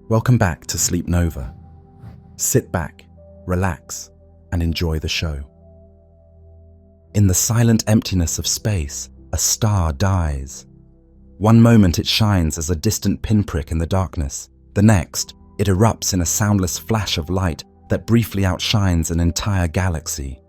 Welcome back to Sleep Nova. Sit back, relax, and enjoy the show. In the silent emptiness of space, a star dies. One moment it shines as a distant pinprick in the darkness. The next, it erupts in a soundless flash of light that briefly outshines an entire galaxy.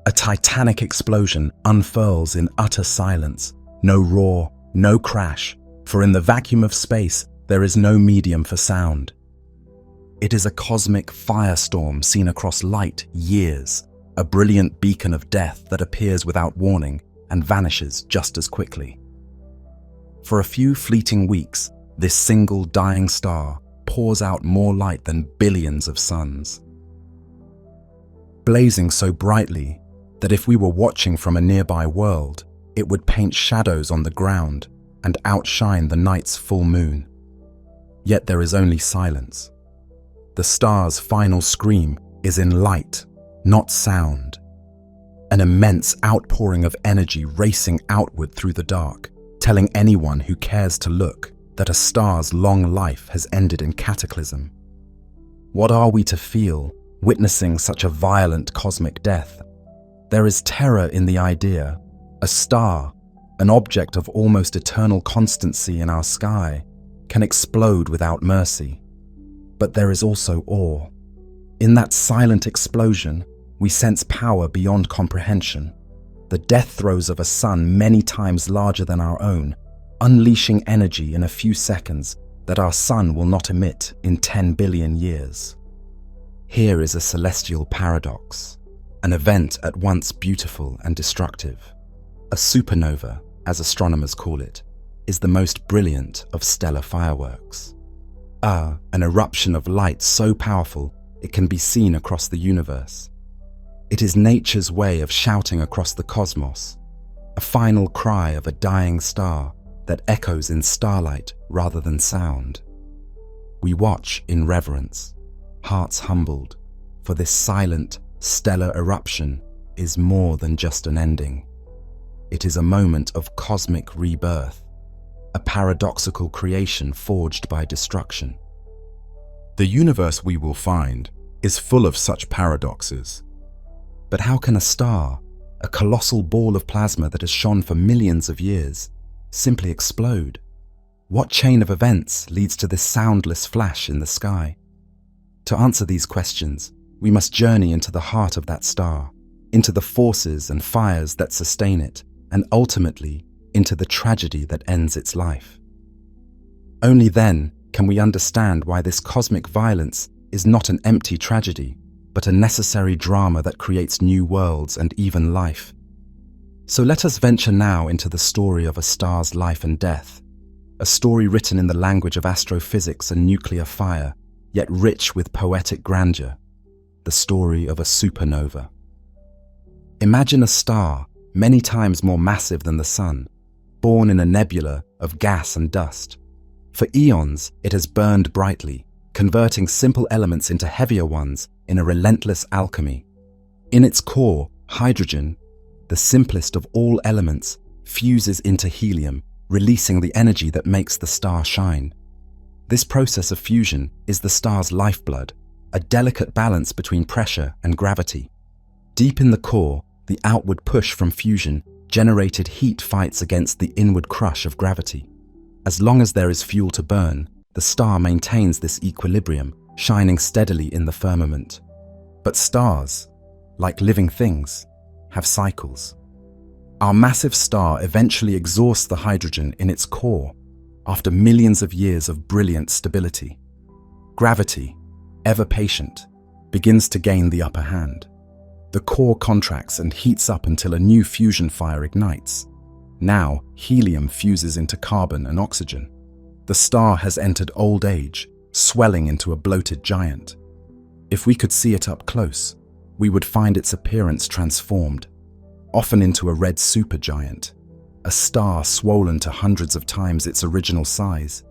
A titanic explosion unfurls in utter silence. No roar, no crash, for in the vacuum of space, there is no medium for sound. It is a cosmic firestorm seen across light years, a brilliant beacon of death that appears without warning and vanishes just as quickly. For a few fleeting weeks, this single dying star pours out more light than billions of suns. Blazing so brightly that if we were watching from a nearby world, it would paint shadows on the ground and outshine the night's full moon. Yet there is only silence. The star's final scream is in light, not sound. An immense outpouring of energy racing outward through the dark, telling anyone who cares to look that a star's long life has ended in cataclysm. What are we to feel, witnessing such a violent cosmic death? There is terror in the idea. A star, an object of almost eternal constancy in our sky, can explode without mercy. But there is also awe. In that silent explosion, we sense power beyond comprehension. The death throes of a sun many times larger than our own, unleashing energy in a few seconds that our sun will not emit in 10 billion years. Here is a celestial paradox, an event at once beautiful and destructive. A supernova, as astronomers call it, is the most brilliant of stellar fireworks. An eruption of light so powerful it can be seen across the universe. It is nature's way of shouting across the cosmos, a final cry of a dying star that echoes in starlight rather than sound. We watch in reverence, hearts humbled, for this silent, stellar eruption is more than just an ending. It is a moment of cosmic rebirth, a paradoxical creation forged by destruction. The universe we will find is full of such paradoxes. But how can a star, a colossal ball of plasma that has shone for millions of years, simply explode? What chain of events leads to this soundless flash in the sky? To answer these questions, we must journey into the heart of that star, into the forces and fires that sustain it, and ultimately into the tragedy that ends its life. Only then can we understand why this cosmic violence is not an empty tragedy, but a necessary drama that creates new worlds and even life. So let us venture now into the story of a star's life and death, a story written in the language of astrophysics and nuclear fire, yet rich with poetic grandeur, the story of a supernova. Imagine a star many times more massive than the Sun, born in a nebula of gas and dust. For eons, it has burned brightly, converting simple elements into heavier ones in a relentless alchemy. In its core, hydrogen, the simplest of all elements, fuses into helium, releasing the energy that makes the star shine. This process of fusion is the star's lifeblood, a delicate balance between pressure and gravity. Deep in the core, the outward push from fusion generated heat fights against the inward crush of gravity. As long as there is fuel to burn, the star maintains this equilibrium, shining steadily in the firmament. But stars, like living things, have cycles. Our massive star eventually exhausts the hydrogen in its core after millions of years of brilliant stability. Gravity, ever patient, begins to gain the upper hand. The core contracts and heats up until a new fusion fire ignites. Now, helium fuses into carbon and oxygen. The star has entered old age, swelling into a bloated giant. If we could see it up close, we would find its appearance transformed, often into a red supergiant, a star swollen to hundreds of times its original size.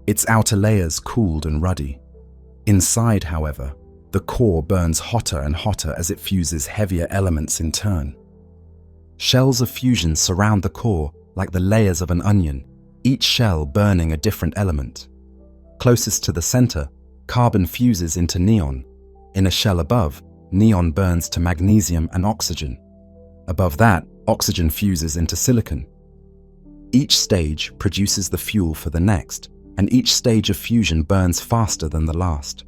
Its outer layers cooled and ruddy. Inside, however, the core burns hotter and hotter as it fuses heavier elements in turn. Shells of fusion surround the core like the layers of an onion, each shell burning a different element. Closest to the center, carbon fuses into neon. In a shell above, neon burns to magnesium and oxygen. Above that, oxygen fuses into silicon. Each stage produces the fuel for the next, and each stage of fusion burns faster than the last.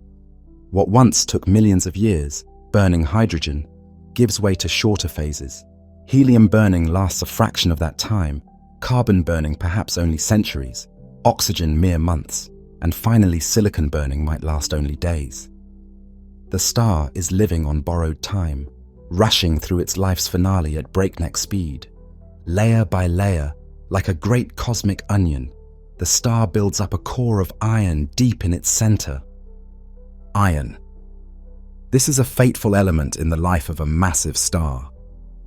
What once took millions of years, burning hydrogen, gives way to shorter phases. Helium burning lasts a fraction of that time, carbon burning perhaps only centuries, oxygen mere months, and finally silicon burning might last only days. The star is living on borrowed time, rushing through its life's finale at breakneck speed. Layer by layer, like a great cosmic onion, the star builds up a core of iron deep in its center. Iron. This is a fateful element in the life of a massive star.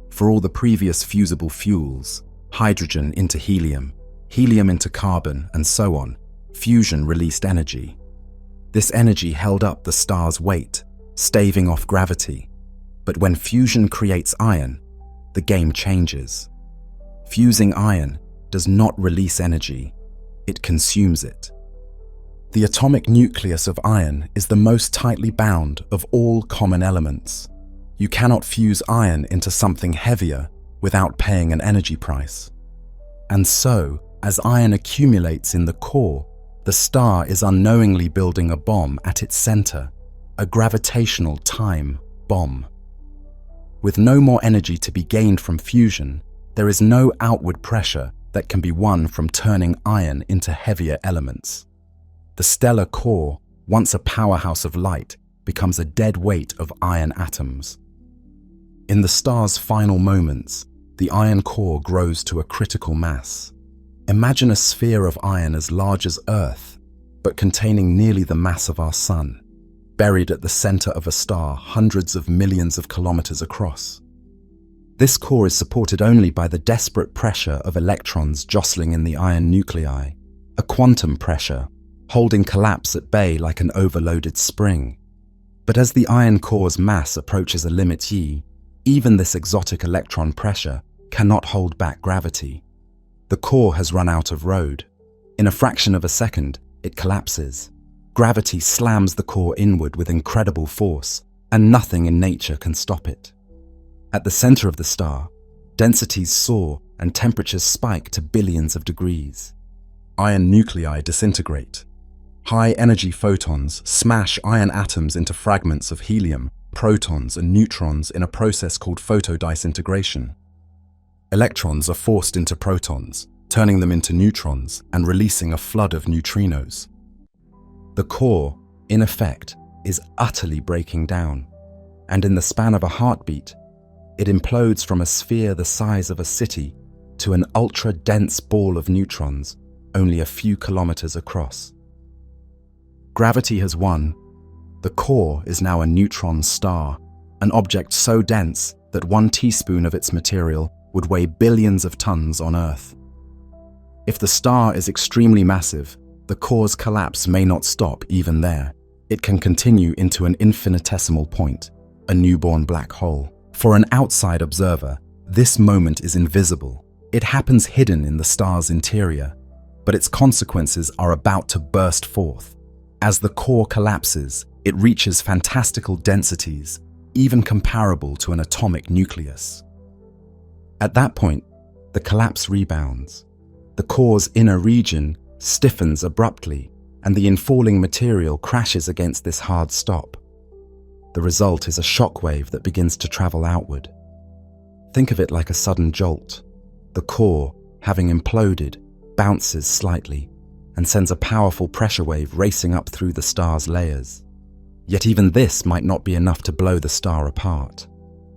For all the previous fusible fuels, hydrogen into helium, helium into carbon, and so on, fusion released energy. This energy held up the star's weight, staving off gravity. But when fusion creates iron, the game changes. Fusing iron does not release energy, it consumes it. The atomic nucleus of iron is the most tightly bound of all common elements. You cannot fuse iron into something heavier without paying an energy price. And so, as iron accumulates in the core, the star is unknowingly building a bomb at its center, a gravitational time bomb. With no more energy to be gained from fusion, there is no outward pressure that can be won from turning iron into heavier elements. The stellar core, once a powerhouse of light, becomes a dead weight of iron atoms. In the star's final moments, the iron core grows to a critical mass. Imagine a sphere of iron as large as Earth, but containing nearly the mass of our Sun, buried at the center of a star hundreds of millions of kilometers across. This core is supported only by the desperate pressure of electrons jostling in the iron nuclei, a quantum pressure, holding collapse at bay like an overloaded spring. But as the iron core's mass approaches a limit E, even this exotic electron pressure cannot hold back gravity. The core has run out of road. In a fraction of a second, it collapses. Gravity slams the core inward with incredible force, and nothing in nature can stop it. At the center of the star, densities soar and temperatures spike to billions of degrees. Iron nuclei disintegrate. High-energy photons smash iron atoms into fragments of helium, protons, and neutrons in a process called photodisintegration. Electrons are forced into protons, turning them into neutrons and releasing a flood of neutrinos. The core, in effect, is utterly breaking down, and in the span of a heartbeat, it implodes from a sphere the size of a city to an ultra-dense ball of neutrons only a few kilometers across. Gravity has won. The core is now a neutron star, an object so dense that 1 teaspoon of its material would weigh billions of tons on Earth. If the star is extremely massive, the core's collapse may not stop even there. It can continue into an infinitesimal point, a newborn black hole. For an outside observer, this moment is invisible. It happens hidden in the star's interior, but its consequences are about to burst forth. As the core collapses, it reaches fantastical densities, even comparable to an atomic nucleus. At that point, the collapse rebounds. The core's inner region stiffens abruptly, and the infalling material crashes against this hard stop. The result is a shockwave that begins to travel outward. Think of it like a sudden jolt. The core, having imploded, bounces slightly and sends a powerful pressure wave racing up through the star's layers. Yet even this might not be enough to blow the star apart.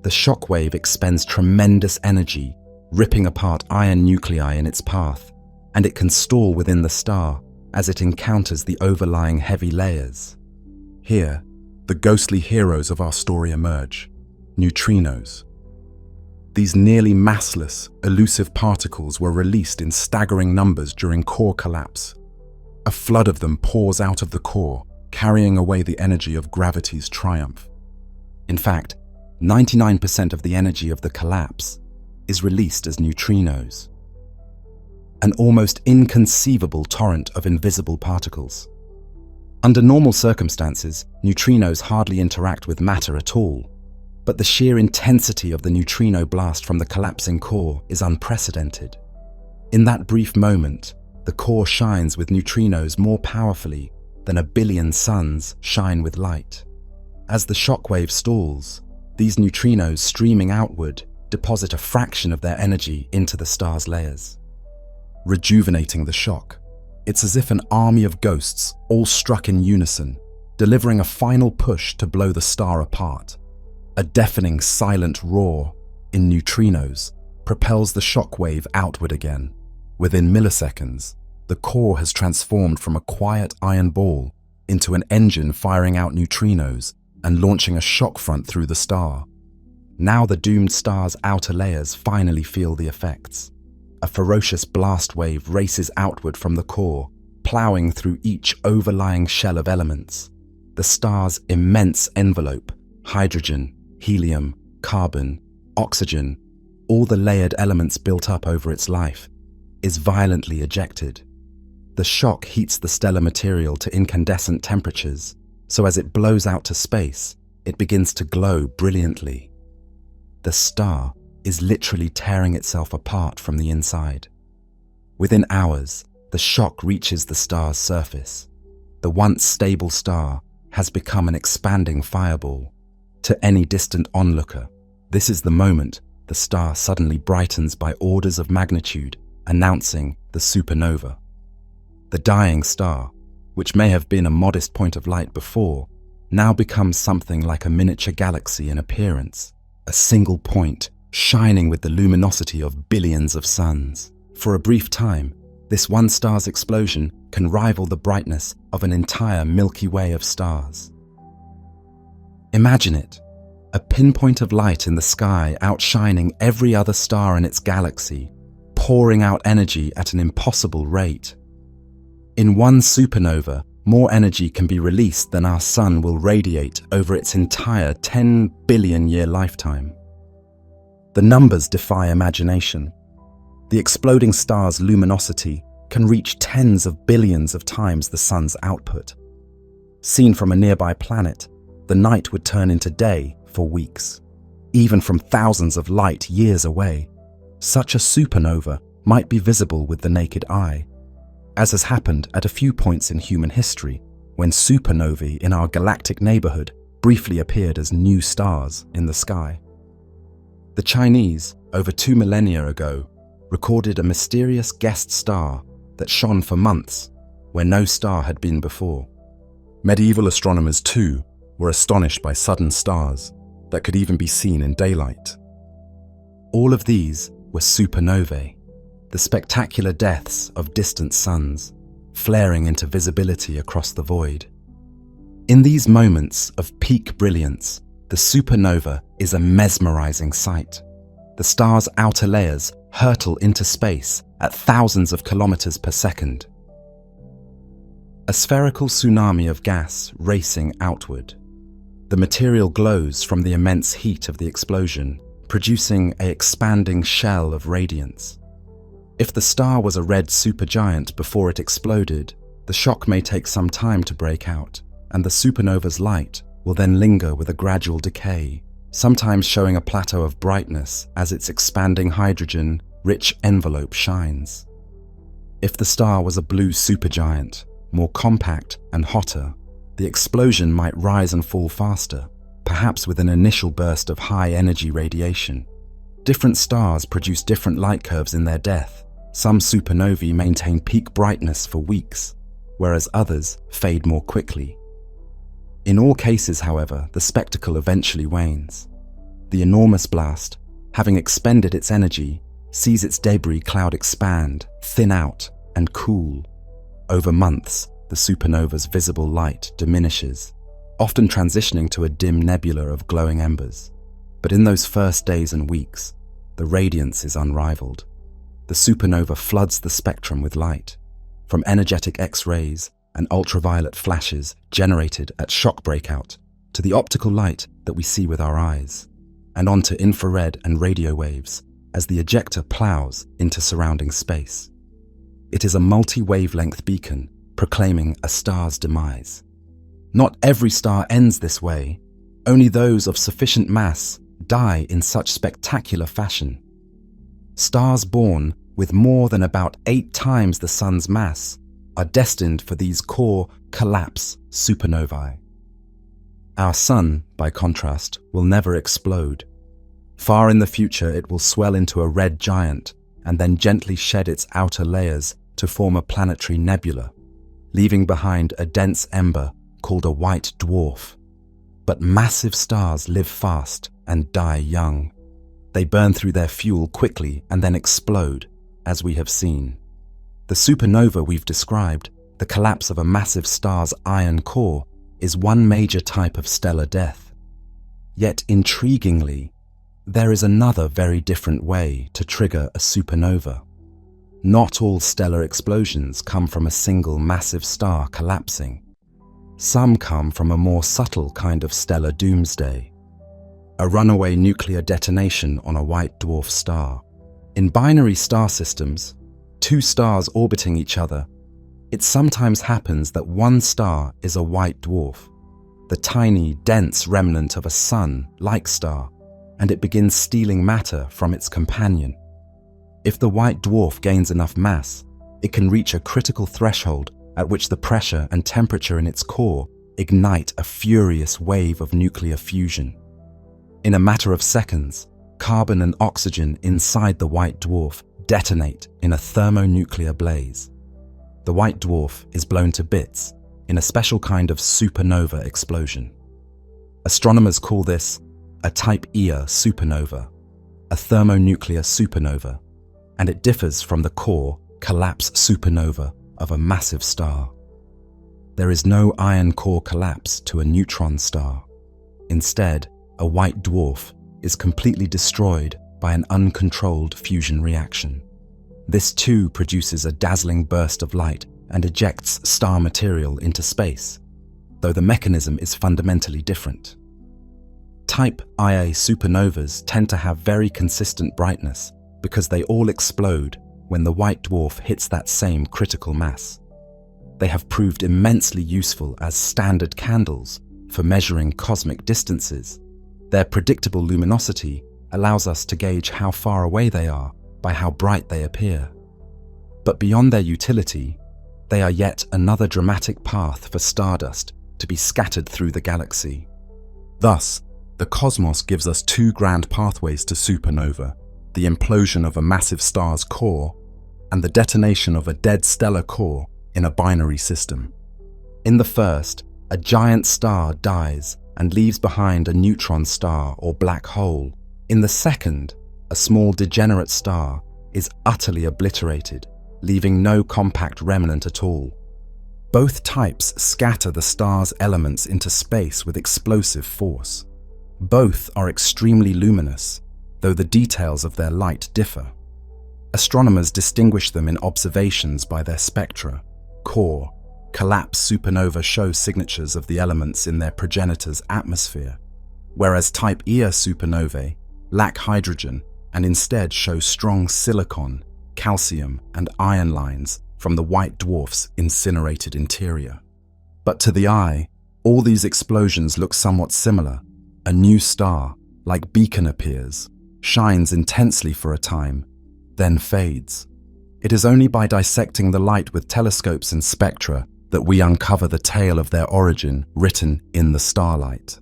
The shockwave expends tremendous energy, ripping apart iron nuclei in its path, and it can stall within the star as it encounters the overlying heavy layers. Here, the ghostly heroes of our story emerge, neutrinos. These nearly massless, elusive particles were released in staggering numbers during core collapse. A flood of them pours out of the core, carrying away the energy of gravity's triumph. In fact, 99% of the energy of the collapse is released as neutrinos, an almost inconceivable torrent of invisible particles. Under normal circumstances, neutrinos hardly interact with matter at all, but the sheer intensity of the neutrino blast from the collapsing core is unprecedented. In that brief moment, the core shines with neutrinos more powerfully than a billion suns shine with light. As the shockwave stalls, these neutrinos streaming outward deposit a fraction of their energy into the star's layers, rejuvenating the shock. It's as if an army of ghosts all struck in unison, delivering a final push to blow the star apart. A deafening silent roar in neutrinos propels the shockwave outward again. Within milliseconds, the core has transformed from a quiet iron ball into an engine firing out neutrinos and launching a shock front through the star. Now the doomed star's outer layers finally feel the effects. A ferocious blast wave races outward from the core, plowing through each overlying shell of elements. The star's immense envelope, hydrogen, helium, carbon, oxygen, all the layered elements built up over its life, is violently ejected. The shock heats the stellar material to incandescent temperatures, so as it blows out to space, it begins to glow brilliantly. The star is literally tearing itself apart from the inside. Within hours, the shock reaches the star's surface. The once stable star has become an expanding fireball. To any distant onlooker, this is the moment the star suddenly brightens by orders of magnitude, announcing the supernova. The dying star, which may have been a modest point of light before, now becomes something like a miniature galaxy in appearance, a single point shining with the luminosity of billions of suns. For a brief time, this one star's explosion can rival the brightness of an entire Milky Way of stars. Imagine it, a pinpoint of light in the sky outshining every other star in its galaxy, pouring out energy at an impossible rate. In one supernova, more energy can be released than our sun will radiate over its entire 10 billion year lifetime. The numbers defy imagination. The exploding star's luminosity can reach tens of billions of times the sun's output. Seen from a nearby planet, the night would turn into day for weeks. Even from thousands of light years away, such a supernova might be visible with the naked eye, as has happened at a few points in human history when supernovae in our galactic neighborhood briefly appeared as new stars in the sky. The Chinese, over 2 millennia ago, recorded a mysterious guest star that shone for months where no star had been before. Medieval astronomers too were astonished by sudden stars that could even be seen in daylight. All of these were supernovae, the spectacular deaths of distant suns, flaring into visibility across the void. In these moments of peak brilliance, the supernova is a mesmerizing sight. The star's outer layers hurtle into space at thousands of kilometers per second. A spherical tsunami of gas racing outward. The material glows from the immense heat of the explosion, producing an expanding shell of radiance. If the star was a red supergiant before it exploded, the shock may take some time to break out, and the supernova's light will then linger with a gradual decay, sometimes showing a plateau of brightness as its expanding hydrogen-rich envelope shines. If the star was a blue supergiant, more compact and hotter, the explosion might rise and fall faster, perhaps with an initial burst of high-energy radiation. Different stars produce different light curves in their death. Some supernovae maintain peak brightness for weeks, whereas others fade more quickly. In all cases, however, the spectacle eventually wanes. The enormous blast, having expended its energy, sees its debris cloud expand, thin out, and cool. Over months, the supernova's visible light diminishes, often transitioning to a dim nebula of glowing embers. But in those first days and weeks, the radiance is unrivaled. The supernova floods the spectrum with light, from energetic X-rays and ultraviolet flashes generated at shock breakout, to the optical light that we see with our eyes, and onto infrared and radio waves as the ejector plows into surrounding space. It is a multi-wavelength beacon proclaiming a star's demise. Not every star ends this way. Only those of sufficient mass die in such spectacular fashion. Stars born with more than about 8 times the Sun's mass are destined for these core collapse supernovae. Our Sun, by contrast, will never explode. Far in the future, it will swell into a red giant and then gently shed its outer layers to form a planetary nebula, leaving behind a dense ember called a white dwarf. But massive stars live fast and die young. They burn through their fuel quickly and then explode, as we have seen. The supernova we've described, the collapse of a massive star's iron core, is one major type of stellar death. Yet intriguingly, there is another very different way to trigger a supernova. Not all stellar explosions come from a single massive star collapsing. Some come from a more subtle kind of stellar doomsday, a runaway nuclear detonation on a white dwarf star. In binary star systems, 2 stars orbiting each other, it sometimes happens that one star is a white dwarf, the tiny, dense remnant of a sun-like star, and it begins stealing matter from its companion. If the white dwarf gains enough mass, it can reach a critical threshold at which the pressure and temperature in its core ignite a furious wave of nuclear fusion. In a matter of seconds, carbon and oxygen inside the white dwarf detonate in a thermonuclear blaze. The white dwarf is blown to bits in a special kind of supernova explosion. Astronomers call this a Type Ia supernova, a thermonuclear supernova, and it differs from the core collapse supernova of a massive star. There is no iron core collapse to a neutron star. Instead, a white dwarf is completely destroyed by an uncontrolled fusion reaction. This too produces a dazzling burst of light and ejects star material into space, though the mechanism is fundamentally different. Type Ia supernovas tend to have very consistent brightness because they all explode when the white dwarf hits that same critical mass. They have proved immensely useful as standard candles for measuring cosmic distances. Their predictable luminosity allows us to gauge how far away they are by how bright they appear. But beyond their utility, they are yet another dramatic path for stardust to be scattered through the galaxy. Thus, the cosmos gives us 2 grand pathways to supernova: the implosion of a massive star's core and the detonation of a dead stellar core in a binary system. In the first, a giant star dies and leaves behind a neutron star or black hole. In the second, a small degenerate star is utterly obliterated, leaving no compact remnant at all. Both types scatter the star's elements into space with explosive force. Both are extremely luminous, though the details of their light differ. Astronomers distinguish them in observations by their spectra. Core, collapse supernova show signatures of the elements in their progenitor's atmosphere, whereas Type Ia supernovae lack hydrogen and instead show strong silicon, calcium, and iron lines from the white dwarf's incinerated interior. But to the eye, all these explosions look somewhat similar. A new star, like beacon, appears, shines intensely for a time, then fades. It is only by dissecting the light with telescopes and spectra that we uncover the tale of their origin written in the starlight.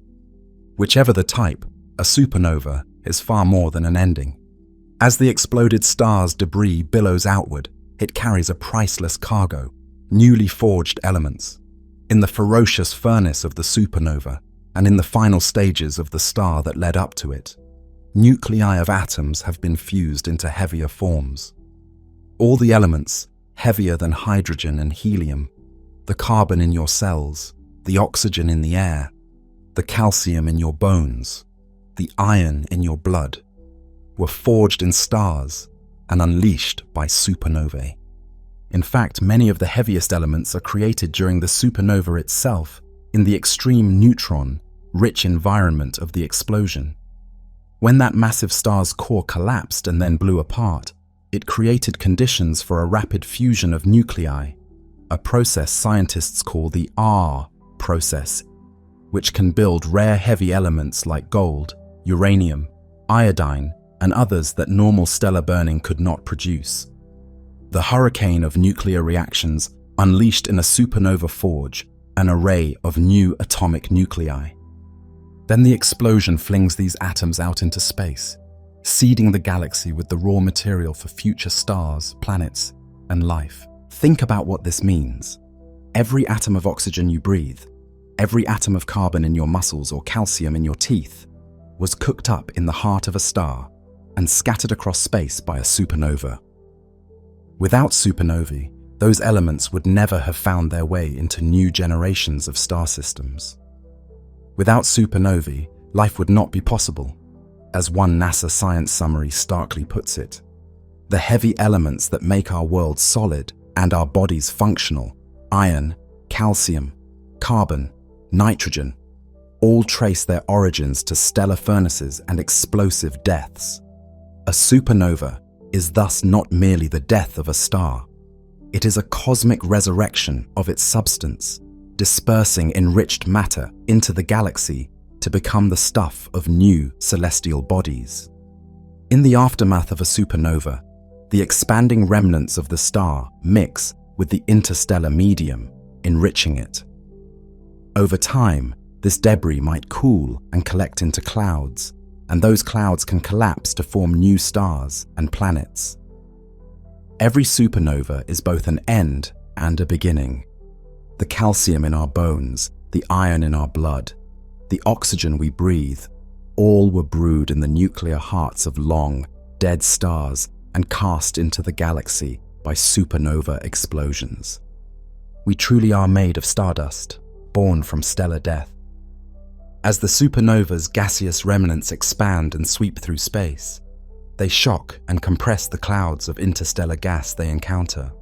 Whichever the type, a supernova is far more than an ending. As the exploded star's debris billows outward, it carries a priceless cargo, newly forged elements. In the ferocious furnace of the supernova, and in the final stages of the star that led up to it, nuclei of atoms have been fused into heavier forms. All the elements, heavier than hydrogen and helium, the carbon in your cells, the oxygen in the air, the calcium in your bones, the iron in your blood, were forged in stars and unleashed by supernovae. In fact, many of the heaviest elements are created during the supernova itself, in the extreme neutron, rich environment of the explosion. When that massive star's core collapsed and then blew apart, it created conditions for a rapid fusion of nuclei, a process scientists call the R process, which can build rare heavy elements like gold, uranium, iodine, and others that normal stellar burning could not produce. The hurricane of nuclear reactions unleashed in a supernova forge an array of new atomic nuclei. Then the explosion flings these atoms out into space, seeding the galaxy with the raw material for future stars, planets, and life. Think about what this means. Every atom of oxygen you breathe, every atom of carbon in your muscles or calcium in your teeth, was cooked up in the heart of a star and scattered across space by a supernova. Without supernovae, those elements would never have found their way into new generations of star systems. Without supernovae, life would not be possible. As one NASA science summary starkly puts it, the heavy elements that make our world solid and our bodies functional, iron, calcium, carbon, nitrogen, all trace their origins to stellar furnaces and explosive deaths. A supernova is thus not merely the death of a star. It is a cosmic resurrection of its substance, dispersing enriched matter into the galaxy to become the stuff of new celestial bodies. In the aftermath of a supernova, the expanding remnants of the star mix with the interstellar medium, enriching it. Over time, this debris might cool and collect into clouds, and those clouds can collapse to form new stars and planets. Every supernova is both an end and a beginning. The calcium in our bones, the iron in our blood, the oxygen we breathe, all were brewed in the nuclear hearts of long, dead stars and cast into the galaxy by supernova explosions. We truly are made of stardust, born from stellar death. As the supernova's gaseous remnants expand and sweep through space, they shock and compress the clouds of interstellar gas they encounter.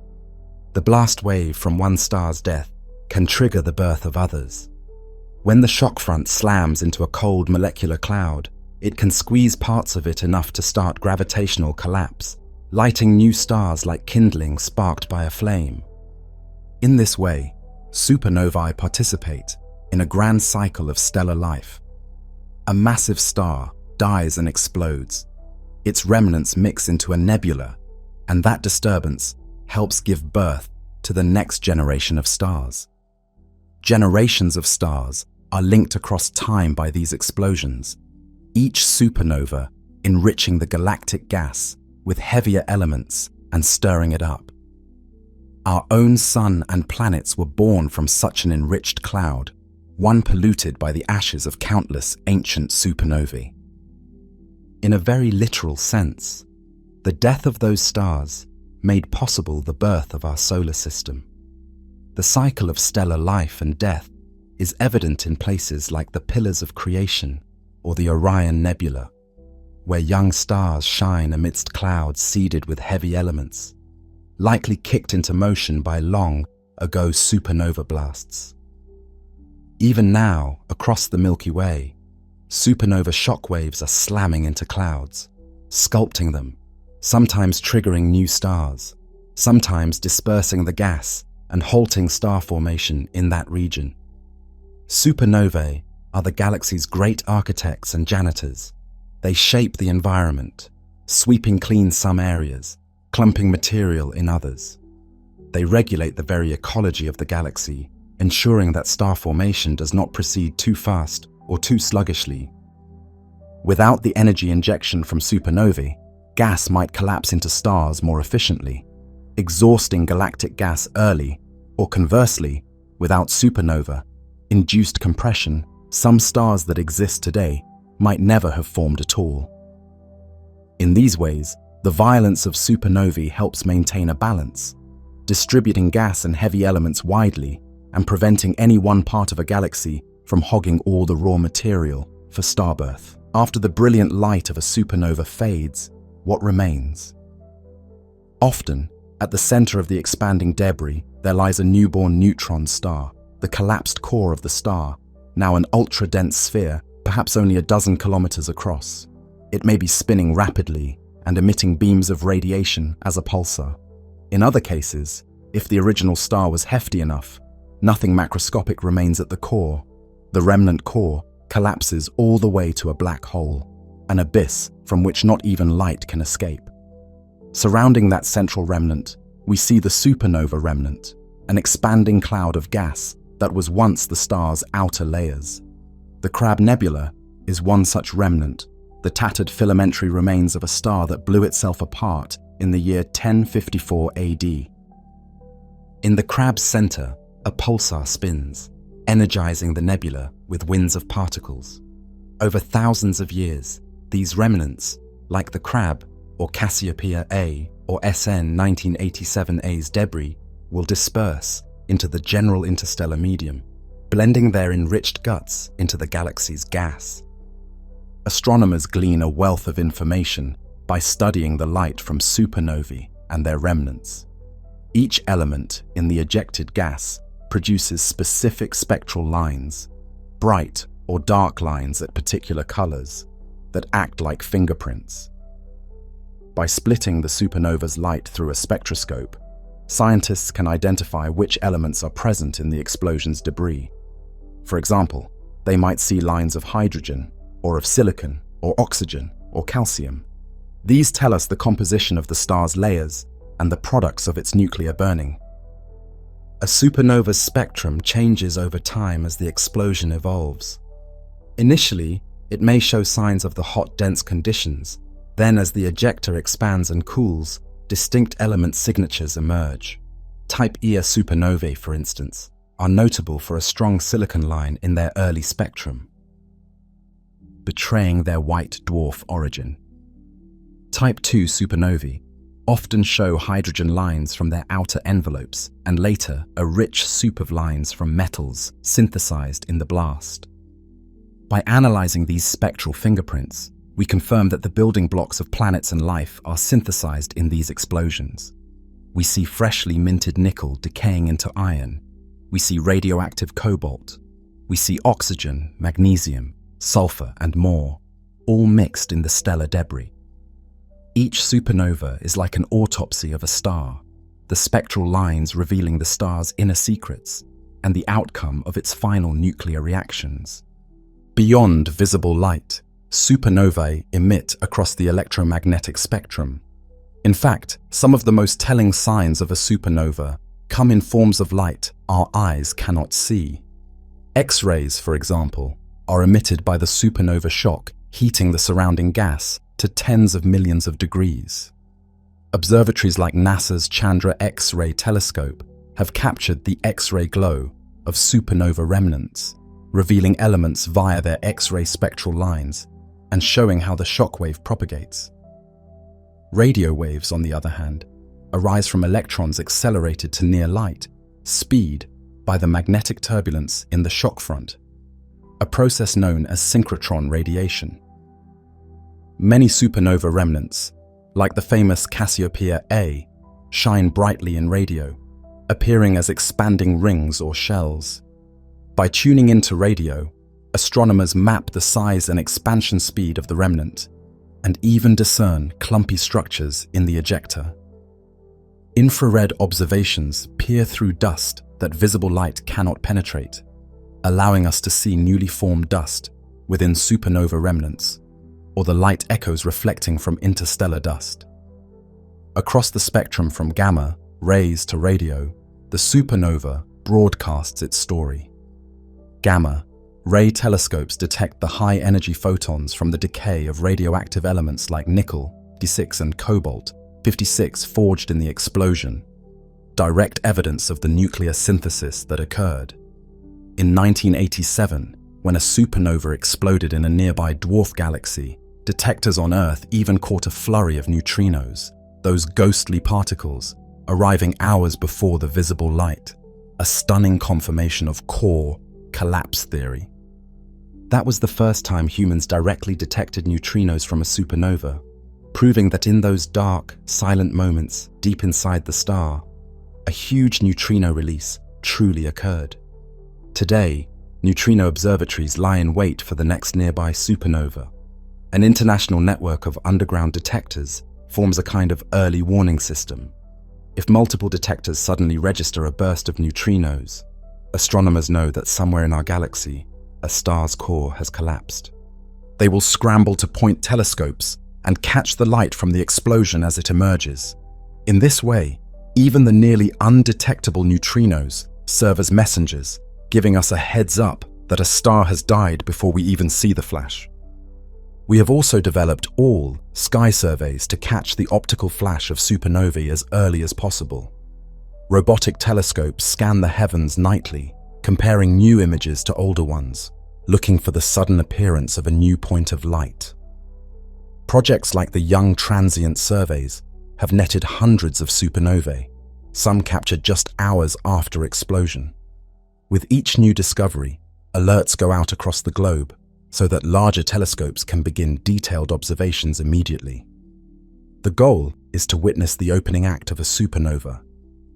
The blast wave from one star's death can trigger the birth of others. When the shock front slams into a cold molecular cloud, it can squeeze parts of it enough to start gravitational collapse, lighting new stars like kindling sparked by a flame. In this way, supernovae participate in a grand cycle of stellar life. A massive star dies and explodes. Its remnants mix into a nebula, and that disturbance helps give birth to the next generation of stars. Generations of stars are linked across time by these explosions, each supernova enriching the galactic gas with heavier elements and stirring it up. Our own sun and planets were born from such an enriched cloud, one polluted by the ashes of countless ancient supernovae. In a very literal sense, the death of those stars made possible the birth of our solar system. The cycle of stellar life and death is evident in places like the Pillars of Creation or the Orion Nebula, where young stars shine amidst clouds seeded with heavy elements, likely kicked into motion by long ago supernova blasts. Even now, across the Milky Way, supernova shockwaves are slamming into clouds, sculpting them, sometimes triggering new stars, sometimes dispersing the gas and halting star formation in that region. Supernovae are the galaxy's great architects and janitors. They shape the environment, sweeping clean some areas, clumping material in others. They regulate the very ecology of the galaxy, ensuring that star formation does not proceed too fast or too sluggishly. Without the energy injection from supernovae, gas might collapse into stars more efficiently, exhausting galactic gas early, or conversely, without supernova-induced compression, some stars that exist today might never have formed at all. In these ways, the violence of supernovae helps maintain a balance, distributing gas and heavy elements widely and preventing any one part of a galaxy from hogging all the raw material for starbirth. After the brilliant light of a supernova fades, what remains? Often, at the center of the expanding debris, there lies a newborn neutron star, the collapsed core of the star, now an ultra-dense sphere, perhaps only a dozen kilometers across. It may be spinning rapidly and emitting beams of radiation as a pulsar. In other cases, if the original star was hefty enough, Nothing macroscopic remains at the core. The remnant core collapses all the way to a black hole, an abyss from which not even light can escape. Surrounding that central remnant, we see the supernova remnant, an expanding cloud of gas that was once the star's outer layers. The Crab Nebula is one such remnant, the tattered filamentary remains of a star that blew itself apart in the year 1054 AD. In the Crab's center, a pulsar spins, energizing the nebula with winds of particles. Over thousands of years, these remnants, like the Crab or Cassiopeia A or SN 1987A's debris, will disperse into the general interstellar medium, blending their enriched guts into the galaxy's gas. Astronomers glean a wealth of information by studying the light from supernovae and their remnants. Each element in the ejected gas produces specific spectral lines, bright or dark lines at particular colors, that act like fingerprints. By splitting the supernova's light through a spectroscope, scientists can identify which elements are present in the explosion's debris. For example, they might see lines of hydrogen, or of silicon, or oxygen, or calcium. These tell us the composition of the star's layers and the products of its nuclear burning. A supernova's spectrum changes over time as the explosion evolves. Initially, it may show signs of the hot, dense conditions. Then, as the ejector expands and cools, distinct element signatures emerge. Type Ia supernovae, for instance, are notable for a strong silicon line in their early spectrum, betraying their white dwarf origin. Type II supernovae often show hydrogen lines from their outer envelopes and later a rich soup of lines from metals synthesized in the blast. By analyzing these spectral fingerprints, we confirm that the building blocks of planets and life are synthesized in these explosions. We see freshly minted nickel decaying into iron. We see radioactive cobalt. We see oxygen, magnesium, sulfur, and more, all mixed in the stellar debris. Each supernova is like an autopsy of a star, the spectral lines revealing the star's inner secrets and the outcome of its final nuclear reactions. Beyond visible light, supernovae emit across the electromagnetic spectrum. In fact, some of the most telling signs of a supernova come in forms of light our eyes cannot see. X-rays, for example, are emitted by the supernova shock, heating the surrounding gas to tens of millions of degrees. Observatories like NASA's Chandra X-ray telescope have captured the X-ray glow of supernova remnants, revealing elements via their X-ray spectral lines and showing how the shockwave propagates. Radio waves, on the other hand, arise from electrons accelerated to near light speed by the magnetic turbulence in the shock front, a process known as synchrotron radiation. Many supernova remnants, like the famous Cassiopeia A, shine brightly in radio, appearing as expanding rings or shells. By tuning into radio, astronomers map the size and expansion speed of the remnant, and even discern clumpy structures in the ejector. Infrared observations peer through dust that visible light cannot penetrate, allowing us to see newly formed dust within supernova remnants, or the light echoes reflecting from interstellar dust. Across the spectrum from gamma rays to radio, the supernova broadcasts its story. Gamma ray telescopes detect the high-energy photons from the decay of radioactive elements like nickel, 56, and cobalt, 56, forged in the explosion, direct evidence of the nuclear synthesis that occurred. In 1987, when a supernova exploded in a nearby dwarf galaxy, detectors on Earth even caught a flurry of neutrinos, those ghostly particles arriving hours before the visible light, a stunning confirmation of core collapse theory. That was the first time humans directly detected neutrinos from a supernova, proving that in those dark, silent moments deep inside the star, a huge neutrino release truly occurred. Today, neutrino observatories lie in wait for the next nearby supernova. An international network of underground detectors forms a kind of early warning system. If multiple detectors suddenly register a burst of neutrinos, astronomers know that somewhere in our galaxy, a star's core has collapsed. They will scramble to point telescopes and catch the light from the explosion as it emerges. In this way, even the nearly undetectable neutrinos serve as messengers, giving us a heads up that a star has died before we even see the flash. We have also developed all sky surveys to catch the optical flash of supernovae as early as possible. Robotic telescopes scan the heavens nightly, comparing new images to older ones, looking for the sudden appearance of a new point of light. Projects like the Young Transient Surveys have netted hundreds of supernovae, some captured just hours after explosion. With each new discovery, alerts go out across the globe so that larger telescopes can begin detailed observations immediately. The goal is to witness the opening act of a supernova,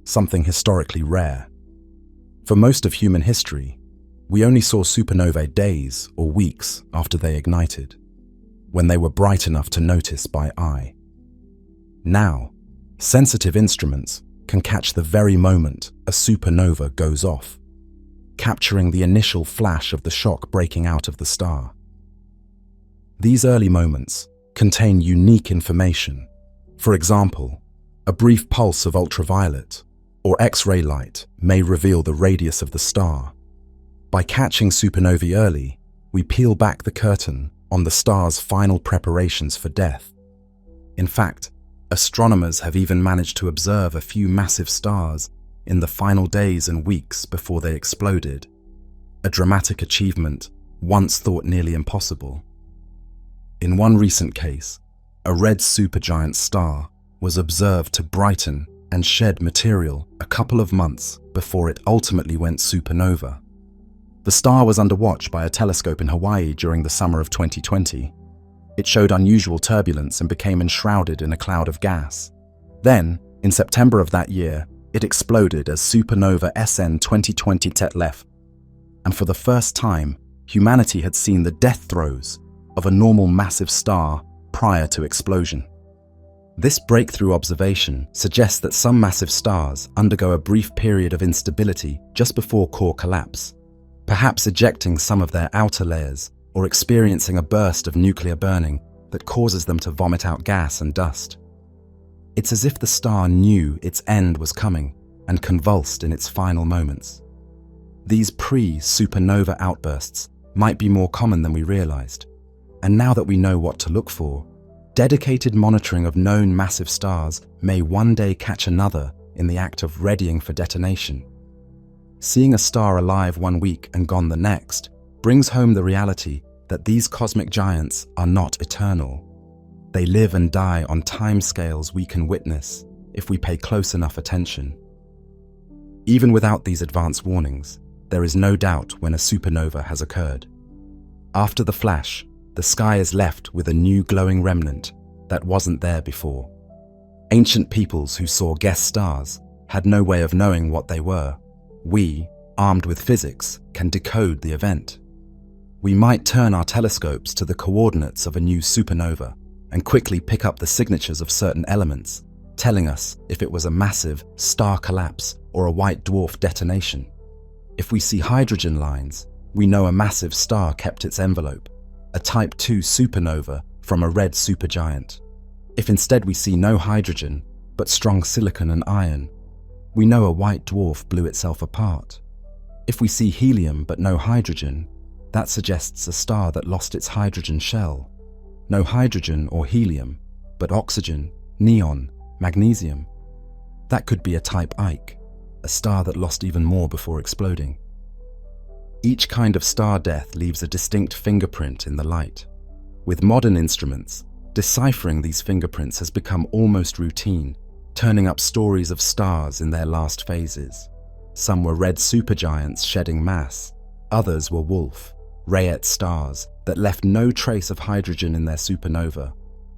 something historically rare. For most of human history, we only saw supernovae days or weeks after they ignited, when they were bright enough to notice by eye. Now, sensitive instruments can catch the very moment a supernova goes off, capturing the initial flash of the shock breaking out of the star. These early moments contain unique information. For example, a brief pulse of ultraviolet or X-ray light may reveal the radius of the star. By catching supernovae early, we peel back the curtain on the star's final preparations for death. In fact, astronomers have even managed to observe a few massive stars in the final days and weeks before they exploded, a dramatic achievement once thought nearly impossible. In one recent case, a red supergiant star was observed to brighten and shed material a couple of months before it ultimately went supernova. The star was under watch by a telescope in Hawaii during the summer of 2020. It showed unusual turbulence and became enshrouded in a cloud of gas. Then, in September of that year, it exploded as supernova SN 2020 Tetlef. And for the first time, humanity had seen the death throes of a normal massive star prior to explosion. This breakthrough observation suggests that some massive stars undergo a brief period of instability just before core collapse, perhaps ejecting some of their outer layers or experiencing a burst of nuclear burning that causes them to vomit out gas and dust. It's as if the star knew its end was coming and convulsed in its final moments. These pre-supernova outbursts might be more common than we realized, and now that we know what to look for, dedicated monitoring of known massive stars may one day catch another in the act of readying for detonation. Seeing a star alive one week and gone the next brings home the reality that these cosmic giants are not eternal. They live and die on timescales we can witness if we pay close enough attention. Even without these advance warnings, there is no doubt when a supernova has occurred. After the flash, the sky is left with a new glowing remnant that wasn't there before. Ancient peoples who saw guest stars had no way of knowing what they were. We, armed with physics, can decode the event. We might turn our telescopes to the coordinates of a new supernova and quickly pick up the signatures of certain elements, telling us if it was a massive star collapse or a white dwarf detonation. If we see hydrogen lines, we know a massive star kept its envelope, a Type II supernova from a red supergiant. If instead we see no hydrogen, but strong silicon and iron, we know a white dwarf blew itself apart. If we see helium but no hydrogen, that suggests a star that lost its hydrogen shell. No hydrogen or helium, but oxygen, neon, magnesium. That could be a Type Ike, a star that lost even more before exploding. Each kind of star death leaves a distinct fingerprint in the light. With modern instruments, deciphering these fingerprints has become almost routine, turning up stories of stars in their last phases. Some were red supergiants shedding mass, others were Wolf, Rayet stars that left no trace of hydrogen in their supernova,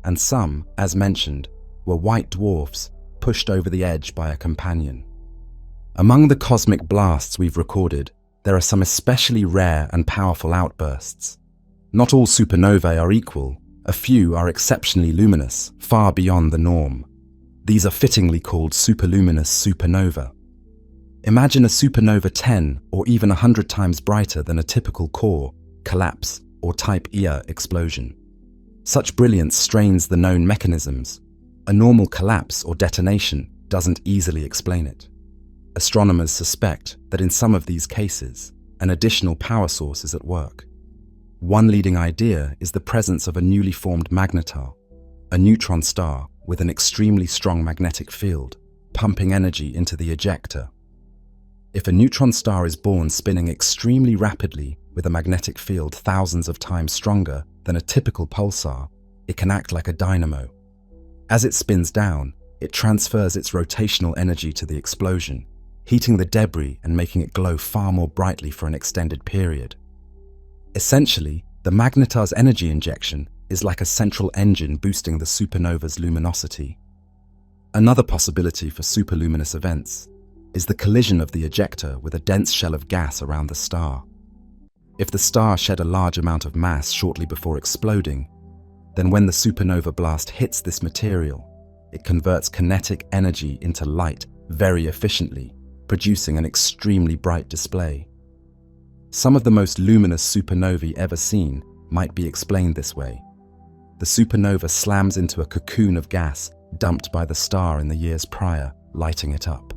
and some, as mentioned, were white dwarfs pushed over the edge by a companion. Among the cosmic blasts we've recorded, there are some especially rare and powerful outbursts. Not all supernovae are equal. A few are exceptionally luminous, far beyond the norm. These are fittingly called superluminous supernova. Imagine a supernova 10 or even 100 times brighter than a typical core, collapse, or type Ia explosion. Such brilliance strains the known mechanisms. A normal collapse or detonation doesn't easily explain it. Astronomers suspect that in some of these cases, an additional power source is at work. One leading idea is the presence of a newly formed magnetar, a neutron star with an extremely strong magnetic field, pumping energy into the ejector. If a neutron star is born spinning extremely rapidly with a magnetic field thousands of times stronger than a typical pulsar, it can act like a dynamo. As it spins down, it transfers its rotational energy to the explosion, heating the debris and making it glow far more brightly for an extended period. Essentially, the magnetar's energy injection is like a central engine boosting the supernova's luminosity. Another possibility for superluminous events is the collision of the ejector with a dense shell of gas around the star. If the star shed a large amount of mass shortly before exploding, then when the supernova blast hits this material, it converts kinetic energy into light very efficiently, producing an extremely bright display. Some of the most luminous supernovae ever seen might be explained this way. The supernova slams into a cocoon of gas dumped by the star in the years prior, lighting it up.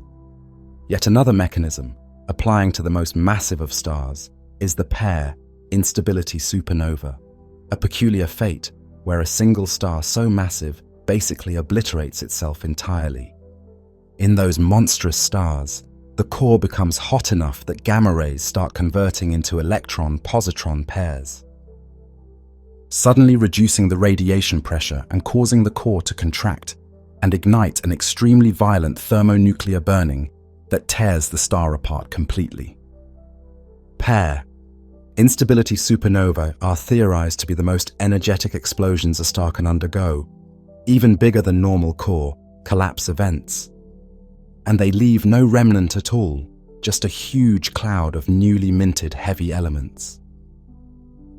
Yet another mechanism, applying to the most massive of stars, is the pair instability supernova, a peculiar fate where a single star so massive basically obliterates itself entirely. In those monstrous stars, the core becomes hot enough that gamma rays start converting into electron-positron pairs, suddenly reducing the radiation pressure and causing the core to contract and ignite an extremely violent thermonuclear burning that tears the star apart completely. Pair instability supernovae are theorized to be the most energetic explosions a star can undergo, even bigger than normal core collapse events. And they leave no remnant at all, just a huge cloud of newly minted heavy elements.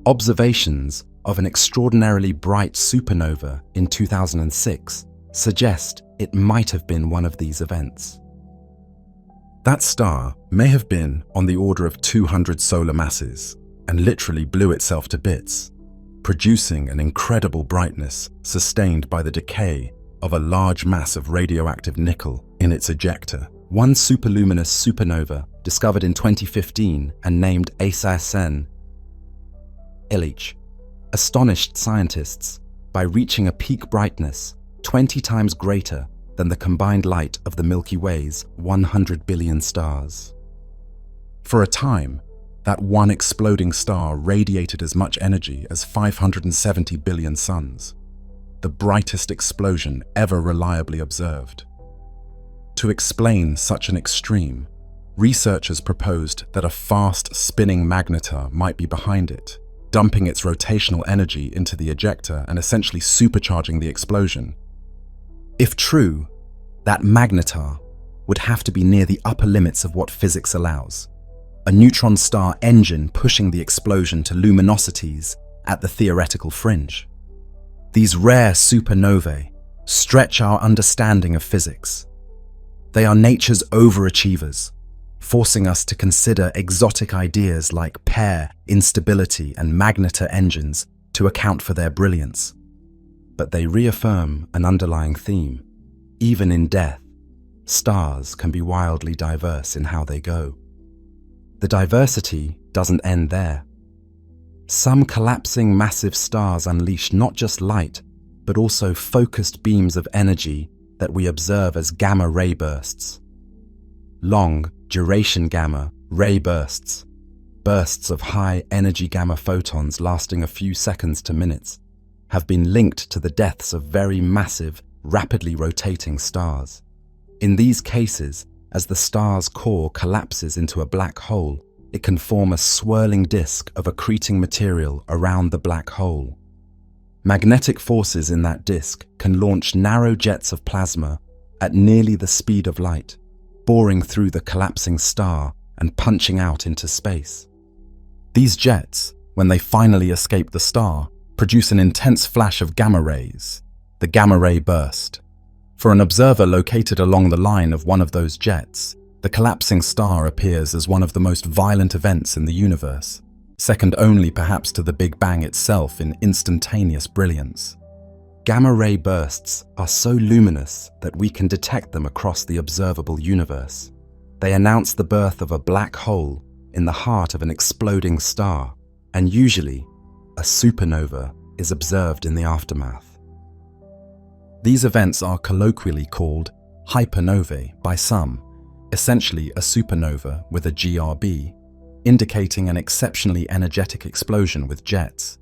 Observations of an extraordinarily bright supernova in 2006 suggest it might have been one of these events. That star may have been on the order of 200 solar masses and literally blew itself to bits, producing an incredible brightness sustained by the decay of a large mass of radioactive nickel in its ejector. One superluminous supernova discovered in 2015 and named ASASN Illich astonished scientists by reaching a peak brightness 20 times greater than the combined light of the Milky Way's 100 billion stars. For a time, that one exploding star radiated as much energy as 570 billion suns, the brightest explosion ever reliably observed. To explain such an extreme, researchers proposed that a fast spinning magnetar might be behind it, dumping its rotational energy into the ejector and essentially supercharging the explosion. If true, that magnetar would have to be near the upper limits of what physics allows, a neutron star engine pushing the explosion to luminosities at the theoretical fringe. These rare supernovae stretch our understanding of physics. They are nature's overachievers, forcing us to consider exotic ideas like pair instability and magnetar engines to account for their brilliance. But they reaffirm an underlying theme. Even in death, stars can be wildly diverse in how they go. The diversity doesn't end there. Some collapsing massive stars unleash not just light, but also focused beams of energy that we observe as gamma ray bursts. Long duration gamma ray bursts, bursts of high energy gamma photons lasting a few seconds to minutes, have been linked to the deaths of very massive, rapidly rotating stars. In these cases, as the star's core collapses into a black hole, it can form a swirling disk of accreting material around the black hole. Magnetic forces in that disk can launch narrow jets of plasma at nearly the speed of light, boring through the collapsing star and punching out into space. These jets, when they finally escape the star, produce an intense flash of gamma rays, the gamma ray burst. For an observer located along the line of one of those jets, The collapsing star appears as one of the most violent events in the universe, second only perhaps to the Big Bang itself in instantaneous brilliance. Gamma-ray bursts are so luminous that we can detect them across the observable universe. They announce the birth of a black hole in the heart of an exploding star, and usually, a supernova is observed in the aftermath. These events are colloquially called hypernovae by some, essentially a supernova with a GRB, indicating an exceptionally energetic explosion with jets.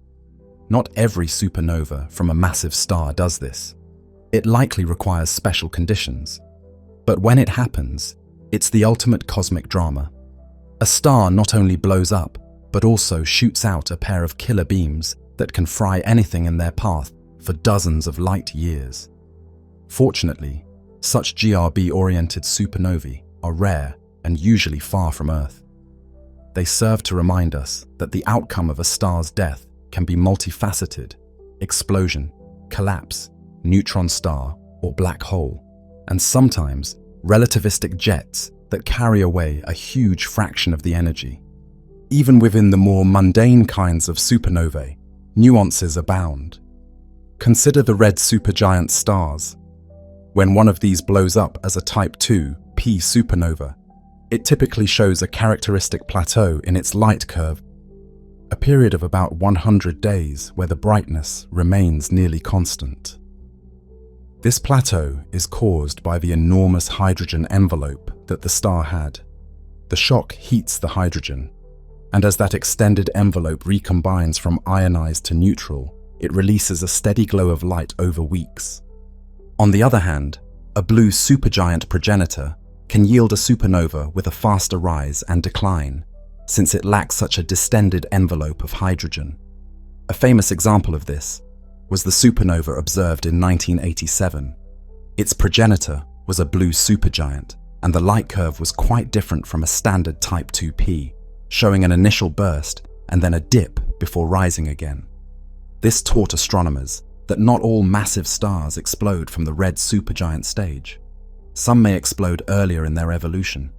Not every supernova from a massive star does this. It likely requires special conditions. But when it happens, it's the ultimate cosmic drama. A star not only blows up, but also shoots out a pair of killer beams that can fry anything in their path for dozens of light years. Fortunately, such GRB-oriented supernovae are rare and usually far from Earth. They serve to remind us that the outcome of a star's death can be multifaceted: explosion, collapse, neutron star, or black hole, and sometimes relativistic jets that carry away a huge fraction of the energy. Even within the more mundane kinds of supernovae, nuances abound. Consider the red supergiant stars. When one of these blows up as a Type 2 P supernova, it typically shows a characteristic plateau in its light curve, a period of about 100 days where the brightness remains nearly constant. This plateau is caused by the enormous hydrogen envelope that the star had. The shock heats the hydrogen, and as that extended envelope recombines from ionized to neutral, it releases a steady glow of light over weeks. On the other hand, a blue supergiant progenitor can yield a supernova with a faster rise and decline, since it lacks such a distended envelope of hydrogen. A famous example of this was the supernova observed in 1987. Its progenitor was a blue supergiant, and the light curve was quite different from a standard Type 2P, showing an initial burst and then a dip before rising again. This taught astronomers that not all massive stars explode from the red supergiant stage. Some may explode earlier in their evolution.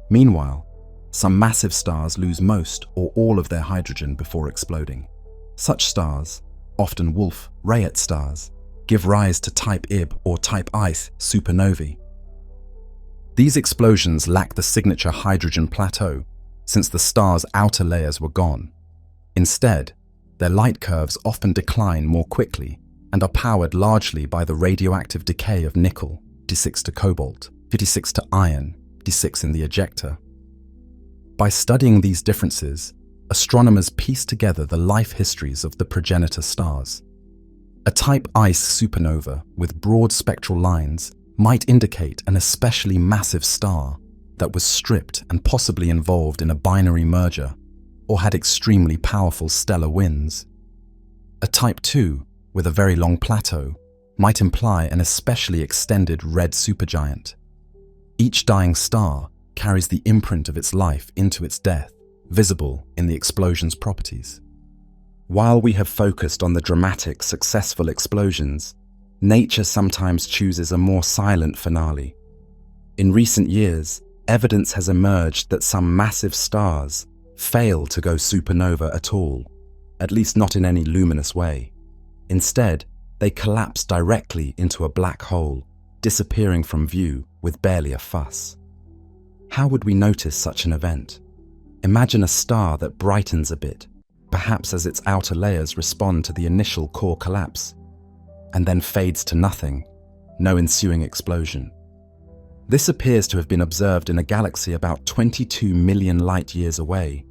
Meanwhile, some massive stars lose most or all of their hydrogen before exploding. Such stars, often Wolf-Rayet stars, give rise to Type Ib or Type Is supernovae. These explosions lack the signature hydrogen plateau, since the star's outer layers were gone. Instead, their light curves often decline more quickly and are powered largely by the radioactive decay of nickel, D6 to cobalt, 56 to iron, D6 in the ejector. By studying these differences, astronomers piece together the life histories of the progenitor stars. A Type Is supernova with broad spectral lines might indicate an especially massive star that was stripped and possibly involved in a binary merger or had extremely powerful stellar winds. A Type 2 with a very long plateau might imply an especially extended red supergiant. Each dying star carries the imprint of its life into its death, visible in the explosion's properties. While we have focused on the dramatic, successful explosions, nature sometimes chooses a more silent finale. In recent years, evidence has emerged that some massive stars fail to go supernova at all, at least not in any luminous way. Instead, they collapse directly into a black hole, disappearing from view with barely a fuss. How would we notice such an event? Imagine a star that brightens a bit, perhaps as its outer layers respond to the initial core collapse, and then fades to nothing, no ensuing explosion. This appears to have been observed in a galaxy about 22 million light-years away,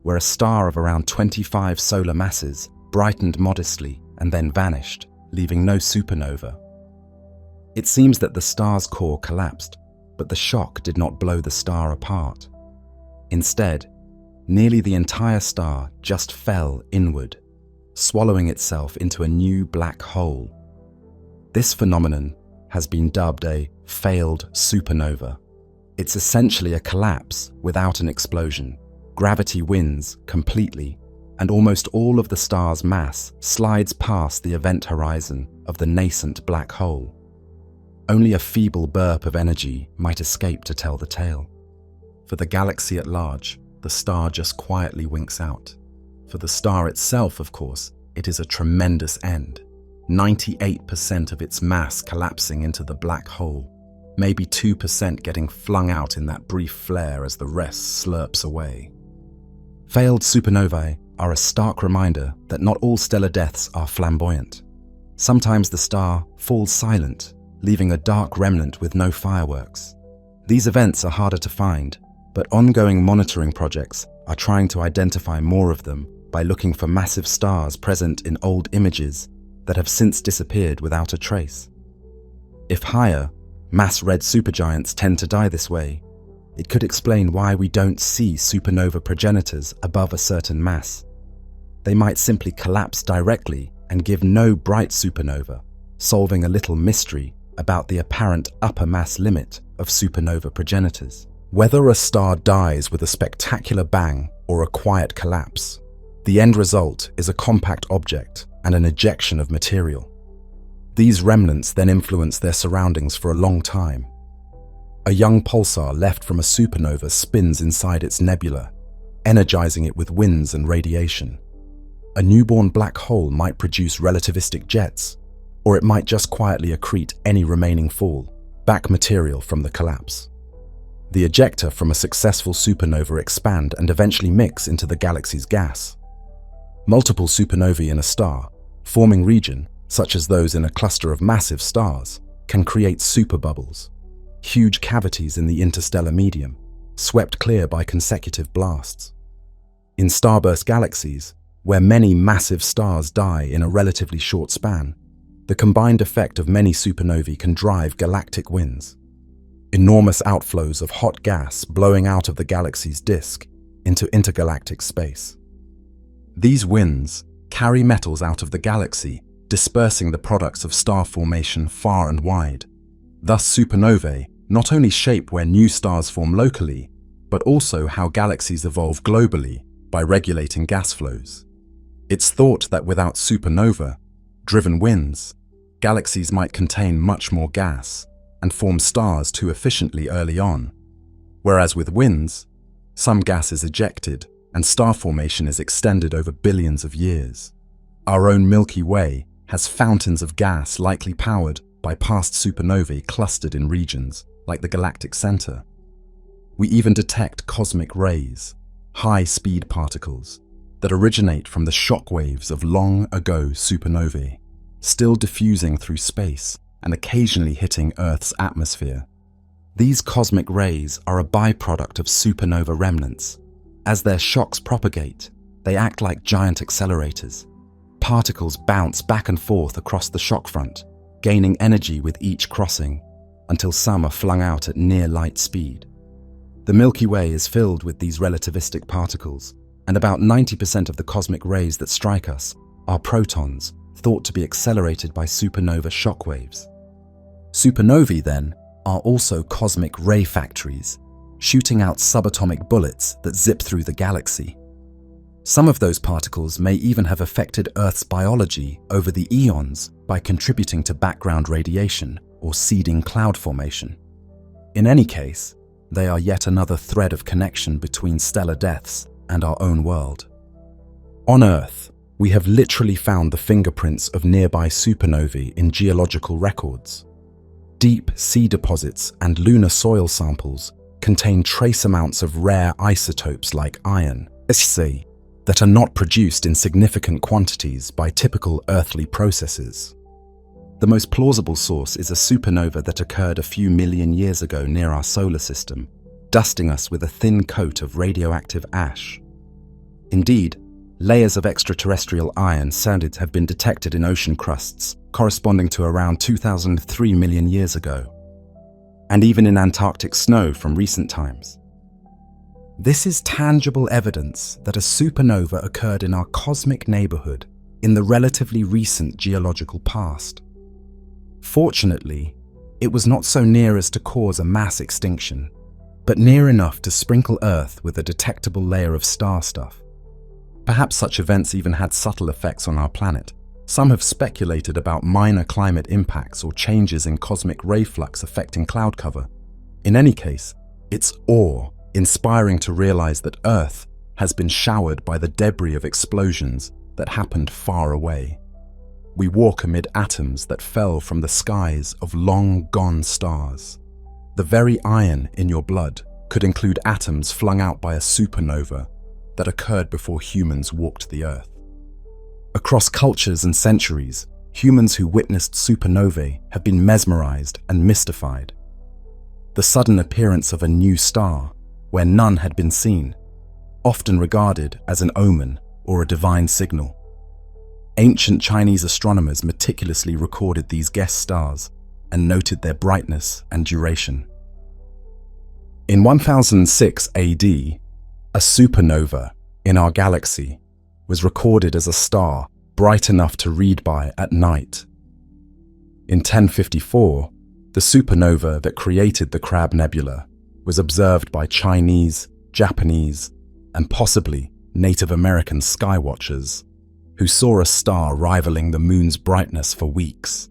where a star of around 25 solar masses brightened modestly and then vanished, leaving no supernova. It seems that the star's core collapsed, but the shock did not blow the star apart. Instead, nearly the entire star just fell inward, swallowing itself into a new black hole. This phenomenon has been dubbed a failed supernova. It's essentially a collapse without an explosion. Gravity wins completely, and almost all of the star's mass slides past the event horizon of the nascent black hole. Only a feeble burp of energy might escape to tell the tale. For the galaxy at large, the star just quietly winks out. For the star itself, of course, it is a tremendous end. 98% of its mass collapsing into the black hole, maybe 2% getting flung out in that brief flare as the rest slurps away. Failed supernovae are a stark reminder that not all stellar deaths are flamboyant. Sometimes the star falls silent, leaving a dark remnant with no fireworks. These events are harder to find, but ongoing monitoring projects are trying to identify more of them by looking for massive stars present in old images that have since disappeared without a trace. If higher, mass red supergiants tend to die this way, it could explain why we don't see supernova progenitors above a certain mass. They might simply collapse directly and give no bright supernova, solving a little mystery about the apparent upper mass limit of supernova progenitors. Whether a star dies with a spectacular bang or a quiet collapse, the end result is a compact object and an ejection of material. These remnants then influence their surroundings for a long time. A young pulsar left from a supernova spins inside its nebula, energizing it with winds and radiation. A newborn black hole might produce relativistic jets, or it might just quietly accrete any remaining back material from the collapse. The ejecta from a successful supernova expand and eventually mix into the galaxy's gas. Multiple supernovae in a star, forming region, such as those in a cluster of massive stars, can create superbubbles, huge cavities in the interstellar medium, swept clear by consecutive blasts. In starburst galaxies, where many massive stars die in a relatively short span, the combined effect of many supernovae can drive galactic winds, enormous outflows of hot gas blowing out of the galaxy's disk into intergalactic space. These winds carry metals out of the galaxy, dispersing the products of star formation far and wide. Thus, supernovae not only shape where new stars form locally, but also how galaxies evolve globally by regulating gas flows. It's thought that without supernova-driven winds, galaxies might contain much more gas and form stars too efficiently early on, whereas with winds, some gas is ejected and star formation is extended over billions of years. Our own Milky Way has fountains of gas likely powered by past supernovae clustered in regions like the galactic center. We even detect cosmic rays, high-speed particles, that originate from the shock waves of long-ago supernovae, still diffusing through space and occasionally hitting Earth's atmosphere. These cosmic rays are a byproduct of supernova remnants. As their shocks propagate, they act like giant accelerators. Particles bounce back and forth across the shock front, gaining energy with each crossing, until some are flung out at near light speed. The Milky Way is filled with these relativistic particles, and about 90% of the cosmic rays that strike us are protons, thought to be accelerated by supernova shockwaves. Supernovae, then, are also cosmic ray factories, shooting out subatomic bullets that zip through the galaxy. Some of those particles may even have affected Earth's biology over the eons by contributing to background radiation or seeding cloud formation. In any case, they are yet another thread of connection between stellar deaths and our own world. On Earth, we have literally found the fingerprints of nearby supernovae in geological records. Deep sea deposits and lunar soil samples contain trace amounts of rare isotopes like iron, Sc, that are not produced in significant quantities by typical earthly processes. The most plausible source is a supernova that occurred a few million years ago near our solar system, dusting us with a thin coat of radioactive ash. Indeed, layers of extraterrestrial iron sands have been detected in ocean crusts corresponding to around 2003 million years ago, and even in Antarctic snow from recent times. This is tangible evidence that a supernova occurred in our cosmic neighborhood in the relatively recent geological past. Fortunately, it was not so near as to cause a mass extinction, but near enough to sprinkle Earth with a detectable layer of star stuff. Perhaps such events even had subtle effects on our planet. Some have speculated about minor climate impacts or changes in cosmic ray flux affecting cloud cover. In any case, it's awe inspiring to realize that Earth has been showered by the debris of explosions that happened far away. We walk amid atoms that fell from the skies of long-gone stars. The very iron in your blood could include atoms flung out by a supernova that occurred before humans walked the Earth. Across cultures and centuries, humans who witnessed supernovae have been mesmerized and mystified. The sudden appearance of a new star, where none had been seen, often regarded as an omen or a divine signal. Ancient Chinese astronomers meticulously recorded these guest stars and noted their brightness and duration. In 1006 AD, a supernova in our galaxy was recorded as a star bright enough to read by at night. In 1054, the supernova that created the Crab Nebula was observed by Chinese, Japanese, and possibly Native American skywatchers, who saw a star rivaling the moon's brightness for weeks.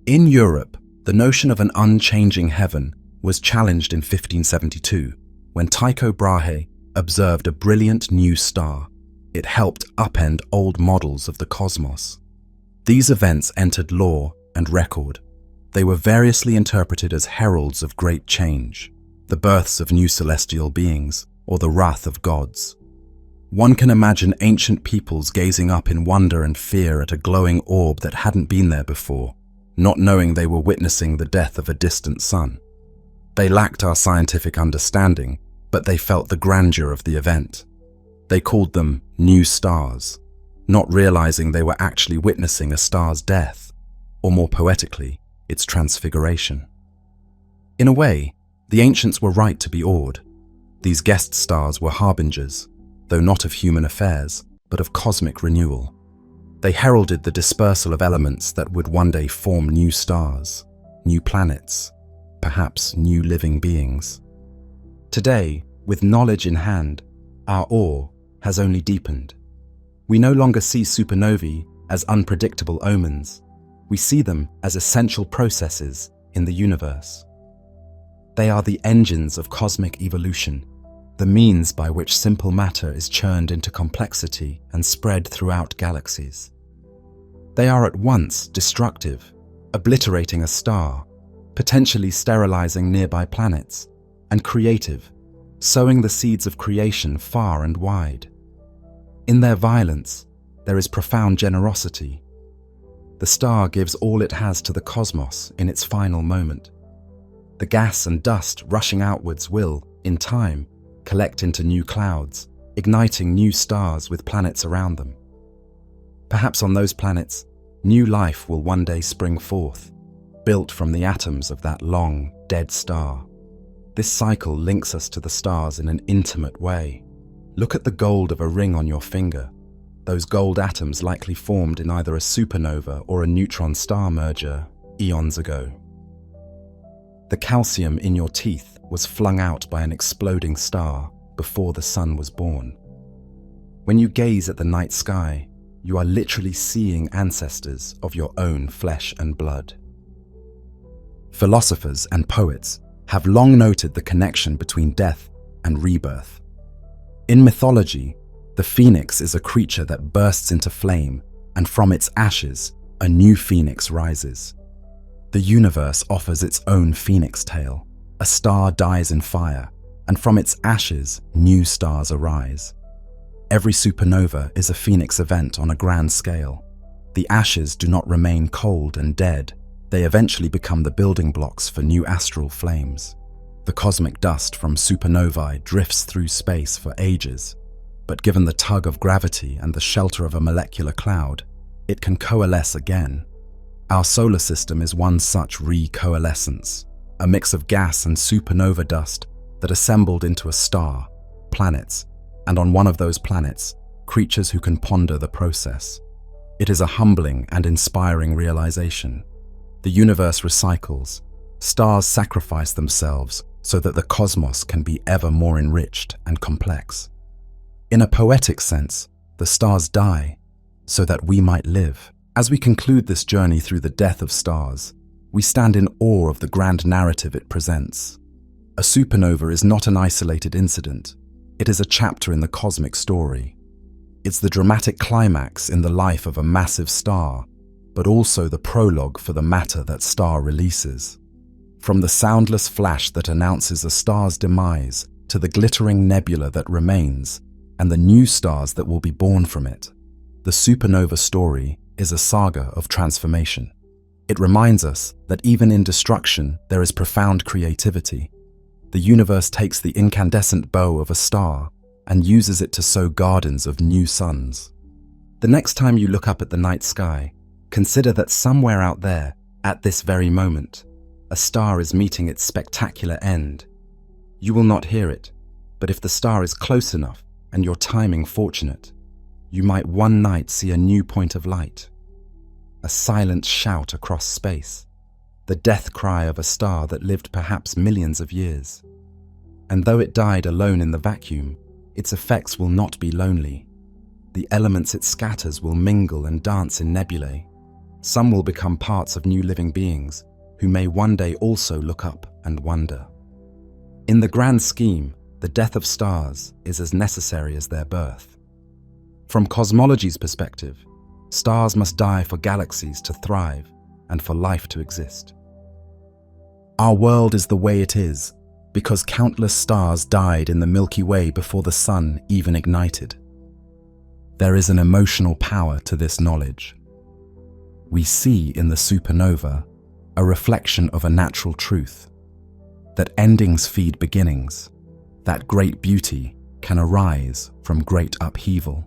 In Europe, the notion of an unchanging heaven was challenged in 1572, when Tycho Brahe observed a brilliant new star. It helped upend old models of the cosmos. These events entered law and record. They were variously interpreted as heralds of great change, the births of new celestial beings, or the wrath of gods. One can imagine ancient peoples gazing up in wonder and fear at a glowing orb that hadn't been there before, not knowing they were witnessing the death of a distant sun. They lacked our scientific understanding, but they felt the grandeur of the event. They called them new stars, not realizing they were actually witnessing a star's death, or more poetically, its transfiguration. In a way, the ancients were right to be awed. These guest stars were harbingers, though not of human affairs, but of cosmic renewal. They heralded the dispersal of elements that would one day form new stars, new planets, perhaps new living beings. Today, with knowledge in hand, our awe has only deepened. We no longer see supernovae as unpredictable omens. We see them as essential processes in the universe. They are the engines of cosmic evolution, the means by which simple matter is churned into complexity and spread throughout galaxies. They are at once destructive, obliterating a star, potentially sterilizing nearby planets, and creative, sowing the seeds of creation far and wide. In their violence, there is profound generosity. The star gives all it has to the cosmos in its final moment. The gas and dust rushing outwards will, in time, collect into new clouds, igniting new stars with planets around them. Perhaps on those planets, new life will one day spring forth, built from the atoms of that long, dead star. This cycle links us to the stars in an intimate way. Look at the gold of a ring on your finger. Those gold atoms likely formed in either a supernova or a neutron-star merger eons ago. The calcium in your teeth was flung out by an exploding star before the sun was born. When you gaze at the night sky, you are literally seeing ancestors of your own flesh and blood. Philosophers and poets have long noted the connection between death and rebirth. In mythology, the phoenix is a creature that bursts into flame, and from its ashes, a new phoenix rises. The universe offers its own phoenix tale. A star dies in fire, and from its ashes, new stars arise. Every supernova is a phoenix event on a grand scale. The ashes do not remain cold and dead. They eventually become the building blocks for new astral flames. The cosmic dust from supernovae drifts through space for ages, but given the tug of gravity and the shelter of a molecular cloud, it can coalesce again. Our solar system is one such recoalescence, a mix of gas and supernova dust that assembled into a star, planets, and on one of those planets, creatures who can ponder the process. It is a humbling and inspiring realization. The universe recycles. Stars sacrifice themselves so that the cosmos can be ever more enriched and complex. In a poetic sense, the stars die so that we might live. As we conclude this journey through the death of stars, we stand in awe of the grand narrative it presents. A supernova is not an isolated incident. It is a chapter in the cosmic story. It's the dramatic climax in the life of a massive star, but also the prologue for the matter that star releases. From the soundless flash that announces a star's demise to the glittering nebula that remains and the new stars that will be born from it, the supernova story is a saga of transformation. It reminds us that even in destruction, there is profound creativity. The universe takes the incandescent bow of a star and uses it to sow gardens of new suns. The next time you look up at the night sky, consider that somewhere out there, at this very moment, a star is meeting its spectacular end. You will not hear it, but if the star is close enough and your timing fortunate, you might one night see a new point of light. A silent shout across space, the death cry of a star that lived perhaps millions of years. And though it died alone in the vacuum, its effects will not be lonely. The elements it scatters will mingle and dance in nebulae. Some will become parts of new living beings who may one day also look up and wonder. In the grand scheme, the death of stars is as necessary as their birth. From cosmology's perspective, stars must die for galaxies to thrive and for life to exist. Our world is the way it is because countless stars died in the Milky Way before the sun even ignited. There is an emotional power to this knowledge. We see in the supernova a reflection of a natural truth, that endings feed beginnings, that great beauty can arise from great upheaval.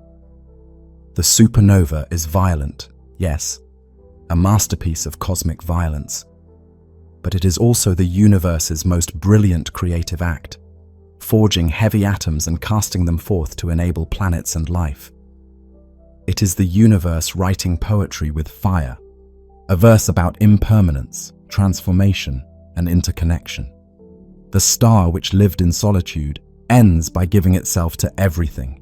The supernova is violent, yes, a masterpiece of cosmic violence, but it is also the universe's most brilliant creative act, forging heavy atoms and casting them forth to enable planets and life. It is the universe writing poetry with fire, a verse about impermanence, transformation, and interconnection. The star which lived in solitude ends by giving itself to everything.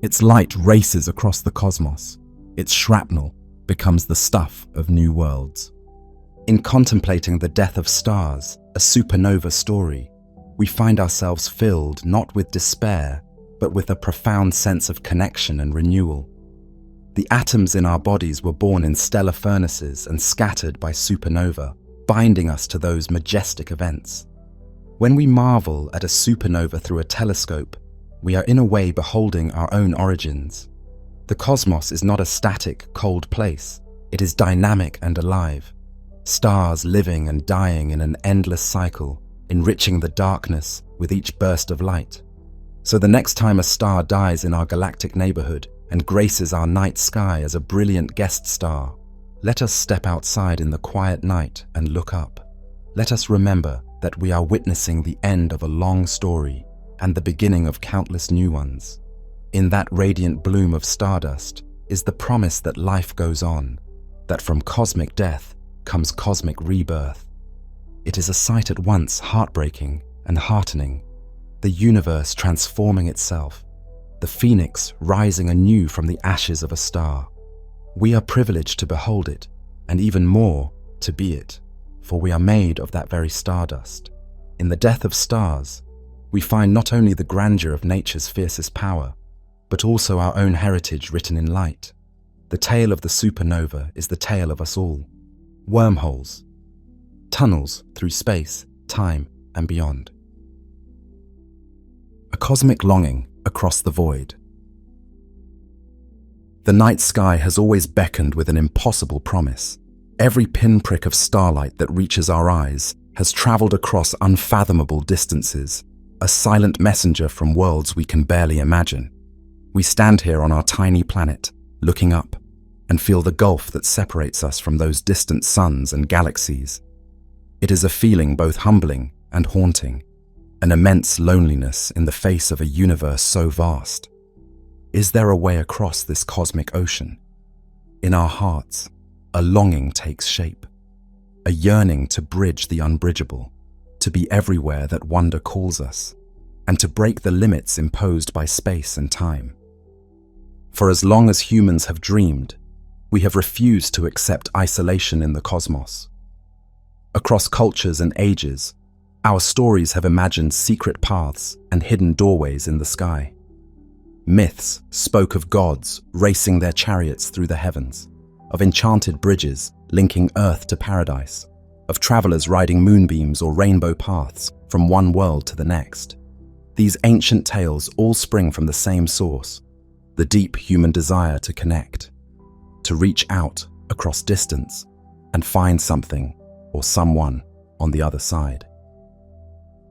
Its light races across the cosmos. Its shrapnel becomes the stuff of new worlds. In contemplating the death of stars, a supernova story, we find ourselves filled not with despair, but with a profound sense of connection and renewal. The atoms in our bodies were born in stellar furnaces and scattered by supernova, binding us to those majestic events. When we marvel at a supernova through a telescope, we are in a way beholding our own origins. The cosmos is not a static, cold place. It is dynamic and alive. Stars living and dying in an endless cycle, enriching the darkness with each burst of light. So the next time a star dies in our galactic neighborhood and graces our night sky as a brilliant guest star, let us step outside in the quiet night and look up. Let us remember that we are witnessing the end of a long story and the beginning of countless new ones. In that radiant bloom of stardust is the promise that life goes on, that from cosmic death comes cosmic rebirth. It is a sight at once heartbreaking and heartening, the universe transforming itself, the phoenix rising anew from the ashes of a star. We are privileged to behold it, and even more, to be it, for we are made of that very stardust. In the death of stars, we find not only the grandeur of nature's fiercest power, but also our own heritage written in light. The tale of the supernova is the tale of us all. Wormholes, tunnels through space, time, and beyond. A cosmic longing across the void. The night sky has always beckoned with an impossible promise. Every pinprick of starlight that reaches our eyes has traveled across unfathomable distances, a silent messenger from worlds we can barely imagine. We stand here on our tiny planet, looking up, and feel the gulf that separates us from those distant suns and galaxies. It is a feeling both humbling and haunting, an immense loneliness in the face of a universe so vast. Is there a way across this cosmic ocean? In our hearts, a longing takes shape, a yearning to bridge the unbridgeable, to be everywhere that wonder calls us, and to break the limits imposed by space and time. For as long as humans have dreamed, we have refused to accept isolation in the cosmos. Across cultures and ages, Our stories have imagined secret paths and hidden doorways in the sky. Myths spoke of gods racing their chariots through the heavens, of enchanted bridges linking Earth to paradise, of travelers riding moonbeams or rainbow paths from one world to the next. These ancient tales all spring from the same source, the deep human desire to connect, to reach out across distance and find something or someone on the other side.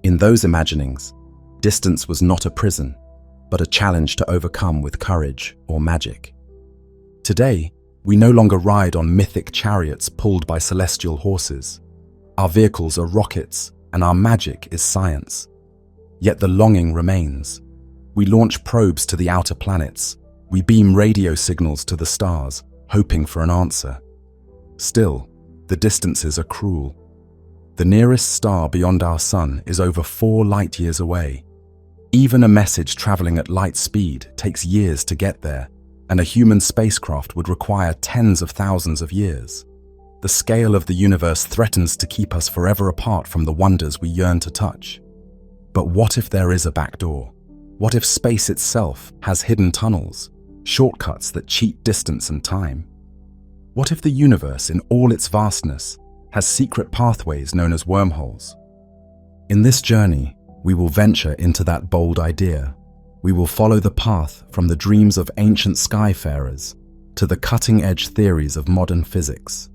In those imaginings, distance was not a prison, but a challenge to overcome with courage or magic. Today, we no longer ride on mythic chariots pulled by celestial horses. Our vehicles are rockets, and our magic is science. Yet the longing remains. We launch probes to the outer planets. We beam radio signals to the stars, hoping for an answer. Still, the distances are cruel. The nearest star beyond our sun is over 4 light-years away. Even a message traveling at light speed takes years to get there, and a human spacecraft would require tens of thousands of years. The scale of the universe threatens to keep us forever apart from the wonders we yearn to touch. But what if there is a backdoor? What if space itself has hidden tunnels, shortcuts that cheat distance and time? What if the universe in all its vastness has secret pathways known as wormholes? In this journey, we will venture into that bold idea. We will follow the path from the dreams of ancient skyfarers to the cutting-edge theories of modern physics.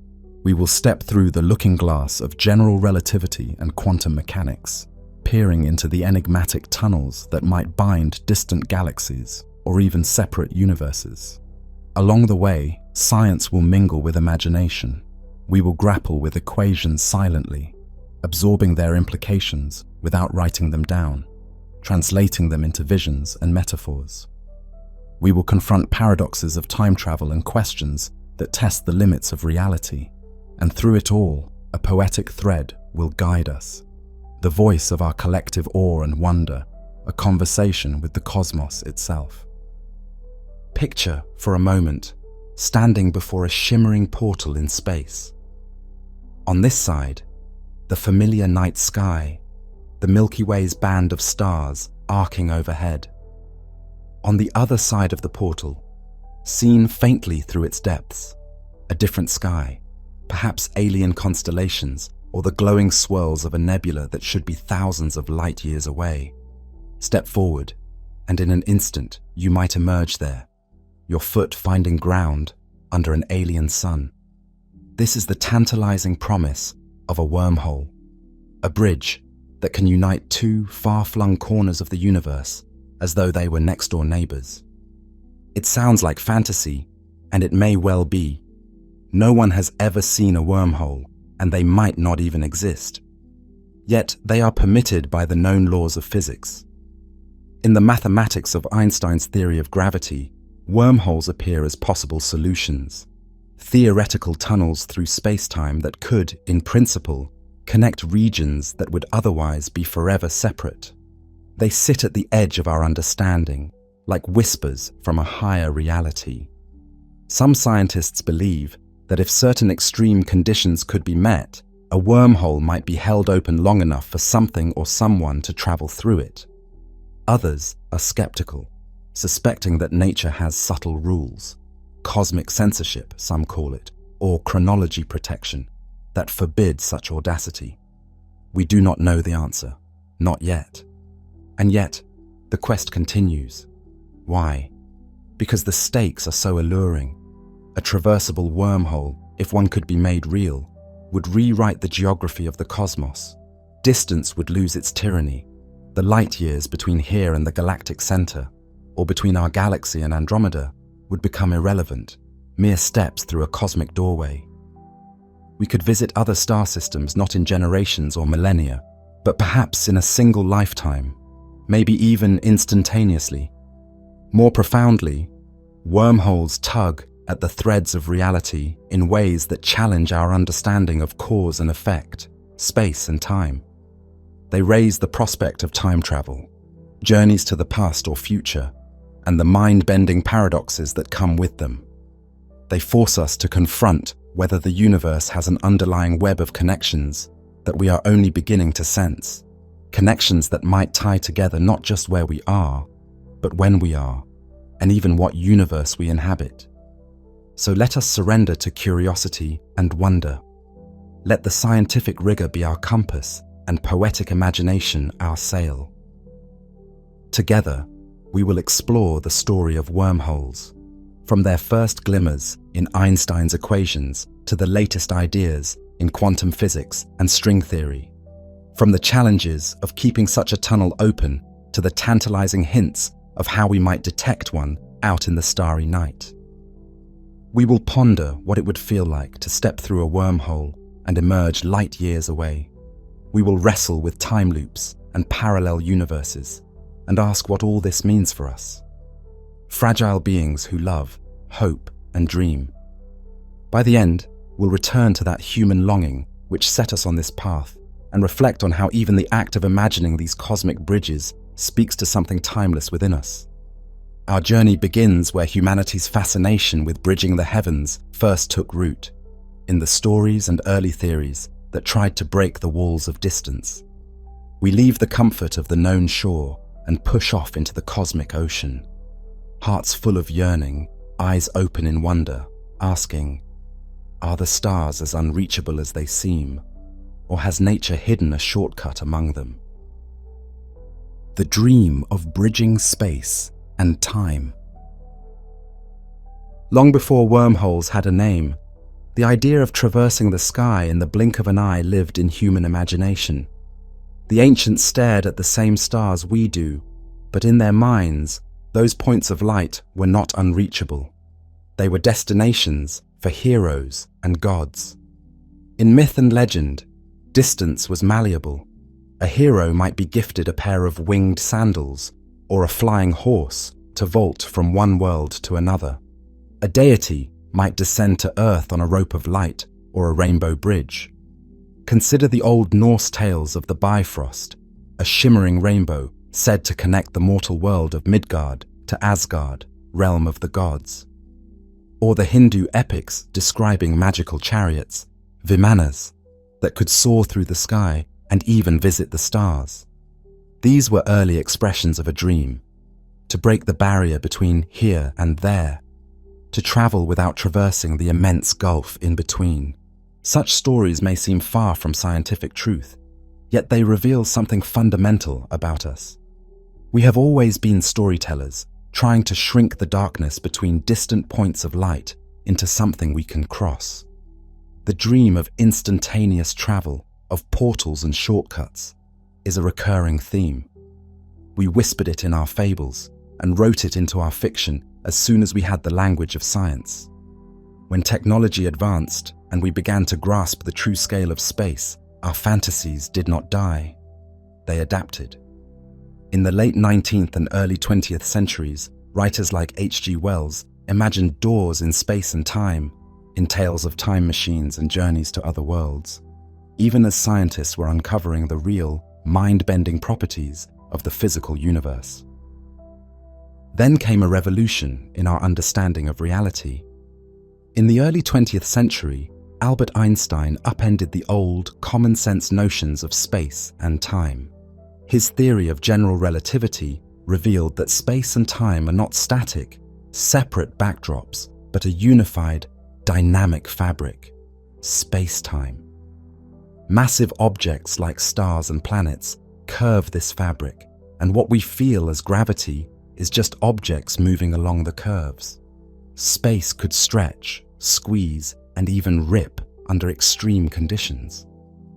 We will step through the looking glass of general relativity and quantum mechanics, peering into the enigmatic tunnels that might bind distant galaxies or even separate universes. Along the way, science will mingle with imagination. We will grapple with equations silently, absorbing their implications without writing them down, translating them into visions and metaphors. We will confront paradoxes of time travel and questions that test the limits of reality. And through it all, a poetic thread will guide us, the voice of our collective awe and wonder, a conversation with the cosmos itself. Picture, for a moment, standing before a shimmering portal in space. On this side, the familiar night sky, the Milky Way's band of stars arcing overhead. On the other side of the portal, seen faintly through its depths, a different sky, perhaps alien constellations or the glowing swirls of a nebula that should be thousands of light years away. Step forward, and in an instant you might emerge there, your foot finding ground under an alien sun. This is the tantalizing promise of a wormhole, a bridge that can unite 2 far-flung corners of the universe as though they were next-door neighbors. It sounds like fantasy, and it may well be. No one has ever seen a wormhole, and they might not even exist. Yet they are permitted by the known laws of physics. In the mathematics of Einstein's theory of gravity, wormholes appear as possible solutions, theoretical tunnels through space-time that could, in principle, connect regions that would otherwise be forever separate. They sit at the edge of our understanding, like whispers from a higher reality. Some scientists believe that if certain extreme conditions could be met, a wormhole might be held open long enough for something or someone to travel through it. Others are skeptical, suspecting that nature has subtle rules, cosmic censorship, some call it, or chronology protection, that forbid such audacity. We do not know the answer, not yet. And yet, the quest continues. Why? Because the stakes are so alluring. A traversable wormhole, if one could be made real, would rewrite the geography of the cosmos. Distance would lose its tyranny. The light years between here and the galactic center, or between our galaxy and Andromeda, would become irrelevant, mere steps through a cosmic doorway. We could visit other star systems not in generations or millennia, but perhaps in a single lifetime, maybe even instantaneously. More profoundly, wormholes tug at the threads of reality in ways that challenge our understanding of cause and effect, space and time. They raise the prospect of time travel, journeys to the past or future, and the mind-bending paradoxes that come with them. They force us to confront whether the universe has an underlying web of connections that we are only beginning to sense. connections that might tie together not just where we are, but when we are, and even what universe we inhabit. So let us surrender to curiosity and wonder. Let the scientific rigor be our compass and poetic imagination our sail. Together, we will explore the story of wormholes, from their first glimmers in Einstein's equations to the latest ideas in quantum physics and string theory, from the challenges of keeping such a tunnel open to the tantalizing hints of how we might detect one out in the starry night. We will ponder what it would feel like to step through a wormhole and emerge light years away. We will wrestle with time loops and parallel universes and ask what all this means for us. Fragile beings who love, hope, and dream. By the end, we'll return to that human longing which set us on this path and reflect on how even the act of imagining these cosmic bridges speaks to something timeless within us. Our journey begins where humanity's fascination with bridging the heavens first took root, in the stories and early theories that tried to break the walls of distance. We leave the comfort of the known shore and push off into the cosmic ocean, hearts full of yearning, eyes open in wonder, asking, are the stars as unreachable as they seem, or has nature hidden a shortcut among them? The dream of bridging space and time. Long before wormholes had a name, the idea of traversing the sky in the blink of an eye lived in human imagination. The ancients stared at the same stars we do, but in their minds, those points of light were not unreachable. They were destinations for heroes and gods. In myth and legend, distance was malleable. A hero might be gifted a pair of winged sandals or a flying horse to vault from one world to another. A deity might descend to earth on a rope of light or a rainbow bridge. Consider the old Norse tales of the Bifrost, a shimmering rainbow said to connect the mortal world of Midgard to Asgard, realm of the gods. Or the Hindu epics describing magical chariots, vimanas, that could soar through the sky and even visit the stars. These were early expressions of a dream, to break the barrier between here and there, to travel without traversing the immense gulf in between. Such stories may seem far from scientific truth, yet they reveal something fundamental about us. We have always been storytellers, trying to shrink the darkness between distant points of light into something we can cross. The dream of instantaneous travel, of portals and shortcuts, is a recurring theme. We whispered it in our fables and wrote it into our fiction as soon as we had the language of science. When technology advanced and we began to grasp the true scale of space, our fantasies did not die. They adapted. In the late 19th and early 20th centuries, writers like H.G. Wells imagined doors in space and time, in tales of time machines and journeys to other worlds, even as scientists were uncovering the real, mind-bending properties of the physical universe. Then came a revolution in our understanding of reality. In the early 20th century, Albert Einstein upended the old, common-sense notions of space and time. His theory of general relativity revealed that space and time are not static, separate backdrops, but a unified, dynamic fabric, space-time. Massive objects like stars and planets curve this fabric, and what we feel as gravity is just objects moving along the curves. Space could stretch, squeeze, and even rip under extreme conditions.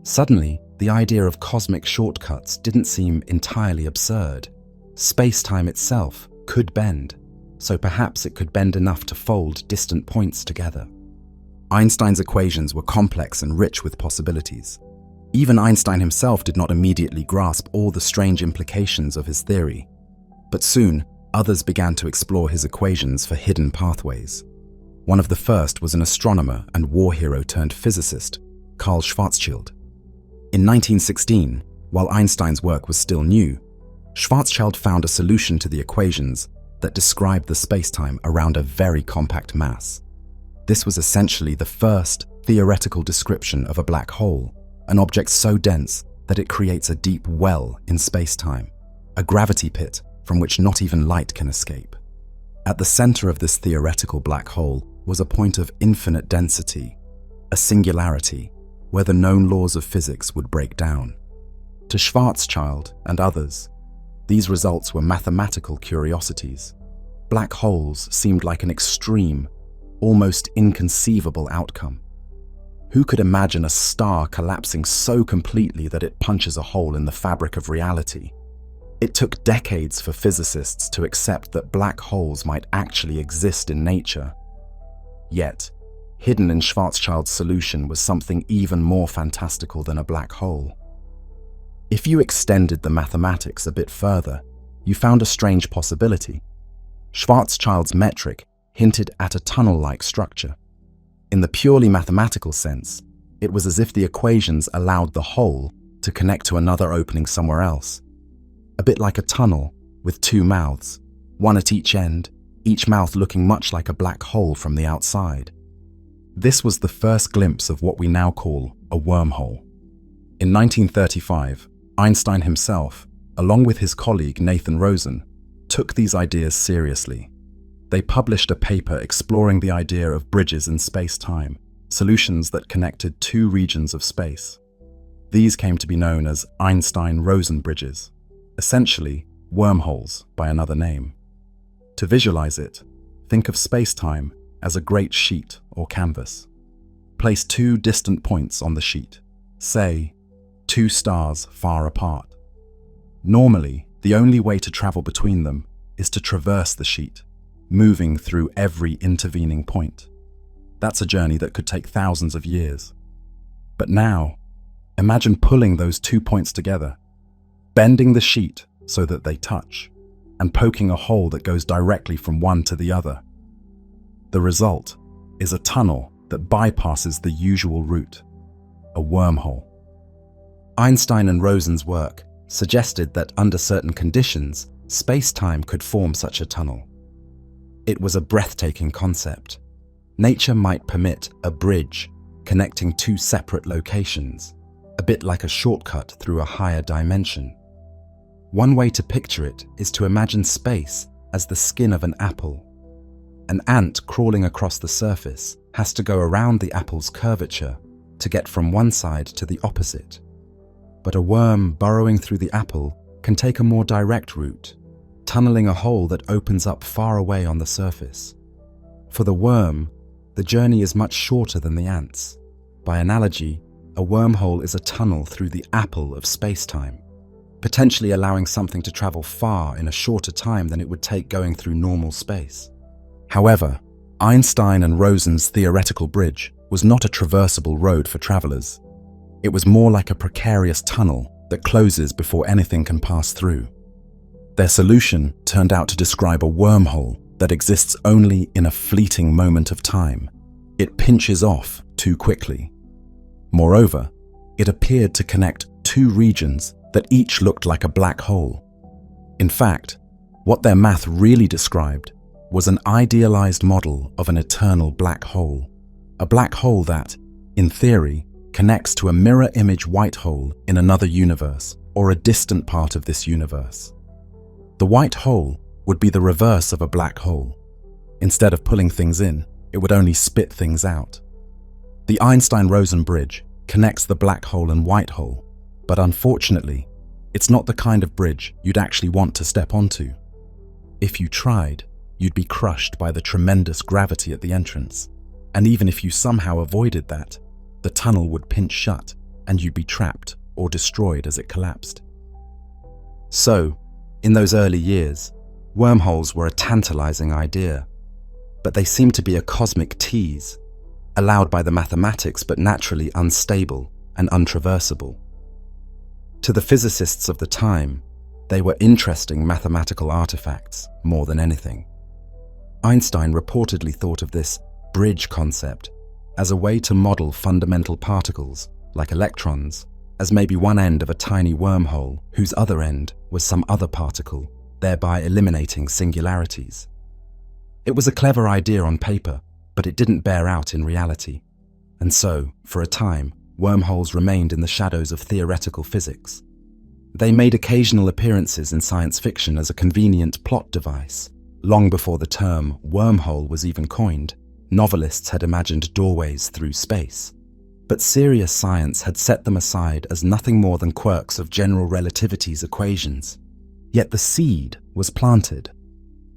Suddenly, the idea of cosmic shortcuts didn't seem entirely absurd. Space-time itself could bend, so perhaps it could bend enough to fold distant points together. Einstein's equations were complex and rich with possibilities. Even Einstein himself did not immediately grasp all the strange implications of his theory. But soon, others began to explore his equations for hidden pathways. One of the first was an astronomer and war hero turned physicist, Carl Schwarzschild. In 1916, while Einstein's work was still new, Schwarzschild found a solution to the equations that described the spacetime around a very compact mass. This was essentially the first theoretical description of a black hole, an object so dense that it creates a deep well in space-time, a gravity pit from which not even light can escape. At the center of this theoretical black hole was a point of infinite density, a singularity where the known laws of physics would break down. To Schwarzschild and others, these results were mathematical curiosities. Black holes seemed like an extreme, almost inconceivable outcome. Who could imagine a star collapsing so completely that it punches a hole in the fabric of reality? It took decades for physicists to accept that black holes might actually exist in nature. Yet, hidden in Schwarzschild's solution was something even more fantastical than a black hole. If you extended the mathematics a bit further, you found a strange possibility. Schwarzschild's metric hinted at a tunnel-like structure. In the purely mathematical sense, it was as if the equations allowed the hole to connect to another opening somewhere else. A bit like a tunnel with two mouths, one at each mouth looking much like a black hole from the outside. This was the first glimpse of what we now call a wormhole. In 1935, Einstein himself, along with his colleague Nathan Rosen, took these ideas seriously. They published a paper exploring the idea of bridges in space-time, solutions that connected two regions of space. These came to be known as Einstein-Rosen bridges, essentially wormholes by another name. To visualize it, think of space-time as a great sheet or canvas. Place two distant points on the sheet, say, two stars far apart. Normally, the only way to travel between them is to traverse the sheet, moving through every intervening point. That's a journey that could take thousands of years. But now, imagine pulling those 2 points together, bending the sheet so that they touch, and poking a hole that goes directly from one to the other. The result is a tunnel that bypasses the usual route, a wormhole. Einstein and Rosen's work suggested that under certain conditions, space-time could form such a tunnel. It was a breathtaking concept. Nature might permit a bridge connecting two separate locations, a bit like a shortcut through a higher dimension. One way to picture it is to imagine space as the skin of an apple. An ant crawling across the surface has to go around the apple's curvature to get from one side to the opposite. But a worm burrowing through the apple can take a more direct route, tunneling a hole that opens up far away on the surface. For the worm, the journey is much shorter than the ant's. By analogy, a wormhole is a tunnel through the apple of space-time, potentially allowing something to travel far in a shorter time than it would take going through normal space. However, Einstein and Rosen's theoretical bridge was not a traversable road for travelers. It was more like a precarious tunnel that closes before anything can pass through. Their solution turned out to describe a wormhole that exists only in a fleeting moment of time. It pinches off too quickly. Moreover, it appeared to connect two regions that each looked like a black hole. In fact, what their math really described was an idealized model of an eternal black hole. A black hole that, in theory, connects to a mirror image white hole in another universe or a distant part of this universe. The white hole would be the reverse of a black hole. Instead of pulling things in, it would only spit things out. The Einstein-Rosen bridge connects the black hole and white hole, but unfortunately, it's not the kind of bridge you'd actually want to step onto. If you tried, you'd be crushed by the tremendous gravity at the entrance, and even if you somehow avoided that, the tunnel would pinch shut and you'd be trapped or destroyed as it collapsed. So, in those early years, wormholes were a tantalizing idea, but they seemed to be a cosmic tease, allowed by the mathematics but naturally unstable and untraversable. To the physicists of the time, they were interesting mathematical artifacts more than anything. Einstein reportedly thought of this bridge concept as a way to model fundamental particles, like electrons, as maybe one end of a tiny wormhole whose other end was some other particle, thereby eliminating singularities. It was a clever idea on paper, but it didn't bear out in reality. And so, for a time, wormholes remained in the shadows of theoretical physics. They made occasional appearances in science fiction as a convenient plot device. Long before the term wormhole was even coined, novelists had imagined doorways through space. But serious science had set them aside as nothing more than quirks of general relativity's equations. Yet the seed was planted.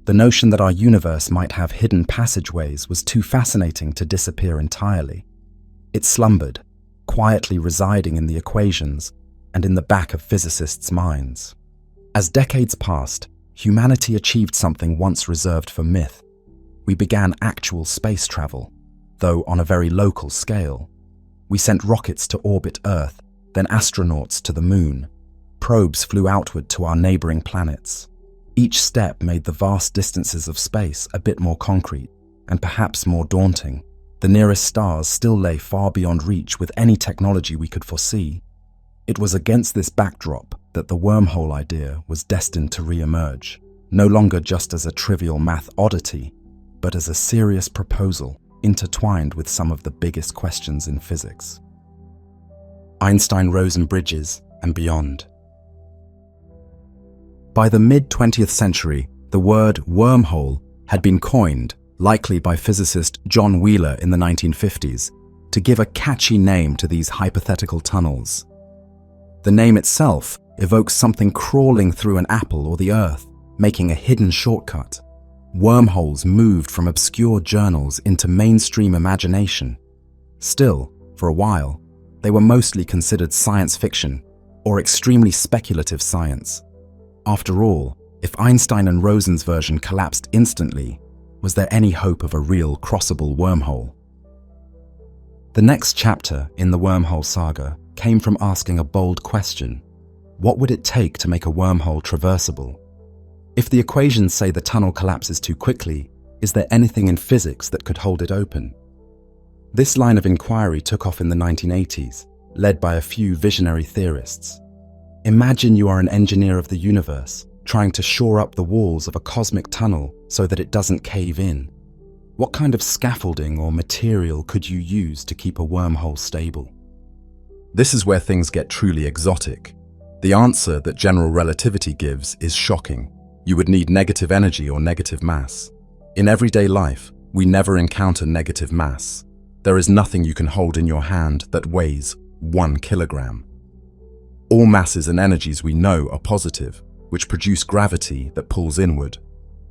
The notion that our universe might have hidden passageways was too fascinating to disappear entirely. It slumbered, quietly residing in the equations and in the back of physicists' minds. As decades passed, humanity achieved something once reserved for myth. We began actual space travel, though on a very local scale. We sent rockets to orbit Earth, then astronauts to the Moon. Probes flew outward to our neighboring planets. Each step made the vast distances of space a bit more concrete, and perhaps more daunting. The nearest stars still lay far beyond reach with any technology we could foresee. It was against this backdrop that the wormhole idea was destined to re-emerge, no longer just as a trivial math oddity, but as a serious proposal intertwined with some of the biggest questions in physics. Einstein-Rosen bridges and beyond. By the mid-20th century, the word wormhole had been coined, likely by physicist John Wheeler in the 1950s, to give a catchy name to these hypothetical tunnels. The name itself evokes something crawling through an apple or the earth, making a hidden shortcut. Wormholes moved from obscure journals into mainstream imagination. Still, for a while, they were mostly considered science fiction or extremely speculative science. After all, if Einstein and Rosen's version collapsed instantly, was there any hope of a real crossable wormhole? The next chapter in the wormhole saga came from asking a bold question. What would it take to make a wormhole traversable? If the equations say the tunnel collapses too quickly, is there anything in physics that could hold it open? This line of inquiry took off in the 1980s, led by a few visionary theorists. Imagine you are an engineer of the universe, trying to shore up the walls of a cosmic tunnel so that it doesn't cave in. What kind of scaffolding or material could you use to keep a wormhole stable? This is where things get truly exotic. The answer that general relativity gives is shocking. You would need negative energy or negative mass. In everyday life, we never encounter negative mass. There is nothing you can hold in your hand that weighs 1 kilogram. All masses and energies we know are positive, which produce gravity that pulls inward.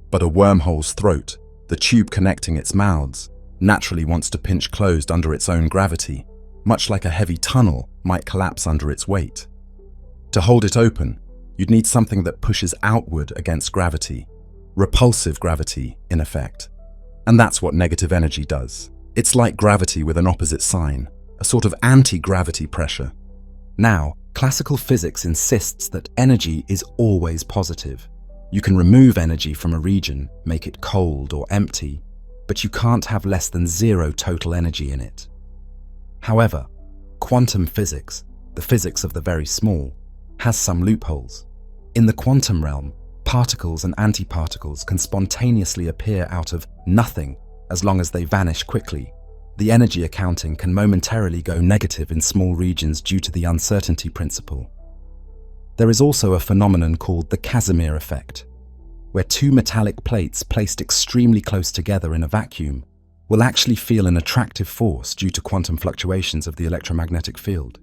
But a wormhole's throat, the tube connecting its mouths, naturally wants to pinch closed under its own gravity, much like a heavy tunnel might collapse under its weight. To hold it open, you'd need something that pushes outward against gravity, repulsive gravity, in effect. And that's what negative energy does. It's like gravity with an opposite sign, a sort of anti-gravity pressure. Now, classical physics insists that energy is always positive. You can remove energy from a region, make it cold or empty, but you can't have less than 0 total energy in it. However, quantum physics, the physics of the very small, has some loopholes. In the quantum realm, particles and antiparticles can spontaneously appear out of nothing as long as they vanish quickly. The energy accounting can momentarily go negative in small regions due to the uncertainty principle. There is also a phenomenon called the Casimir effect, where two metallic plates placed extremely close together in a vacuum will actually feel an attractive force due to quantum fluctuations of the electromagnetic field.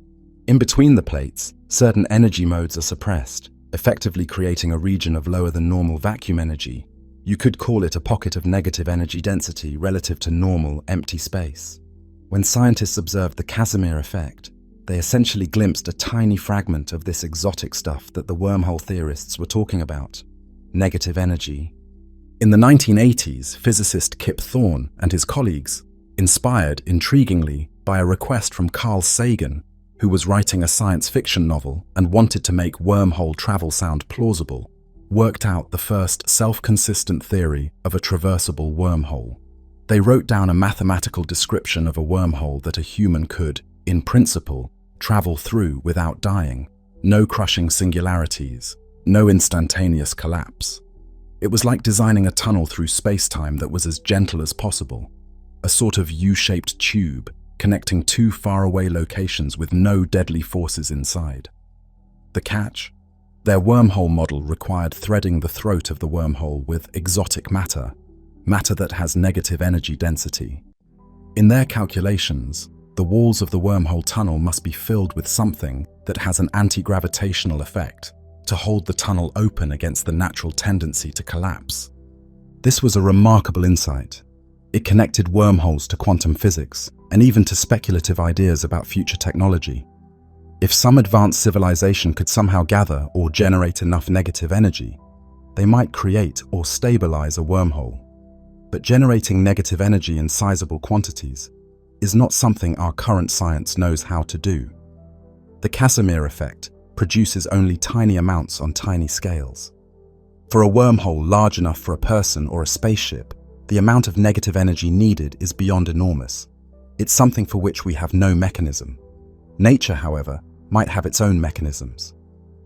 In between the plates, certain energy modes are suppressed, effectively creating a region of lower than normal vacuum energy. You could call it a pocket of negative energy density relative to normal, empty space. When scientists observed the Casimir effect, they essentially glimpsed a tiny fragment of this exotic stuff that the wormhole theorists were talking about: negative energy. In the 1980s, physicist Kip Thorne and his colleagues, inspired, intriguingly, by a request from Carl Sagan, who was writing a science fiction novel and wanted to make wormhole travel sound plausible, worked out the first self-consistent theory of a traversable wormhole. They wrote down a mathematical description of a wormhole that a human could, in principle, travel through without dying. No crushing singularities, no instantaneous collapse. It was like designing a tunnel through space-time that was as gentle as possible, a sort of U-shaped tube connecting two faraway locations with no deadly forces inside. The catch? Their wormhole model required threading the throat of the wormhole with exotic matter, matter that has negative energy density. In their calculations, the walls of the wormhole tunnel must be filled with something that has an anti-gravitational effect to hold the tunnel open against the natural tendency to collapse. This was a remarkable insight. It connected wormholes to quantum physics and even to speculative ideas about future technology. If some advanced civilization could somehow gather or generate enough negative energy, they might create or stabilize a wormhole. But generating negative energy in sizable quantities is not something our current science knows how to do. The Casimir effect produces only tiny amounts on tiny scales. For a wormhole large enough for a person or a spaceship, the amount of negative energy needed is beyond enormous. It's something for which we have no mechanism. Nature, however, might have its own mechanisms.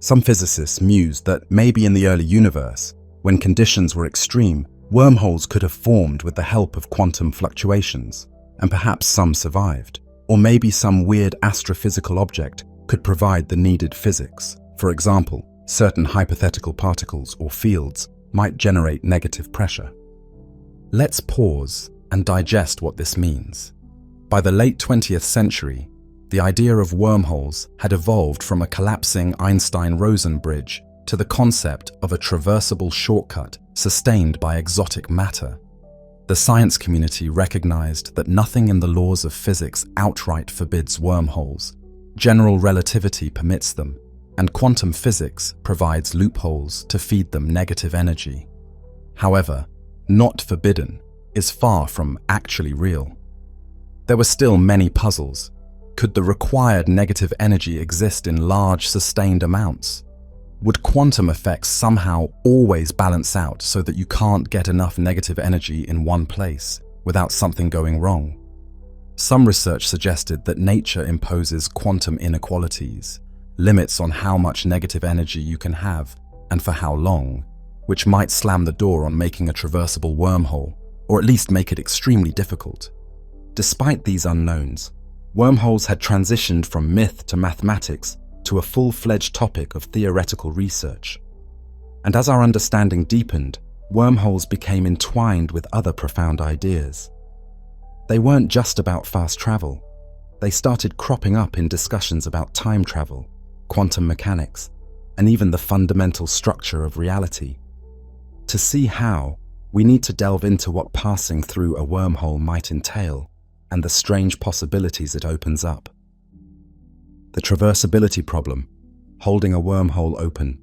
Some physicists mused that maybe in the early universe, when conditions were extreme, wormholes could have formed with the help of quantum fluctuations, and perhaps some survived. Or maybe some weird astrophysical object could provide the needed physics. For example, certain hypothetical particles or fields might generate negative pressure. Let's pause and digest what this means. By the late 20th century, the idea of wormholes had evolved from a collapsing Einstein-Rosen bridge to the concept of a traversable shortcut sustained by exotic matter. The science community recognized that nothing in the laws of physics outright forbids wormholes. General relativity permits them, and quantum physics provides loopholes to feed them negative energy. However, not forbidden is far from actually real. There were still many puzzles. Could the required negative energy exist in large, sustained amounts? Would quantum effects somehow always balance out so that you can't get enough negative energy in one place without something going wrong? Some research suggested that nature imposes quantum inequalities, limits on how much negative energy you can have and for how long, which might slam the door on making a traversable wormhole, or at least make it extremely difficult. Despite these unknowns, wormholes had transitioned from myth to mathematics to a full-fledged topic of theoretical research. And as our understanding deepened, wormholes became entwined with other profound ideas. They weren't just about fast travel. They started cropping up in discussions about time travel, quantum mechanics, and even the fundamental structure of reality. To see how, we need to delve into what passing through a wormhole might entail and the strange possibilities it opens up. The traversability problem, holding a wormhole open.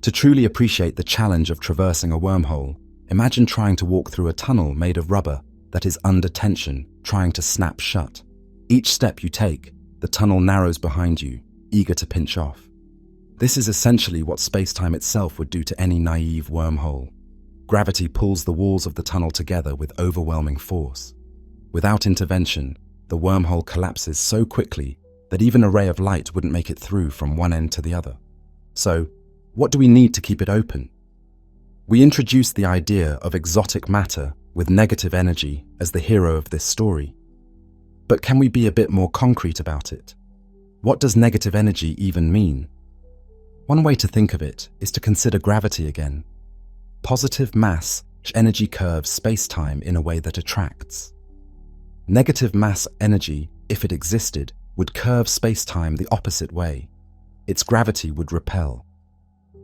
To truly appreciate the challenge of traversing a wormhole, imagine trying to walk through a tunnel made of rubber that is under tension, trying to snap shut. Each step you take, the tunnel narrows behind you, eager to pinch off. This is essentially what space-time itself would do to any naive wormhole. Gravity pulls the walls of the tunnel together with overwhelming force. Without intervention, the wormhole collapses so quickly that even a ray of light wouldn't make it through from one end to the other. So, what do we need to keep it open? We introduce the idea of exotic matter with negative energy as the hero of this story. But can we be a bit more concrete about it? What does negative energy even mean? One way to think of it is to consider gravity again. Positive mass energy curves space-time in a way that attracts. Negative mass energy, if it existed, would curve space-time the opposite way. Its gravity would repel.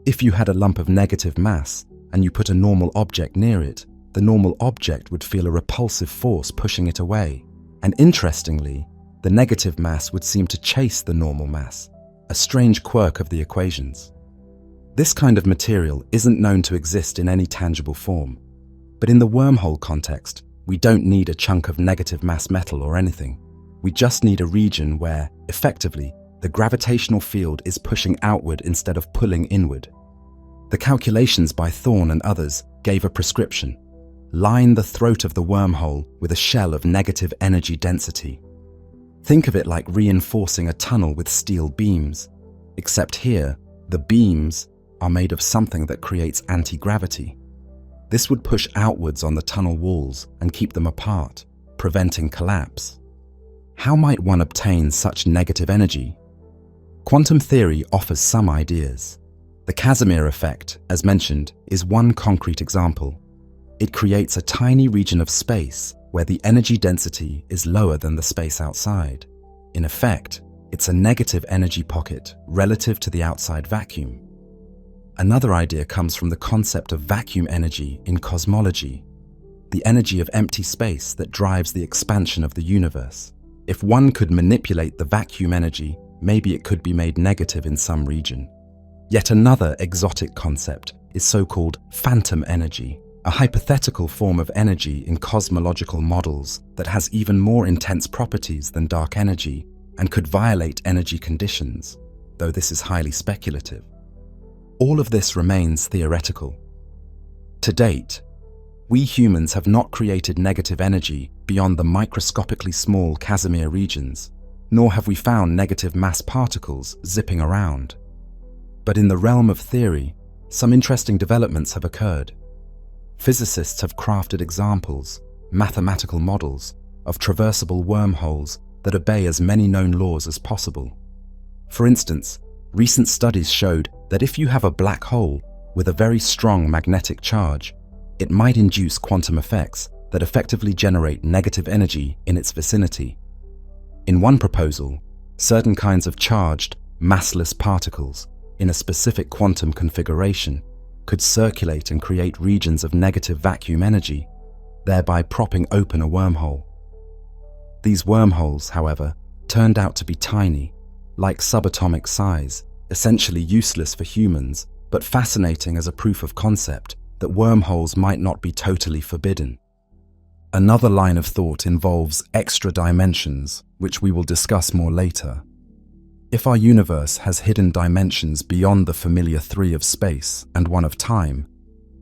If you had a lump of negative mass and you put a normal object near it, the normal object would feel a repulsive force pushing it away. And interestingly, the negative mass would seem to chase the normal mass, a strange quirk of the equations. This kind of material isn't known to exist in any tangible form, but in the wormhole context, we don't need a chunk of negative mass metal or anything. We just need a region where, effectively, the gravitational field is pushing outward instead of pulling inward. The calculations by Thorne and others gave a prescription. Line the throat of the wormhole with a shell of negative energy density. Think of it like reinforcing a tunnel with steel beams, except here, the beams are made of something that creates anti-gravity. This would push outwards on the tunnel walls and keep them apart, preventing collapse. How might one obtain such negative energy? Quantum theory offers some ideas. The Casimir effect, as mentioned, is one concrete example. It creates a tiny region of space where the energy density is lower than the space outside. In effect, it's a negative energy pocket relative to the outside vacuum. Another idea comes from the concept of vacuum energy in cosmology, the energy of empty space that drives the expansion of the universe. If one could manipulate the vacuum energy, maybe it could be made negative in some region. Yet another exotic concept is so-called phantom energy, a hypothetical form of energy in cosmological models that has even more intense properties than dark energy and could violate energy conditions, though this is highly speculative. All of this remains theoretical. To date, we humans have not created negative energy beyond the microscopically small Casimir regions, nor have we found negative mass particles zipping around. But in the realm of theory, some interesting developments have occurred. Physicists have crafted examples, mathematical models, of traversable wormholes that obey as many known laws as possible. For instance, recent studies showed that if you have a black hole with a very strong magnetic charge, it might induce quantum effects that effectively generate negative energy in its vicinity. In one proposal, certain kinds of charged, massless particles in a specific quantum configuration could circulate and create regions of negative vacuum energy, thereby propping open a wormhole. These wormholes, however, turned out to be tiny, like subatomic size, essentially useless for humans, but fascinating as a proof of concept that wormholes might not be totally forbidden. Another line of thought involves extra dimensions, which we will discuss more later. If our universe has hidden dimensions beyond the familiar three of space and one of time,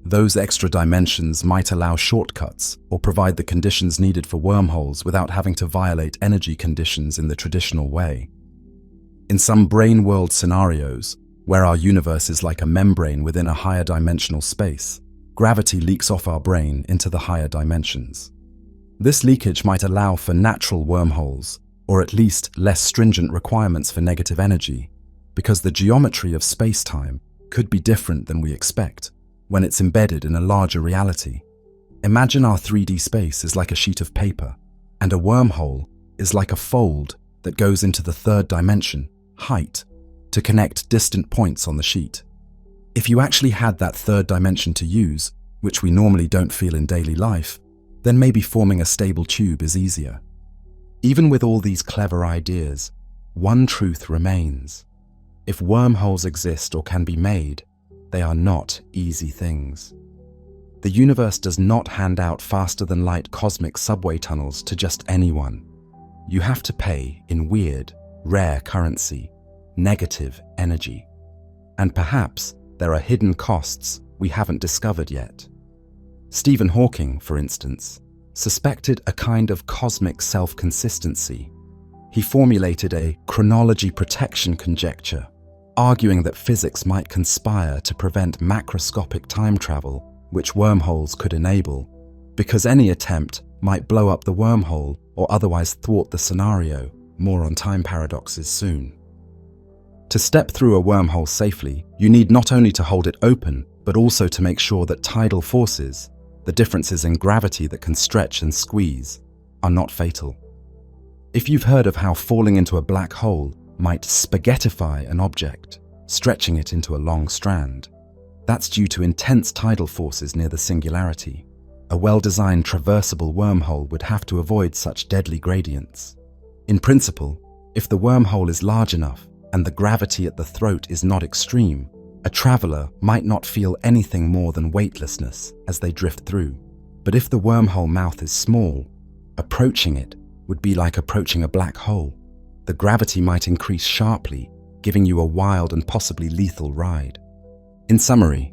those extra dimensions might allow shortcuts or provide the conditions needed for wormholes without having to violate energy conditions in the traditional way. In some brain world scenarios, where our universe is like a membrane within a higher dimensional space, gravity leaks off our brain into the higher dimensions. This leakage might allow for natural wormholes, or at least less stringent requirements for negative energy, because the geometry of space-time could be different than we expect when it's embedded in a larger reality. Imagine our 3D space is like a sheet of paper, and a wormhole is like a fold that goes into the third dimension, height, to connect distant points on the sheet. If you actually had that third dimension to use, which we normally don't feel in daily life, then maybe forming a stable tube is easier. Even with all these clever ideas, one truth remains. If wormholes exist or can be made, they are not easy things. The universe does not hand out faster-than-light cosmic subway tunnels to just anyone. You have to pay in weird, rare currency, negative energy. And perhaps there are hidden costs we haven't discovered yet. Stephen Hawking, for instance, suspected a kind of cosmic self-consistency. He formulated a chronology protection conjecture, arguing that physics might conspire to prevent macroscopic time travel, which wormholes could enable, because any attempt might blow up the wormhole or otherwise thwart the scenario. More on time paradoxes soon. To step through a wormhole safely, you need not only to hold it open, but also to make sure that tidal forces, the differences in gravity that can stretch and squeeze, are not fatal. If you've heard of how falling into a black hole might spaghettify an object, stretching it into a long strand, that's due to intense tidal forces near the singularity. A well-designed traversable wormhole would have to avoid such deadly gradients. In principle, if the wormhole is large enough and the gravity at the throat is not extreme, a traveler might not feel anything more than weightlessness as they drift through. But if the wormhole mouth is small, approaching it would be like approaching a black hole. The gravity might increase sharply, giving you a wild and possibly lethal ride. In summary,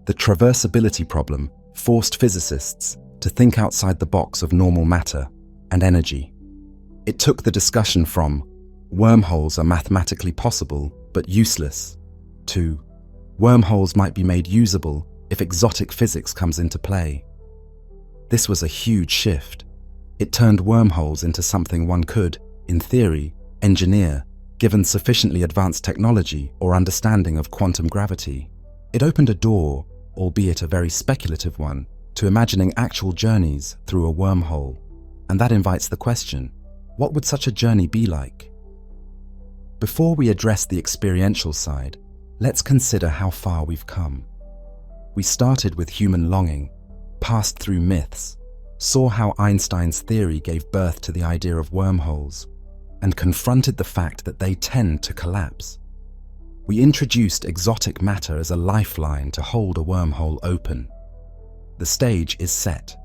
the traversability problem forced physicists to think outside the box of normal matter and energy. It took the discussion from wormholes are mathematically possible but useless to wormholes might be made usable if exotic physics comes into play. This was a huge shift, It turned wormholes into something one could, in theory, engineer, given sufficiently advanced technology or understanding of quantum gravity. It opened a door, albeit a very speculative one, to imagining actual journeys through a wormhole. And that invites the question, what would such a journey be like? Before we address the experiential side, let's consider how far we've come. We started with human longing, passed through myths, saw how Einstein's theory gave birth to the idea of wormholes, and confronted the fact that they tend to collapse. We introduced exotic matter as a lifeline to hold a wormhole open. The stage is set.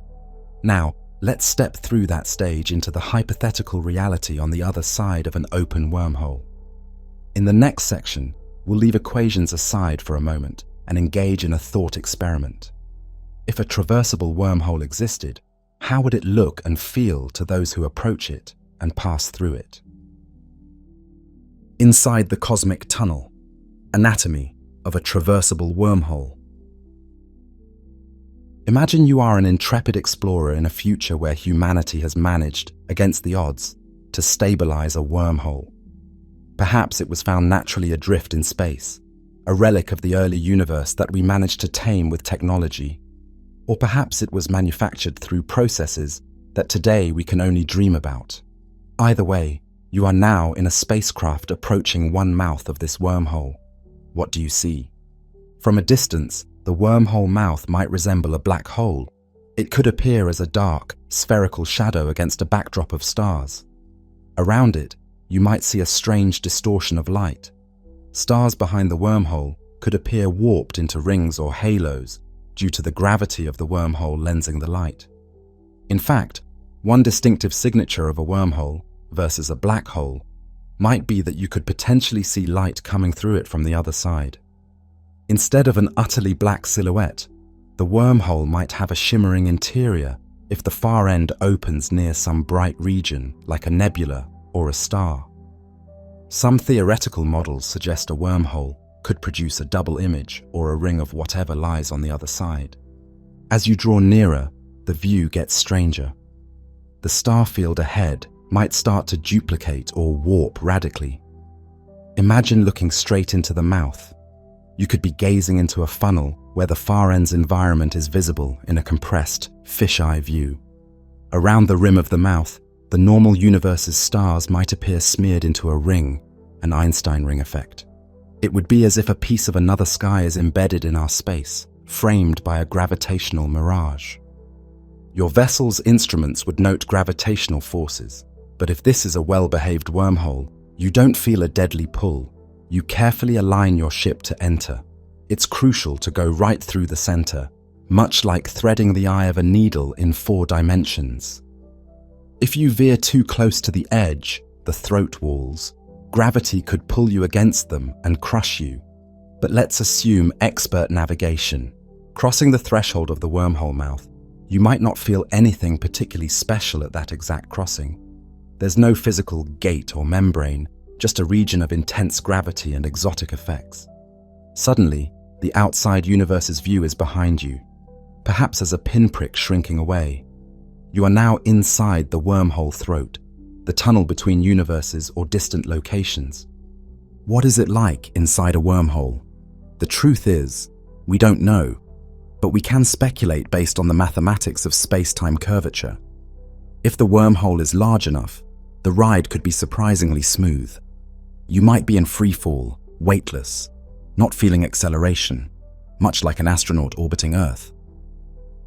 Now, let's step through that stage into the hypothetical reality on the other side of an open wormhole. In the next section, we'll leave equations aside for a moment and engage in a thought experiment. If a traversable wormhole existed, how would it look and feel to those who approach it and pass through it? Inside the cosmic tunnel, anatomy of a traversable wormhole. Imagine you are an intrepid explorer in a future where humanity has managed, against the odds, to stabilize a wormhole. Perhaps it was found naturally adrift in space, a relic of the early universe that we managed to tame with technology. Or perhaps it was manufactured through processes that today we can only dream about. Either way, you are now in a spacecraft approaching one mouth of this wormhole. What do you see? From a distance, the wormhole mouth might resemble a black hole. It could appear as a dark, spherical shadow against a backdrop of stars. Around it, you might see a strange distortion of light. Stars behind the wormhole could appear warped into rings or halos due to the gravity of the wormhole lensing the light. In fact, one distinctive signature of a wormhole versus a black hole might be that you could potentially see light coming through it from the other side. Instead of an utterly black silhouette, the wormhole might have a shimmering interior if the far end opens near some bright region like a nebula or a star. Some theoretical models suggest a wormhole could produce a double image or a ring of whatever lies on the other side. As you draw nearer, the view gets stranger. The star field ahead might start to duplicate or warp radically. Imagine looking straight into the mouth. You could be gazing into a funnel where the far end's environment is visible in a compressed, fisheye view. Around the rim of the mouth, the normal universe's stars might appear smeared into a ring, an Einstein ring effect. It would be as if a piece of another sky is embedded in our space, framed by a gravitational mirage. Your vessel's instruments would note gravitational forces, but if this is a well-behaved wormhole, you don't feel a deadly pull. You carefully align your ship to enter. It's crucial to go right through the center, much like threading the eye of a needle in 4 dimensions. If you veer too close to the edge, the throat walls, gravity could pull you against them and crush you. But let's assume expert navigation. Crossing the threshold of the wormhole mouth, you might not feel anything particularly special at that exact crossing. There's no physical gate or membrane, just a region of intense gravity and exotic effects. Suddenly, the outside universe's view is behind you, perhaps as a pinprick shrinking away. You are now inside the wormhole throat, the tunnel between universes or distant locations. What is it like inside a wormhole? The truth is, we don't know, but we can speculate based on the mathematics of space-time curvature. If the wormhole is large enough, the ride could be surprisingly smooth. You might be in free fall, weightless, not feeling acceleration, much like an astronaut orbiting Earth.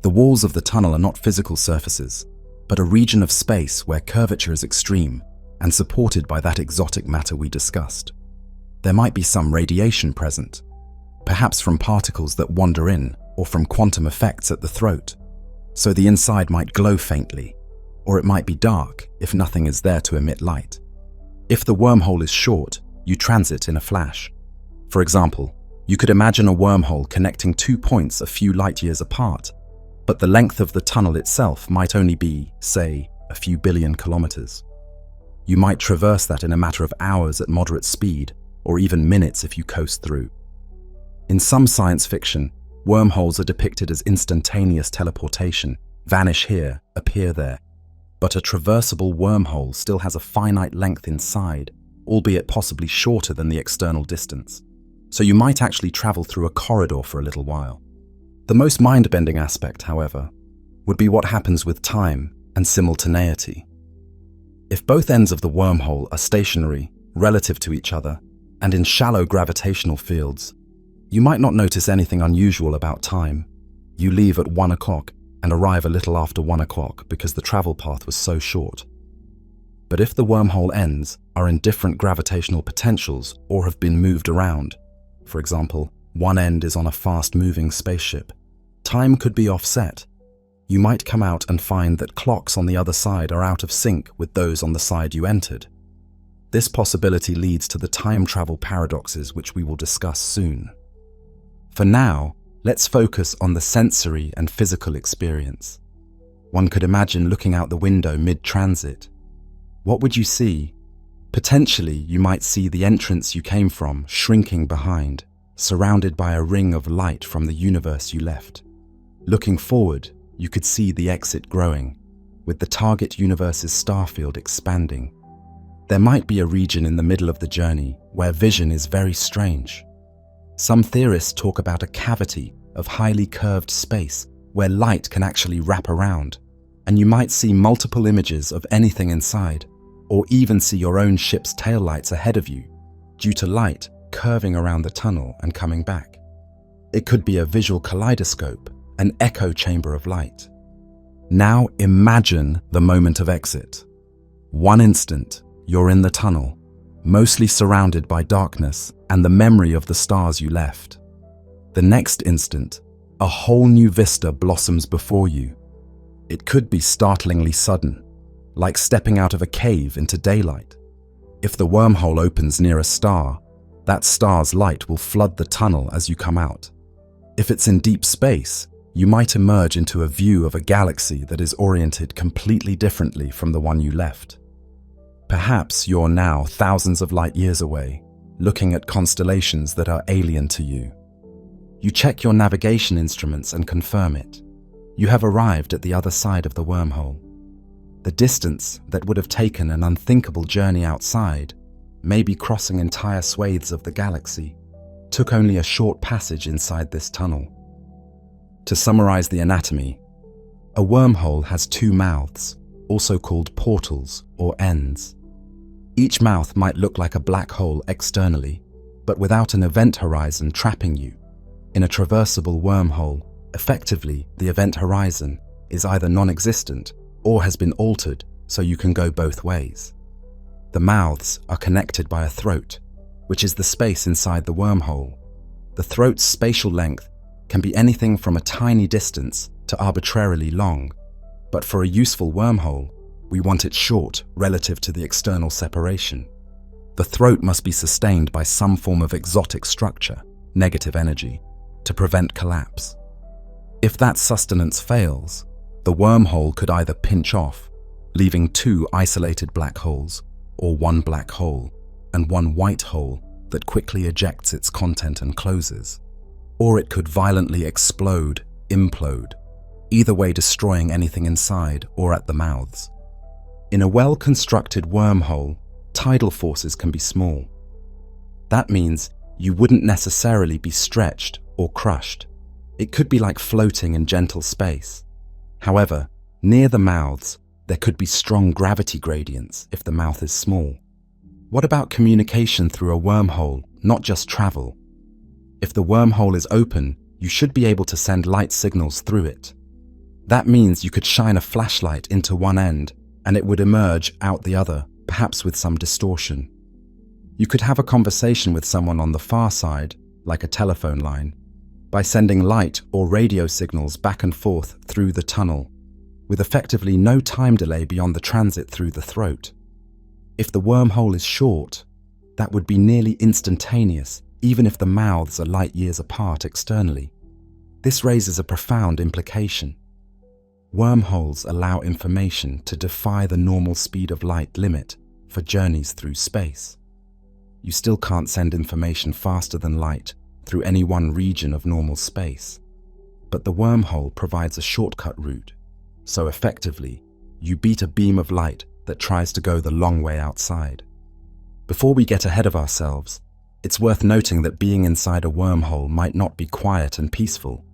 The walls of the tunnel are not physical surfaces, but a region of space where curvature is extreme and supported by that exotic matter we discussed. There might be some radiation present, perhaps from particles that wander in or from quantum effects at the throat, so the inside might glow faintly, or it might be dark if nothing is there to emit light. If the wormhole is short, you transit in a flash. For example, you could imagine a wormhole connecting 2 points a few light years apart, but the length of the tunnel itself might only be, say, a few billion kilometers. You might traverse that in a matter of hours at moderate speed, or even minutes if you coast through. In some science fiction, wormholes are depicted as instantaneous teleportation, vanish here, appear there. But a traversable wormhole still has a finite length inside, albeit possibly shorter than the external distance. So you might actually travel through a corridor for a little while. The most mind-bending aspect, however, would be what happens with time and simultaneity. If both ends of the wormhole are stationary, relative to each other, and in shallow gravitational fields, you might not notice anything unusual about time. You leave at 1 o'clock and arrive a little after 1 o'clock because the travel path was so short. But if the wormhole ends are in different gravitational potentials or have been moved around, for example, one end is on a fast-moving spaceship, time could be offset. You might come out and find that clocks on the other side are out of sync with those on the side you entered. This possibility leads to the time travel paradoxes, which we will discuss soon. For now, let's focus on the sensory and physical experience. One could imagine looking out the window mid-transit. What would you see? Potentially, you might see the entrance you came from shrinking behind, surrounded by a ring of light from the universe you left. Looking forward, you could see the exit growing, with the target universe's starfield expanding. There might be a region in the middle of the journey where vision is very strange. Some theorists talk about a cavity of highly curved space where light can actually wrap around, and you might see multiple images of anything inside, or even see your own ship's taillights ahead of you, due to light curving around the tunnel and coming back. It could be a visual kaleidoscope, an echo chamber of light. Now imagine the moment of exit. One instant, you're in the tunnel, mostly surrounded by darkness and the memory of the stars you left. The next instant, a whole new vista blossoms before you. It could be startlingly sudden, like stepping out of a cave into daylight. If the wormhole opens near a star, that star's light will flood the tunnel as you come out. If it's in deep space, you might emerge into a view of a galaxy that is oriented completely differently from the one you left. Perhaps you're now thousands of light years away, looking at constellations that are alien to you. You check your navigation instruments and confirm it. You have arrived at the other side of the wormhole. The distance that would have taken an unthinkable journey outside, maybe crossing entire swathes of the galaxy, took only a short passage inside this tunnel. To summarize the anatomy, a wormhole has two mouths, also called portals or ends. Each mouth might look like a black hole externally, but without an event horizon trapping you. In a traversable wormhole, effectively, the event horizon is either non-existent or has been altered so you can go both ways. The mouths are connected by a throat, which is the space inside the wormhole. The throat's spatial length can be anything from a tiny distance to arbitrarily long, but for a useful wormhole, we want it short relative to the external separation. The throat must be sustained by some form of exotic structure, negative energy, to prevent collapse. If that sustenance fails, the wormhole could either pinch off, leaving two isolated black holes, or one black hole and one white hole that quickly ejects its content and closes. Or it could violently explode, implode, either way destroying anything inside or at the mouths. In a well-constructed wormhole, tidal forces can be small. That means you wouldn't necessarily be stretched or crushed. It could be like floating in gentle space. However, near the mouths, there could be strong gravity gradients if the mouth is small. What about communication through a wormhole, not just travel? If the wormhole is open, you should be able to send light signals through it. That means you could shine a flashlight into one end and it would emerge out the other, perhaps with some distortion. You could have a conversation with someone on the far side, like a telephone line, by sending light or radio signals back and forth through the tunnel, with effectively no time delay beyond the transit through the throat. If the wormhole is short, that would be nearly instantaneous, even if the mouths are light years apart externally. This raises a profound implication. Wormholes allow information to defy the normal speed of light limit for journeys through space. You still can't send information faster than light through any one region of normal space, but the wormhole provides a shortcut route, so effectively, you beat a beam of light that tries to go the long way outside. Before we get ahead of ourselves, it's worth noting that being inside a wormhole might not be quiet and peaceful.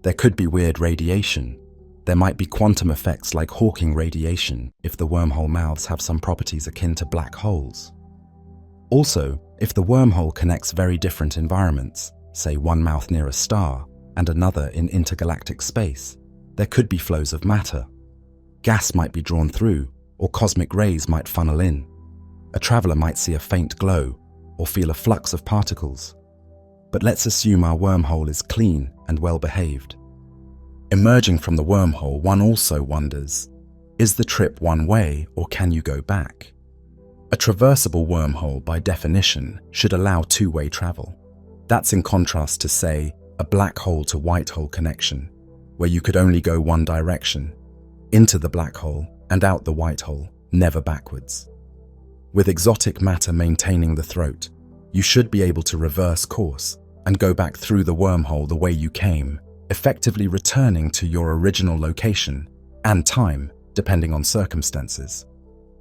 There could be weird radiation. There might be quantum effects like Hawking radiation if the wormhole mouths have some properties akin to black holes. Also, if the wormhole connects very different environments, say one mouth near a star and another in intergalactic space, there could be flows of matter. Gas might be drawn through, or cosmic rays might funnel in. A traveler might see a faint glow, or feel a flux of particles. But let's assume our wormhole is clean and well behaved. Emerging from the wormhole, one also wonders, is the trip one way or can you go back? A traversable wormhole, by definition, should allow two-way travel. That's in contrast to, say, a black hole to white hole connection, where you could only go one direction, into the black hole and out the white hole, never backwards. With exotic matter maintaining the throat, you should be able to reverse course and go back through the wormhole the way you came, effectively returning to your original location and time, depending on circumstances.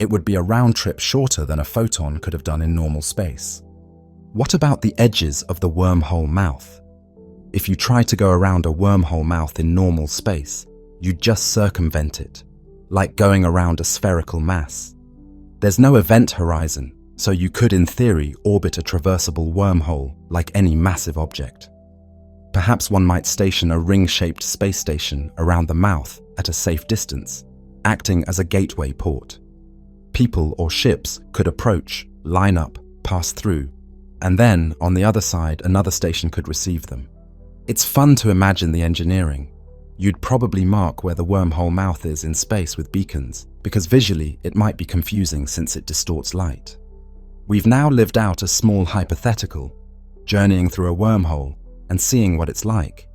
It would be a round trip shorter than a photon could have done in normal space. What about the edges of the wormhole mouth? If you try to go around a wormhole mouth in normal space, you'd just circumvent it, like going around a spherical mass. There's no event horizon, so you could in theory orbit a traversable wormhole like any massive object. Perhaps one might station a ring-shaped space station around the mouth at a safe distance, acting as a gateway port. People or ships could approach, line up, pass through, and then, on the other side, another station could receive them. It's fun to imagine the engineering. You'd probably mark where the wormhole mouth is in space with beacons, because visually it might be confusing since it distorts light. We've now lived out a small hypothetical, journeying through a wormhole and seeing what it's like.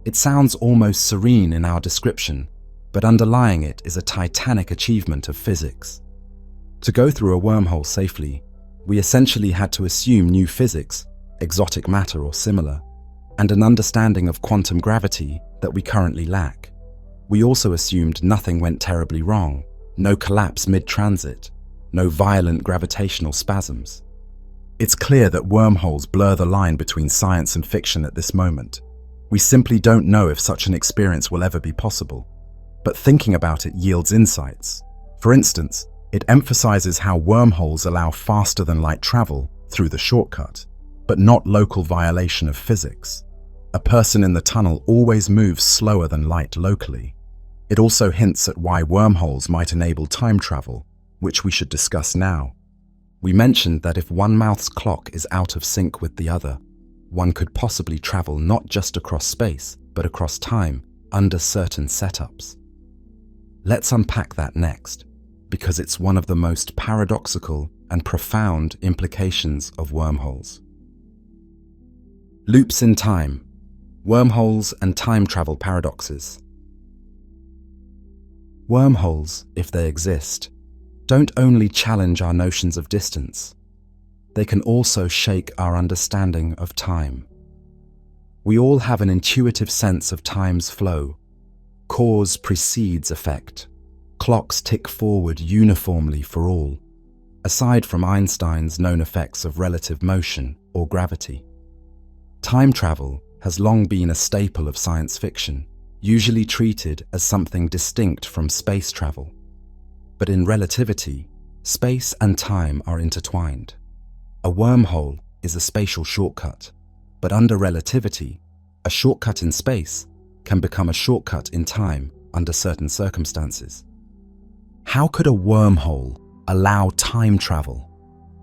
It sounds almost serene in our description, but underlying it is a titanic achievement of physics. To go through a wormhole safely, we essentially had to assume new physics, exotic matter or similar, and an understanding of quantum gravity that we currently lack. We also assumed nothing went terribly wrong, no collapse mid-transit, no violent gravitational spasms. It's clear that wormholes blur the line between science and fiction at this moment. We simply don't know if such an experience will ever be possible. But thinking about it yields insights. For instance, it emphasizes how wormholes allow faster than light travel through the shortcut, but not local violation of physics. A person in the tunnel always moves slower than light locally. It also hints at why wormholes might enable time travel, which we should discuss now. We mentioned that if one mouth's clock is out of sync with the other, one could possibly travel not just across space, but across time under certain setups. Let's unpack that next, because it's one of the most paradoxical and profound implications of wormholes. Loops in time, wormholes and time travel paradoxes. Wormholes, if they exist, don't only challenge our notions of distance, they can also shake our understanding of time. We all have an intuitive sense of time's flow. Cause precedes effect. Clocks tick forward uniformly for all, aside from Einstein's known effects of relative motion or gravity. Time travel has long been a staple of science fiction, usually treated as something distinct from space travel. But in relativity, space and time are intertwined. A wormhole is a spatial shortcut, but under relativity, a shortcut in space can become a shortcut in time under certain circumstances. How could a wormhole allow time travel?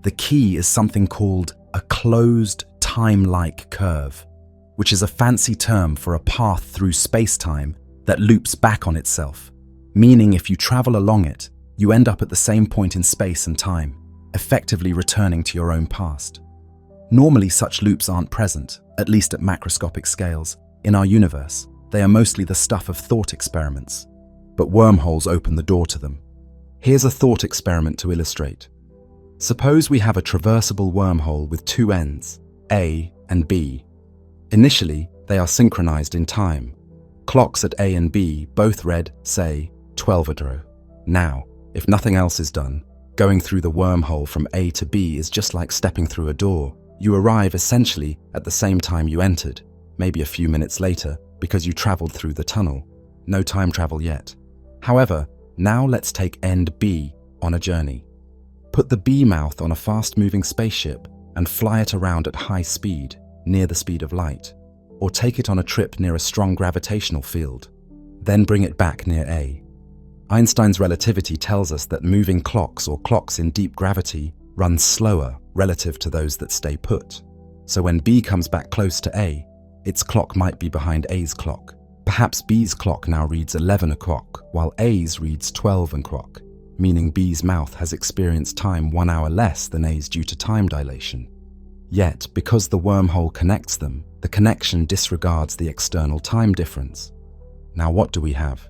The key is something called a closed time-like curve, which is a fancy term for a path through space-time that loops back on itself, meaning if you travel along it, you end up at the same point in space and time, effectively returning to your own past. Normally, such loops aren't present, at least at macroscopic scales, in our universe. They are mostly the stuff of thought experiments, but wormholes open the door to them. Here's a thought experiment to illustrate. Suppose we have a traversable wormhole with two ends, A and B. Initially, they are synchronized in time. Clocks at A and B both read, say, 12 adro. Now, if nothing else is done, going through the wormhole from A to B is just like stepping through a door. You arrive essentially at the same time you entered, maybe a few minutes later, because you traveled through the tunnel. No time travel yet. However, now let's take end B on a journey. Put the B mouth on a fast-moving spaceship and fly it around at high speed, near the speed of light, or take it on a trip near a strong gravitational field. Then bring it back near A. Einstein's relativity tells us that moving clocks or clocks in deep gravity run slower relative to those that stay put. So when B comes back close to A, its clock might be behind A's clock. Perhaps B's clock now reads 11 o'clock, while A's reads 12 o'clock, meaning B's mouth has experienced time 1 hour less than A's due to time dilation. Yet, because the wormhole connects them, the connection disregards the external time difference. Now what do we have?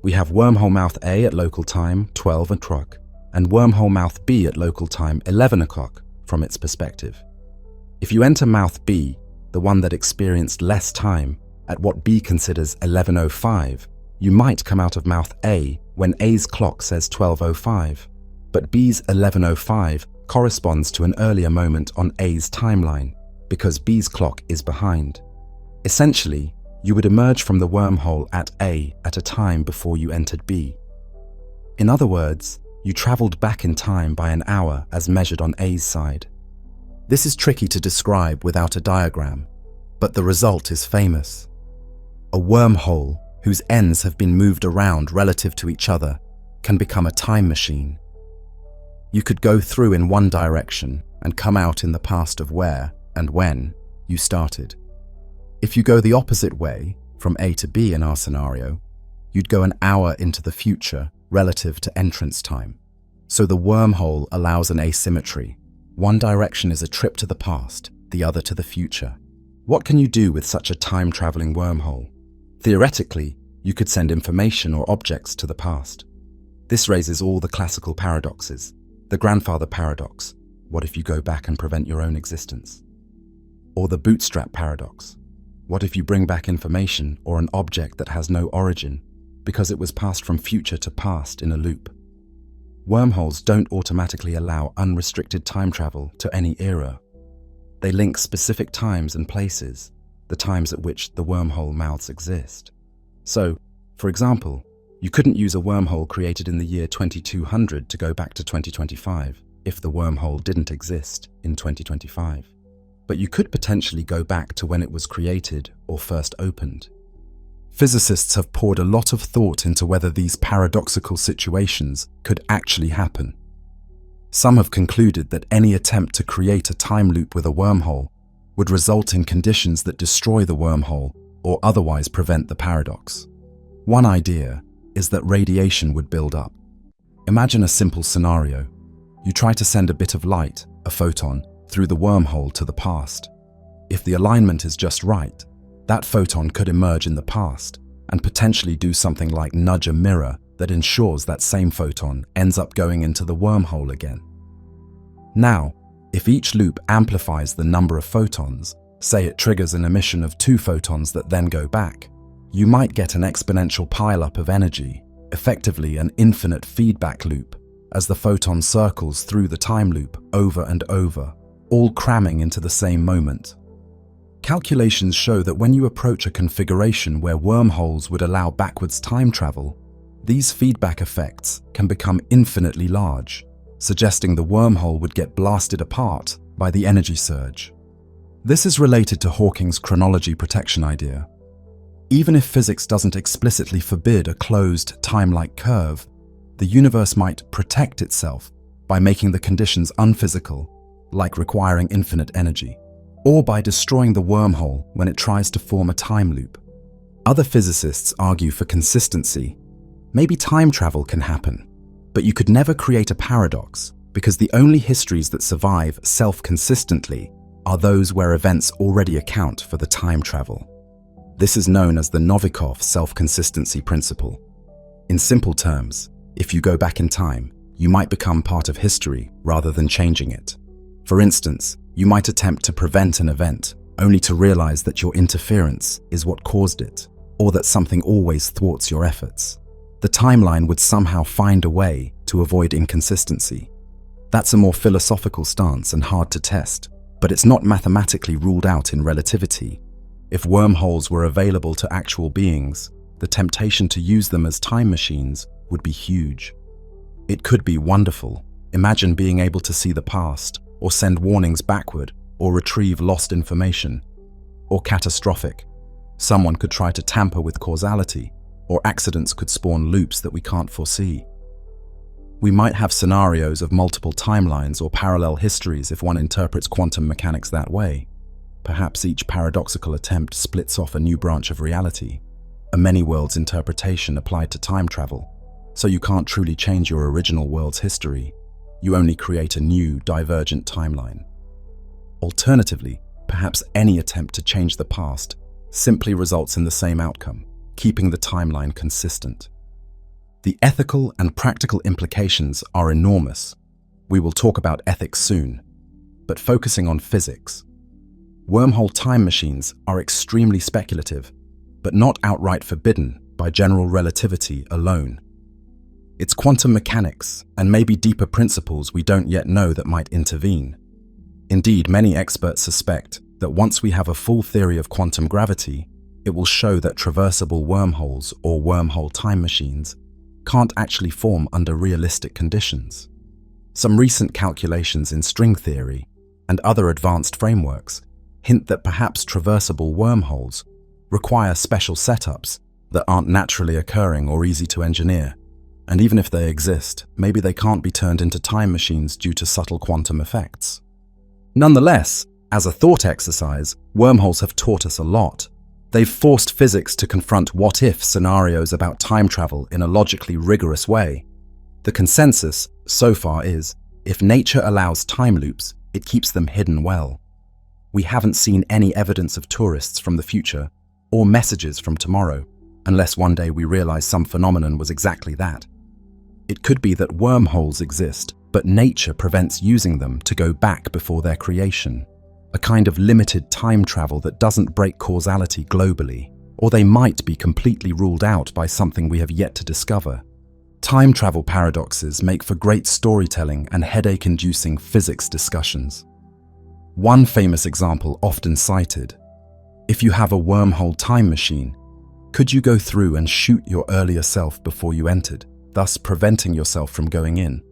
We have wormhole mouth A at local time 12 o'clock and wormhole mouth B at local time 11 o'clock from its perspective. If you enter mouth B, the one that experienced less time, at what B considers 11:05, you might come out of mouth A when A's clock says 12:05, but B's 11:05 corresponds to an earlier moment on A's timeline because B's clock is behind. Essentially, you would emerge from the wormhole at A at a time before you entered B. In other words, you traveled back in time by an hour as measured on A's side. This is tricky to describe without a diagram, but the result is famous. A wormhole whose ends have been moved around relative to each other can become a time machine. You could go through in one direction and come out in the past of where and when you started. If you go the opposite way, from A to B in our scenario, you'd go an hour into the future relative to entrance time. So the wormhole allows an asymmetry. One direction is a trip to the past, the other to the future. What can you do with such a time-traveling wormhole? Theoretically, you could send information or objects to the past. This raises all the classical paradoxes. The grandfather paradox, what if you go back and prevent your own existence? Or the bootstrap paradox, what if you bring back information or an object that has no origin because it was passed from future to past in a loop? Wormholes don't automatically allow unrestricted time travel to any era. They link specific times and places, the times at which the wormhole mouths exist. So, for example, you couldn't use a wormhole created in the year 2200 to go back to 2025 if the wormhole didn't exist in 2025. But you could potentially go back to when it was created or first opened. Physicists have poured a lot of thought into whether these paradoxical situations could actually happen. Some have concluded that any attempt to create a time loop with a wormhole would result in conditions that destroy the wormhole or otherwise prevent the paradox. One idea is that radiation would build up. Imagine a simple scenario. You try to send a bit of light, a photon, through the wormhole to the past. If the alignment is just right, that photon could emerge in the past and potentially do something like nudge a mirror that ensures that same photon ends up going into the wormhole again. Now, if each loop amplifies the number of photons, say it triggers an emission of 2 photons that then go back, you might get an exponential pileup of energy, effectively an infinite feedback loop, as the photon circles through the time loop over and over, all cramming into the same moment. Calculations show that when you approach a configuration where wormholes would allow backwards time travel, these feedback effects can become infinitely large, suggesting the wormhole would get blasted apart by the energy surge. This is related to Hawking's chronology protection idea. Even if physics doesn't explicitly forbid a closed, time-like curve, the universe might protect itself by making the conditions unphysical, like requiring infinite energy, or by destroying the wormhole when it tries to form a time loop. Other physicists argue for consistency. Maybe time travel can happen, but you could never create a paradox because the only histories that survive self-consistently are those where events already account for the time travel. This is known as the Novikov self-consistency principle. In simple terms, if you go back in time, you might become part of history rather than changing it. For instance, you might attempt to prevent an event, only to realize that your interference is what caused it, or that something always thwarts your efforts. the timeline would somehow find a way to avoid inconsistency. That's a more philosophical stance and hard to test, but it's not mathematically ruled out in relativity. If wormholes were available to actual beings, the temptation to use them as time machines would be huge. It could be wonderful. Imagine being able to see the past, or send warnings backward, or retrieve lost information. Or catastrophic. Someone could try to tamper with causality, or accidents could spawn loops that we can't foresee. We might have scenarios of multiple timelines or parallel histories if one interprets quantum mechanics that way. Perhaps each paradoxical attempt splits off a new branch of reality, a many-worlds interpretation applied to time travel. So you can't truly change your original world's history. You only create a new, divergent timeline. Alternatively, perhaps any attempt to change the past simply results in the same outcome, keeping the timeline consistent. The ethical and practical implications are enormous. We will talk about ethics soon, but focusing on physics. Wormhole time machines are extremely speculative, but not outright forbidden by general relativity alone. It's quantum mechanics and maybe deeper principles we don't yet know that might intervene. Indeed, many experts suspect that once we have a full theory of quantum gravity, it will show that traversable wormholes or wormhole time machines can't actually form under realistic conditions. Some recent calculations in string theory and other advanced frameworks hint that perhaps traversable wormholes require special setups that aren't naturally occurring or easy to engineer. And even if they exist, maybe they can't be turned into time machines due to subtle quantum effects. Nonetheless, as a thought exercise, wormholes have taught us a lot. They've forced physics to confront what-if scenarios about time travel in a logically rigorous way. The consensus, so far, is if nature allows time loops, it keeps them hidden well. We haven't seen any evidence of tourists from the future or messages from tomorrow, unless one day we realize some phenomenon was exactly that. It could be that wormholes exist, but nature prevents using them to go back before their creation. A kind of limited time travel that doesn't break causality globally, or they might be completely ruled out by something we have yet to discover. Time travel paradoxes make for great storytelling and headache-inducing physics discussions. One famous example often cited: if you have a wormhole time machine, could you go through and shoot your earlier self before you entered, thus preventing yourself from going in?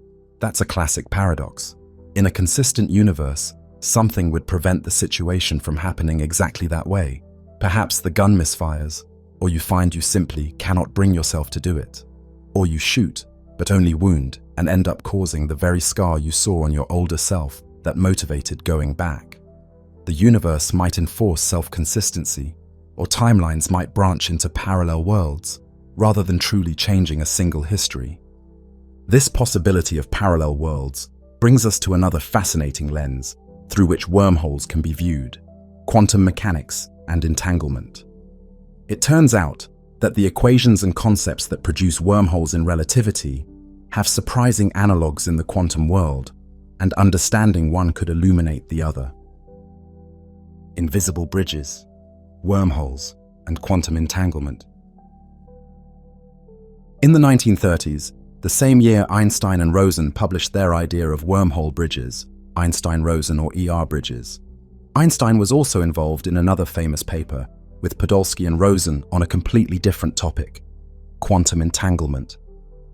That's a classic paradox. In a consistent universe, something would prevent the situation from happening exactly that way. Perhaps the gun misfires, or you find you simply cannot bring yourself to do it. Or you shoot, but only wound, and end up causing the very scar you saw on your older self that motivated going back. The universe might enforce self-consistency, or timelines might branch into parallel worlds, rather than truly changing a single history. This possibility of parallel worlds brings us to another fascinating lens through which wormholes can be viewed: quantum mechanics and entanglement. It turns out that the equations and concepts that produce wormholes in relativity have surprising analogues in the quantum world, and understanding one could illuminate the other. Invisible bridges, wormholes, and quantum entanglement. In the 1930s, the same year Einstein and Rosen published their idea of wormhole bridges, Einstein-Rosen or ER bridges. Einstein was also involved in another famous paper with Podolsky and Rosen on a completely different topic: quantum entanglement,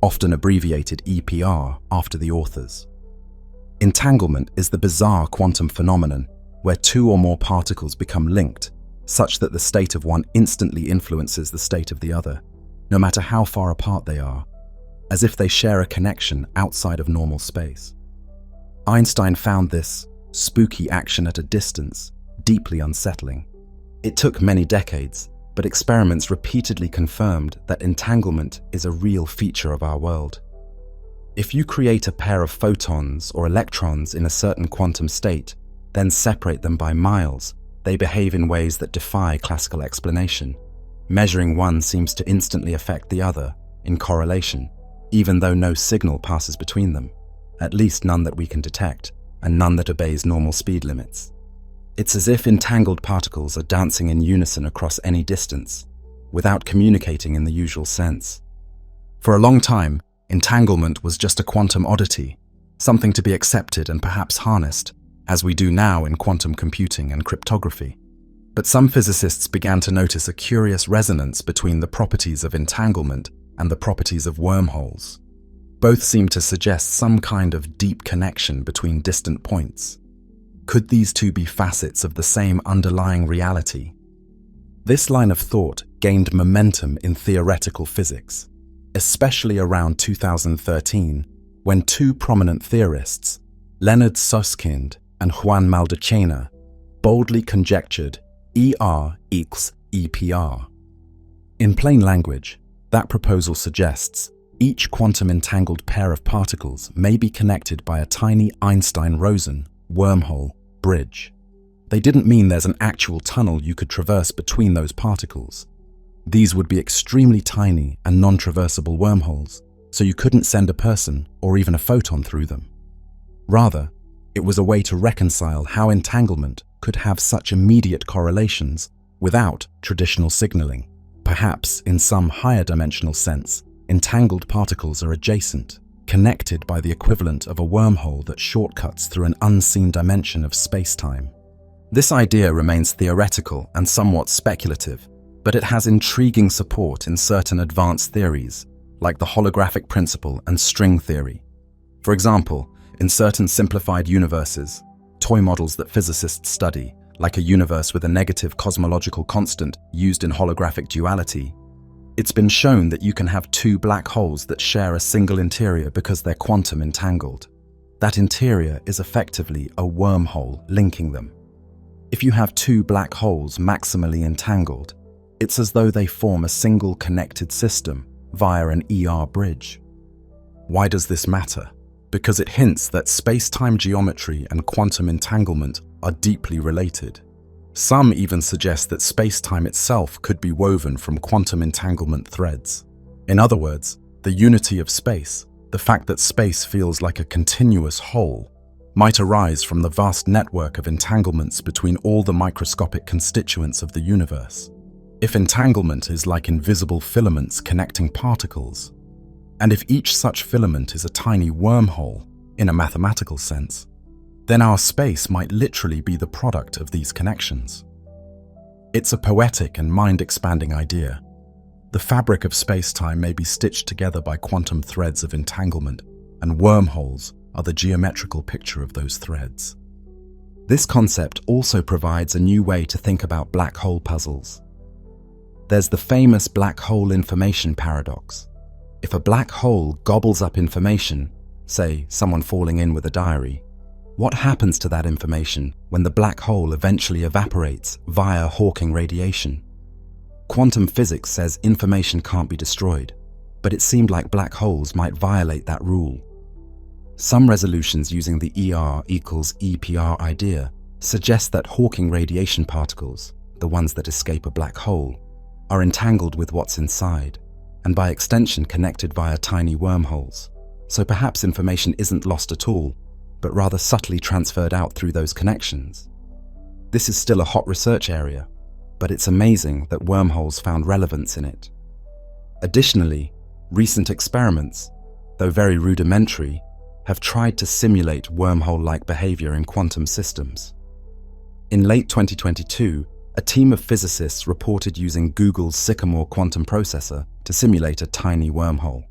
often abbreviated EPR after the authors. Entanglement is the bizarre quantum phenomenon where two or more particles become linked, such that the state of one instantly influences the state of the other, no matter how far apart they are, as if they share a connection outside of normal space. Einstein found this spooky action at a distance deeply unsettling. It took many decades, but experiments repeatedly confirmed that entanglement is a real feature of our world. If you create a pair of photons or electrons in a certain quantum state, then separate them by miles, they behave in ways that defy classical explanation. Measuring one seems to instantly affect the other, in correlation, even though no signal passes between them, at least none that we can detect, and none that obeys normal speed limits. It's as if entangled particles are dancing in unison across any distance, without communicating in the usual sense. For a long time, entanglement was just a quantum oddity, something to be accepted and perhaps harnessed, as we do now in quantum computing and cryptography. But some physicists began to notice a curious resonance between the properties of entanglement and the properties of wormholes. Both seem to suggest some kind of deep connection between distant points. Could these two be facets of the same underlying reality? This line of thought gained momentum in theoretical physics, especially around 2013, when two prominent theorists, Leonard Susskind and Juan Maldacena, boldly conjectured ER equals EPR. In plain language, that proposal suggests each quantum-entangled pair of particles may be connected by a tiny Einstein-Rosen wormhole bridge. They didn't mean there's an actual tunnel you could traverse between those particles. These would be extremely tiny and non-traversable wormholes, so you couldn't send a person or even a photon through them. Rather, it was a way to reconcile how entanglement could have such immediate correlations without traditional signaling. Perhaps, in some higher dimensional sense, entangled particles are adjacent, connected by the equivalent of a wormhole that shortcuts through an unseen dimension of space-time. This idea remains theoretical and somewhat speculative, but it has intriguing support in certain advanced theories, like the holographic principle and string theory. For example, in certain simplified universes, toy models that physicists study, like a universe with a negative cosmological constant used in holographic duality, it's been shown that you can have two black holes that share a single interior because they're quantum entangled. That interior is effectively a wormhole linking them. If you have two black holes maximally entangled, it's as though they form a single connected system via an ER bridge. Why does this matter? Because it hints that space-time geometry and quantum entanglement are deeply related. Some even suggest that space-time itself could be woven from quantum entanglement threads. In other words, the unity of space, the fact that space feels like a continuous whole, might arise from the vast network of entanglements between all the microscopic constituents of the universe. If entanglement is like invisible filaments connecting particles, and if each such filament is a tiny wormhole, in a mathematical sense, then our space might literally be the product of these connections. It's a poetic and mind-expanding idea. The fabric of space-time may be stitched together by quantum threads of entanglement, and wormholes are the geometrical picture of those threads. This concept also provides a new way to think about black hole puzzles. There's the famous black hole information paradox. If a black hole gobbles up information, say someone falling in with a diary, what happens to that information when the black hole eventually evaporates via Hawking radiation? Quantum physics says information can't be destroyed, but it seemed like black holes might violate that rule. Some resolutions using the ER equals EPR idea suggest that Hawking radiation particles, the ones that escape a black hole, are entangled with what's inside, and by extension connected via tiny wormholes. So perhaps information isn't lost at all, but rather subtly transferred out through those connections. This is still a hot research area, but it's amazing that wormholes found relevance in it. Additionally, recent experiments, though very rudimentary, have tried to simulate wormhole-like behavior in quantum systems. In late 2022, a team of physicists reported using Google's Sycamore quantum processor to simulate a tiny wormhole.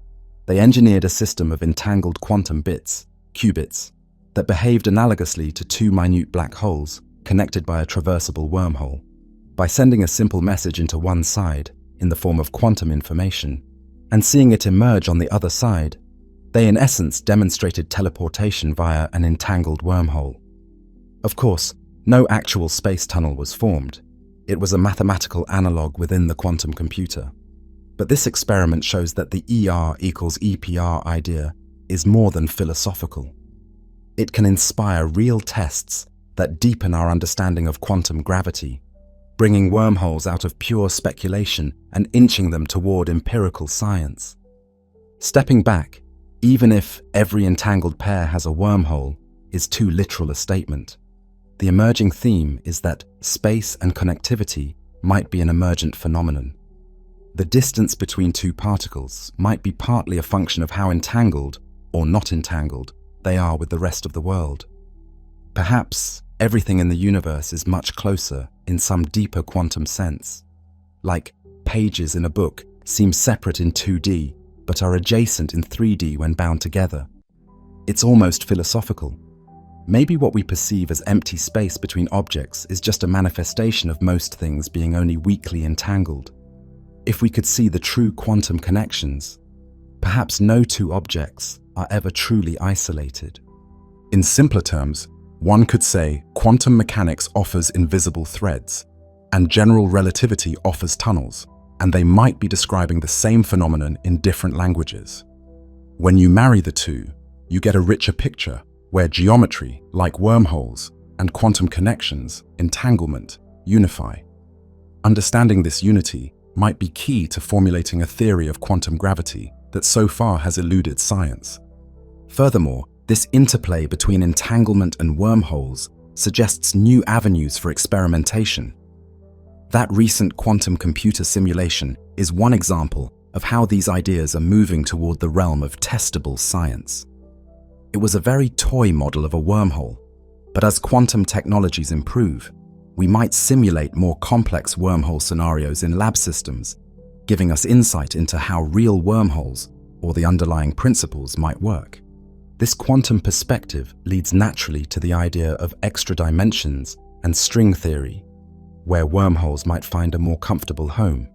They engineered a system of entangled quantum bits, qubits, that behaved analogously to two minute black holes connected by a traversable wormhole. By sending a simple message into one side, in the form of quantum information, and seeing it emerge on the other side, they in essence demonstrated teleportation via an entangled wormhole. Of course, no actual space tunnel was formed. It was a mathematical analog within the quantum computer. But this experiment shows that the ER equals EPR idea is more than philosophical. It can inspire real tests that deepen our understanding of quantum gravity, bringing wormholes out of pure speculation and inching them toward empirical science. Stepping back, even if every entangled pair has a wormhole, is too literal a statement. The emerging theme is that space and connectivity might be an emergent phenomenon. The distance between two particles might be partly a function of how entangled, or not entangled, they are with the rest of the world. Perhaps everything in the universe is much closer in some deeper quantum sense, like pages in a book seem separate in 2D but are adjacent in 3D when bound together. It's almost philosophical. Maybe what we perceive as empty space between objects is just a manifestation of most things being only weakly entangled. If we could see the true quantum connections, perhaps no two objects are ever truly isolated. In simpler terms, one could say quantum mechanics offers invisible threads, and general relativity offers tunnels, and they might be describing the same phenomenon in different languages. When you marry the two, you get a richer picture where geometry, like wormholes, and quantum connections, entanglement, unify. Understanding this unity might be key to formulating a theory of quantum gravity that so far has eluded science. Furthermore, this interplay between entanglement and wormholes suggests new avenues for experimentation. That recent quantum computer simulation is one example of how these ideas are moving toward the realm of testable science. It was a very toy model of a wormhole, but as quantum technologies improve, we might simulate more complex wormhole scenarios in lab systems, giving us insight into how real wormholes or the underlying principles might work. This quantum perspective leads naturally to the idea of extra dimensions and string theory, where wormholes might find a more comfortable home.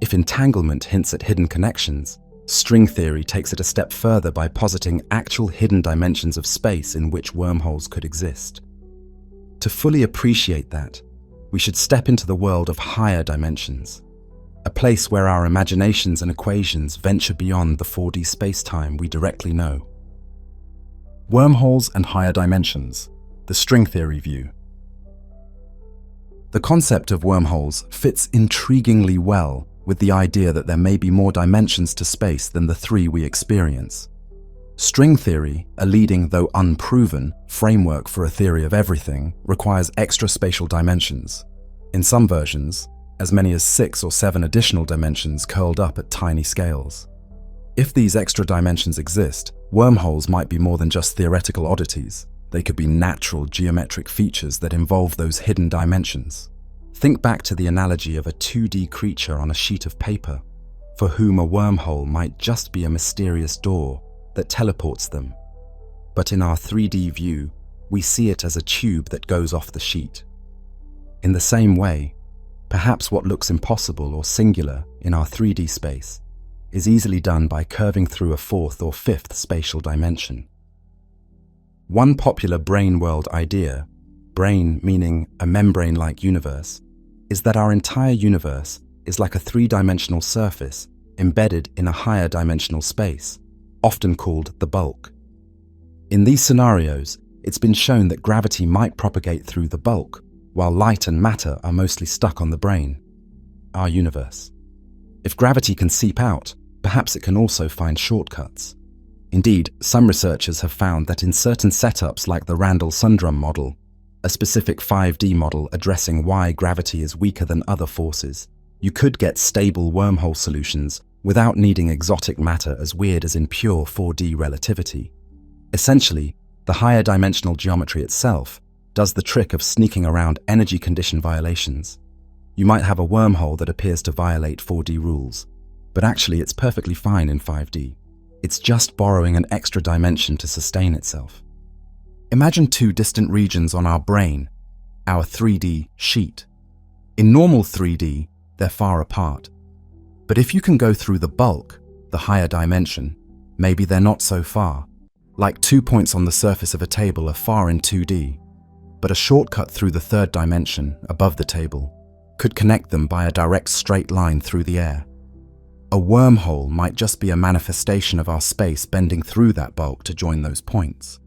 If entanglement hints at hidden connections, string theory takes it a step further by positing actual hidden dimensions of space in which wormholes could exist. To fully appreciate that, we should step into the world of higher dimensions, a place where our imaginations and equations venture beyond the 4D space-time we directly know. Wormholes and higher dimensions, the string theory view. The concept of wormholes fits intriguingly well with the idea that there may be more dimensions to space than the three we experience. String theory, a leading though unproven framework for a theory of everything, requires extra spatial dimensions. In some versions, as many as 6 or 7 additional dimensions curled up at tiny scales. If these extra dimensions exist, wormholes might be more than just theoretical oddities. They could be natural geometric features that involve those hidden dimensions. Think back to the analogy of a 2D creature on a sheet of paper, for whom a wormhole might just be a mysterious door that teleports them. But in our 3D view, we see it as a tube that goes off the sheet. In the same way, perhaps what looks impossible or singular in our 3D space is easily done by curving through a 4th or 5th spatial dimension. One popular brain world idea, brain meaning a membrane-like universe, is that our entire universe is like a 3-dimensional surface embedded in a higher dimensional space, often called the bulk. In these scenarios, it's been shown that gravity might propagate through the bulk, while light and matter are mostly stuck on the brain, our universe. If gravity can seep out, perhaps it can also find shortcuts. Indeed, some researchers have found that in certain setups like the Randall-Sundrum model, a specific 5D model addressing why gravity is weaker than other forces, you could get stable wormhole solutions without needing exotic matter as weird as in pure 4D relativity. Essentially, the higher dimensional geometry itself does the trick of sneaking around energy condition violations. You might have a wormhole that appears to violate 4D rules, but actually it's perfectly fine in 5D. It's just borrowing an extra dimension to sustain itself. Imagine two distant regions on our brain, our 3D sheet. In normal 3D, they're far apart. But if you can go through the bulk, the higher dimension, maybe they're not so far. Like 2 points on the surface of a table are far in 2D, but a shortcut through the 3rd dimension, above the table, could connect them by a direct straight line through the air. A wormhole might just be a manifestation of our space bending through that bulk to join those points.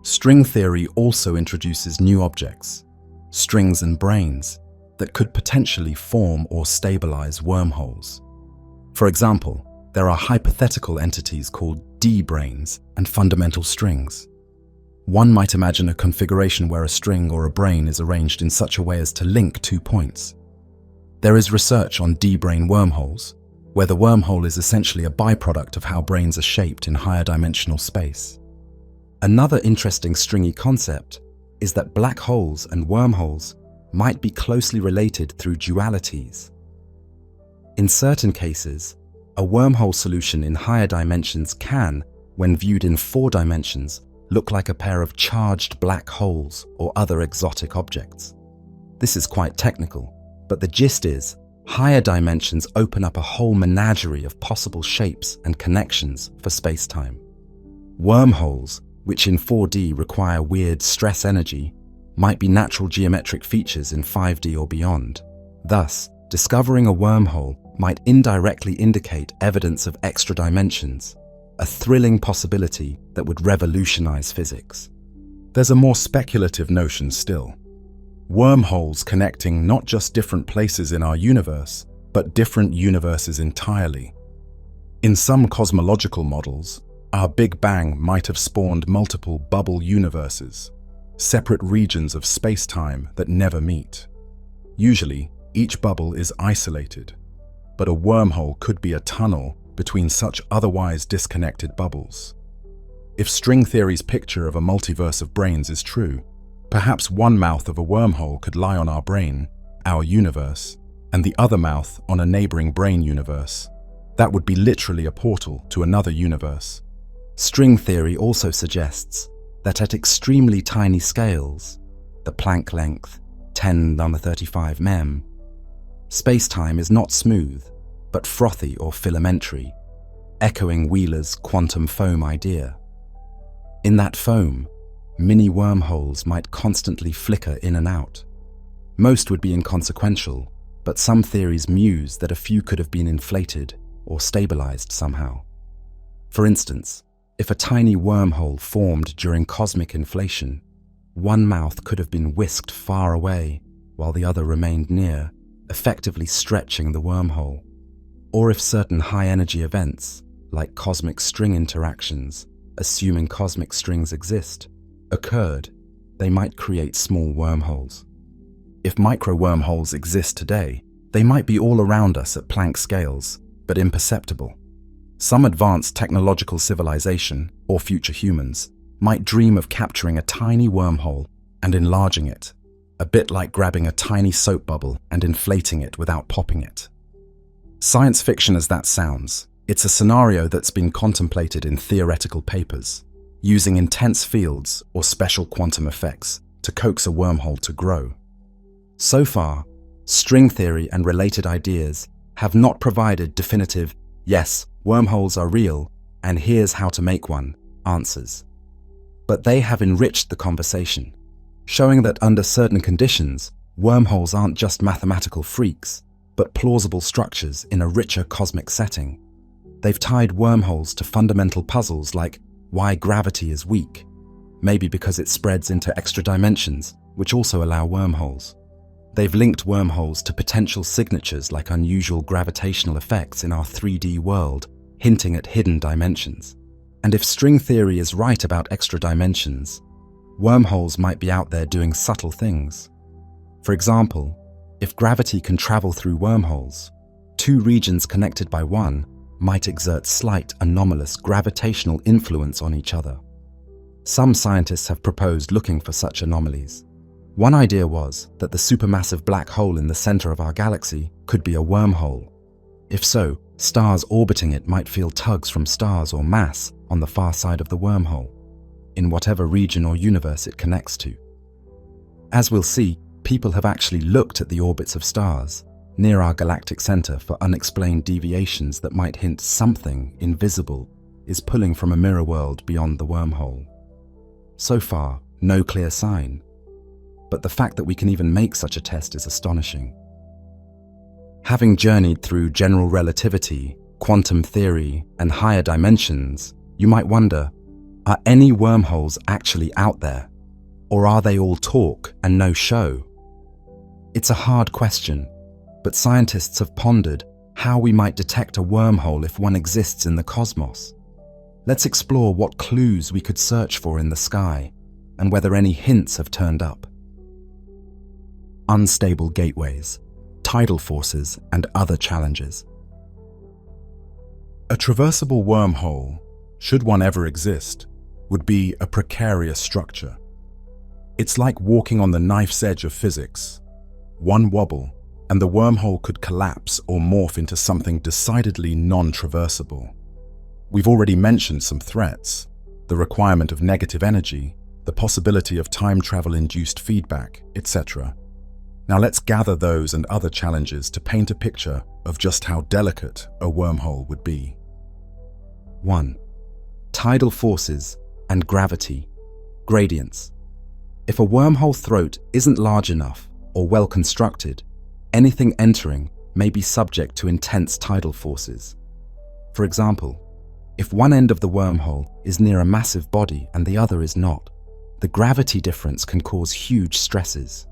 String theory also introduces new objects, strings and brains, that could potentially form or stabilize wormholes. For example, there are hypothetical entities called D-brains and fundamental strings. One might imagine a configuration where a string or a brain is arranged in such a way as to link 2 points. There is research on D-brain wormholes, where the wormhole is essentially a byproduct of how brains are shaped in higher dimensional space. Another interesting stringy concept is that black holes and wormholes might be closely related through dualities. In certain cases, a wormhole solution in higher dimensions can, when viewed in 4 dimensions, look like a pair of charged black holes or other exotic objects. This is quite technical, but the gist is, higher dimensions open up a whole menagerie of possible shapes and connections for space-time. Wormholes, which in 4D require weird stress energy, might be natural geometric features in 5D or beyond. Thus, discovering a wormhole might indirectly indicate evidence of extra dimensions, a thrilling possibility that would revolutionize physics. There's a more speculative notion still. Wormholes connecting not just different places in our universe, but different universes entirely. In some cosmological models, our Big Bang might have spawned multiple bubble universes, separate regions of space-time that never meet. Usually, each bubble is isolated, but a wormhole could be a tunnel between such otherwise disconnected bubbles. If string theory's picture of a multiverse of brains is true, perhaps one mouth of a wormhole could lie on our brain, our universe, and the other mouth on a neighboring brain universe. That would be literally a portal to another universe. String theory also suggests that at extremely tiny scales, the Planck length, 10⁻35 mem, space-time is not smooth, but frothy or filamentary, echoing Wheeler's quantum foam idea. In that foam, mini wormholes might constantly flicker in and out. Most would be inconsequential, but some theories muse that a few could have been inflated or stabilized somehow. For instance, if a tiny wormhole formed during cosmic inflation, one mouth could have been whisked far away while the other remained near, effectively stretching the wormhole. Or if certain high-energy events, like cosmic string interactions, assuming cosmic strings exist, occurred, they might create small wormholes. If micro-wormholes exist today, they might be all around us at Planck scales, but imperceptible. Some advanced technological civilization, or future humans, might dream of capturing a tiny wormhole and enlarging it, a bit like grabbing a tiny soap bubble and inflating it without popping it. Science fiction as that sounds, it's a scenario that's been contemplated in theoretical papers, using intense fields or special quantum effects to coax a wormhole to grow. So far, string theory and related ideas have not provided definitive, yes, wormholes are real, and here's how to make one, answers. But they have enriched the conversation, showing that under certain conditions, wormholes aren't just mathematical freaks, but plausible structures in a richer cosmic setting. They've tied wormholes to fundamental puzzles like why gravity is weak, maybe because it spreads into extra dimensions, which also allow wormholes. They've linked wormholes to potential signatures like unusual gravitational effects in our 3D world, hinting at hidden dimensions. And if string theory is right about extra dimensions, wormholes might be out there doing subtle things. For example, if gravity can travel through wormholes, 2 regions connected by one might exert slight anomalous gravitational influence on each other. Some scientists have proposed looking for such anomalies. One idea was that the supermassive black hole in the center of our galaxy could be a wormhole. If so, stars orbiting it might feel tugs from stars or mass on the far side of the wormhole, in whatever region or universe it connects to. As we'll see, people have actually looked at the orbits of stars near our galactic center for unexplained deviations that might hint something invisible is pulling from a mirror world beyond the wormhole. So far, no clear sign, but the fact that we can even make such a test is astonishing. Having journeyed through general relativity, quantum theory, and higher dimensions, you might wonder, are any wormholes actually out there? Or are they all talk and no show? It's a hard question, but scientists have pondered how we might detect a wormhole if one exists in the cosmos. Let's explore what clues we could search for in the sky, and whether any hints have turned up. Unstable gateways, tidal forces, and other challenges. A traversable wormhole, should one ever exist, would be a precarious structure. It's like walking on the knife's edge of physics. One wobble, and the wormhole could collapse or morph into something decidedly non-traversable. We've already mentioned some threats: the requirement of negative energy, the possibility of time travel-induced feedback, etc. Now let's gather those and other challenges to paint a picture of just how delicate a wormhole would be. 1. Tidal forces and gravity, gradients. If a wormhole throat isn't large enough or well constructed, anything entering may be subject to intense tidal forces. For example, if one end of the wormhole is near a massive body and the other is not, the gravity difference can cause huge stresses.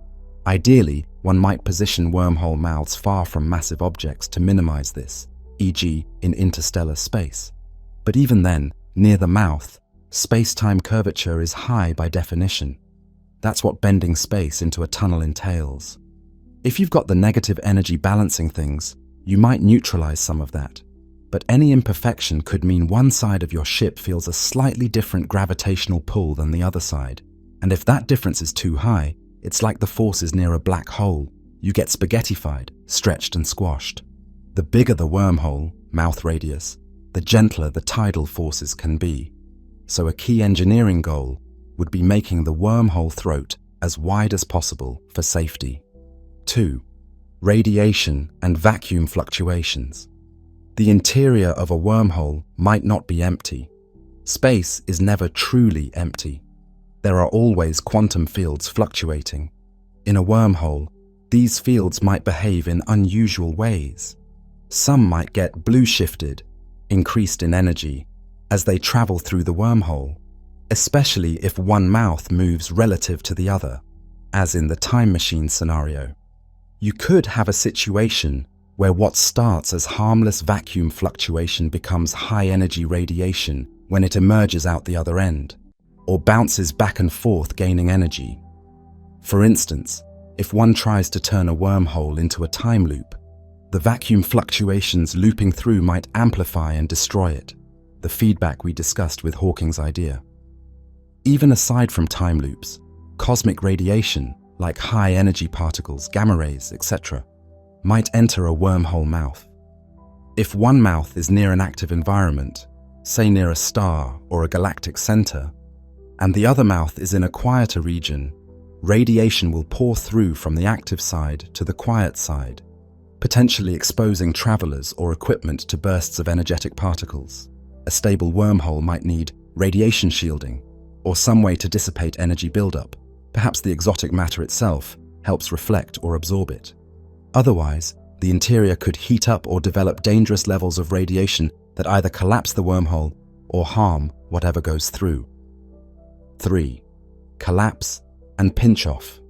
Ideally, one might position wormhole mouths far from massive objects to minimize this, e.g. in interstellar space. But even then, near the mouth, space-time curvature is high by definition. That's what bending space into a tunnel entails. If you've got the negative energy balancing things, you might neutralize some of that. But any imperfection could mean one side of your ship feels a slightly different gravitational pull than the other side. And if that difference is too high, it's like the forces near a black hole. You get spaghettified, stretched and squashed. The bigger the wormhole, mouth radius, the gentler the tidal forces can be. So a key engineering goal would be making the wormhole throat as wide as possible for safety. 2. Radiation and vacuum fluctuations. The interior of a wormhole might not be empty. Space is never truly empty. There are always quantum fields fluctuating. In a wormhole, these fields might behave in unusual ways. Some might get blue-shifted, increased in energy, as they travel through the wormhole, especially if one mouth moves relative to the other, as in the time machine scenario. You could have a situation where what starts as harmless vacuum fluctuation becomes high-energy radiation when it emerges out the other end, or bounces back and forth gaining energy. For instance, if one tries to turn a wormhole into a time loop, the vacuum fluctuations looping through might amplify and destroy it, the feedback we discussed with Hawking's idea. Even aside from time loops, cosmic radiation, like high-energy particles, gamma rays, etc., might enter a wormhole mouth. If one mouth is near an active environment, say near a star or a galactic center, and the other mouth is in a quieter region, radiation will pour through from the active side to the quiet side, potentially exposing travelers or equipment to bursts of energetic particles. A stable wormhole might need radiation shielding, or some way to dissipate energy buildup. Perhaps the exotic matter itself helps reflect or absorb it. Otherwise, the interior could heat up or develop dangerous levels of radiation that either collapse the wormhole or harm whatever goes through. 3. Collapse and pinch-off.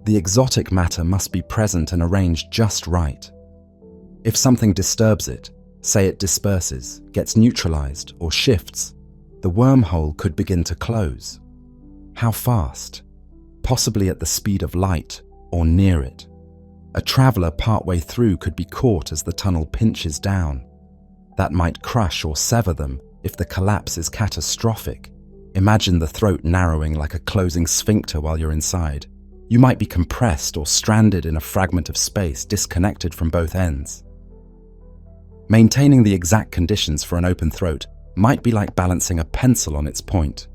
The exotic matter must be present and arranged just right. If something disturbs it, say it disperses, gets neutralized, or shifts, the wormhole could begin to close. How fast? Possibly at the speed of light or near it. A traveler partway through could be caught as the tunnel pinches down. That might crush or sever them if the collapse is catastrophic. Imagine the throat narrowing like a closing sphincter while you're inside. You might be compressed or stranded in a fragment of space disconnected from both ends. Maintaining the exact conditions for an open throat might be like balancing a pencil on its point,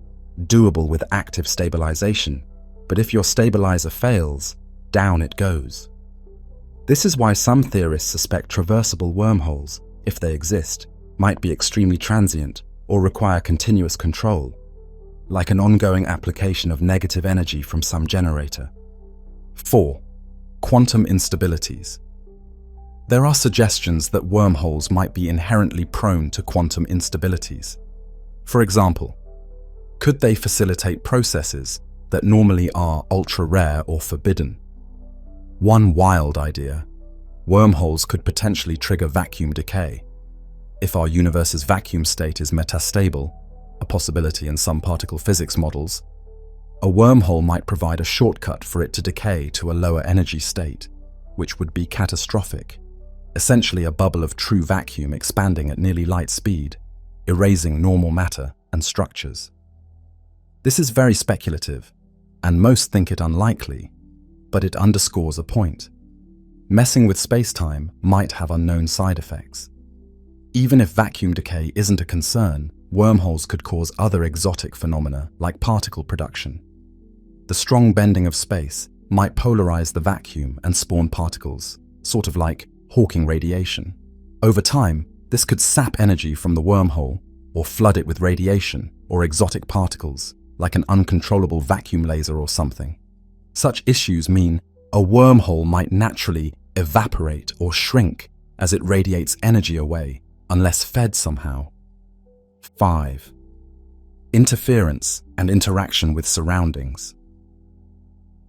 doable with active stabilization, but if your stabilizer fails, down it goes. This is why some theorists suspect traversable wormholes, if they exist, might be extremely transient or require continuous control, like an ongoing application of negative energy from some generator. 4. Quantum instabilities. There are suggestions that wormholes might be inherently prone to quantum instabilities. For example, could they facilitate processes that normally are ultra-rare or forbidden? One wild idea: wormholes could potentially trigger vacuum decay. If our universe's vacuum state is metastable, a possibility in some particle physics models, a wormhole might provide a shortcut for it to decay to a lower energy state, which would be catastrophic. essentially a bubble of true vacuum expanding at nearly light speed, erasing normal matter and structures. This is very speculative, and most think it unlikely, but it underscores a point. Messing with space-time might have unknown side effects. Even if vacuum decay isn't a concern, wormholes could cause other exotic phenomena like particle production. The strong bending of space might polarize the vacuum and spawn particles, sort of like Hawking radiation. Over time, this could sap energy from the wormhole or flood it with radiation or exotic particles, like an uncontrollable vacuum laser or something. Such issues mean a wormhole might naturally evaporate or shrink as it radiates energy away, unless fed somehow. 5. Interference and interaction with surroundings.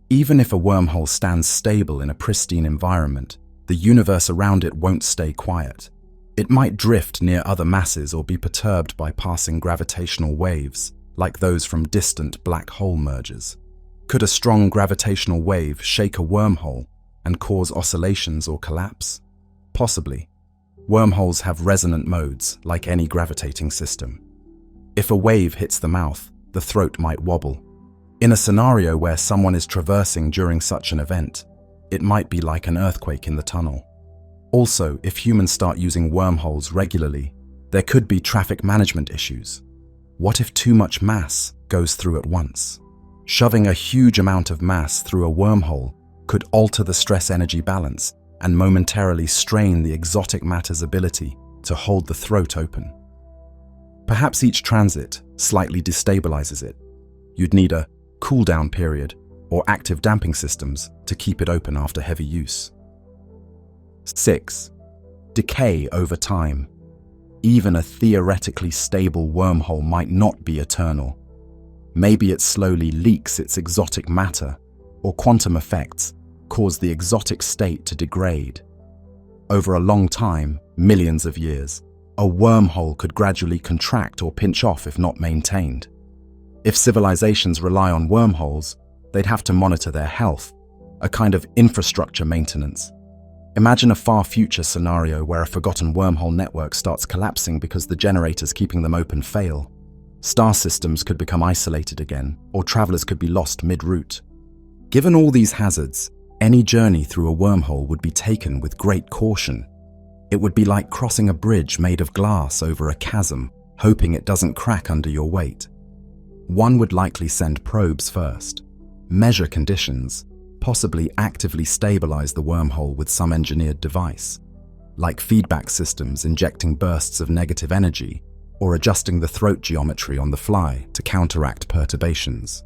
Even if a wormhole stands stable in a pristine environment, the universe around it won't stay quiet. It might drift near other masses or be perturbed by passing gravitational waves, like those from distant black hole mergers. Could a strong gravitational wave shake a wormhole and cause oscillations or collapse? Possibly. Wormholes have resonant modes, like any gravitating system. If a wave hits the mouth, the throat might wobble. In a scenario where someone is traversing during such an event, it might be like an earthquake in the tunnel. Also, if humans start using wormholes regularly, there could be traffic management issues. What if too much mass goes through at once? Shoving a huge amount of mass through a wormhole could alter the stress-energy balance and momentarily strain the exotic matter's ability to hold the throat open. Perhaps each transit slightly destabilizes it. You'd need a cool-down period or active damping systems to keep it open after heavy use. 6. Decay over time. Even a theoretically stable wormhole might not be eternal. Maybe it slowly leaks its exotic matter, or quantum effects cause the exotic state to degrade. Over a long time, millions of years, a wormhole could gradually contract or pinch off if not maintained. If civilizations rely on wormholes, they'd have to monitor their health, a kind of infrastructure maintenance. Imagine a far future scenario where a forgotten wormhole network starts collapsing because the generators keeping them open fail. Star systems could become isolated again, or travelers could be lost mid-route. Given all these hazards, any journey through a wormhole would be taken with great caution. It would be like crossing a bridge made of glass over a chasm, hoping it doesn't crack under your weight. One would likely send probes first, measure conditions, possibly actively stabilize the wormhole with some engineered device, like feedback systems injecting bursts of negative energy or adjusting the throat geometry on the fly to counteract perturbations.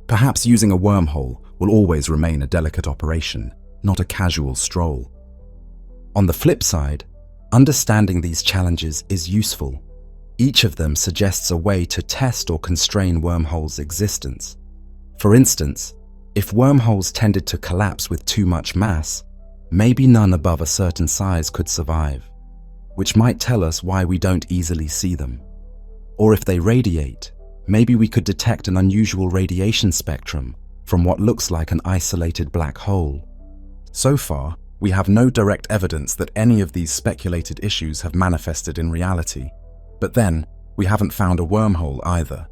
Perhaps using a wormhole will always remain a delicate operation, not a casual stroll. On the flip side, understanding these challenges is useful. Each of them suggests a way to test or constrain wormholes' existence. For instance, if wormholes tended to collapse with too much mass, maybe none above a certain size could survive, which might tell us why we don't easily see them. Or if they radiate, maybe we could detect an unusual radiation spectrum from what looks like an isolated black hole. So far, we have no direct evidence that any of these speculated issues have manifested in reality. But then, we haven't found a wormhole either.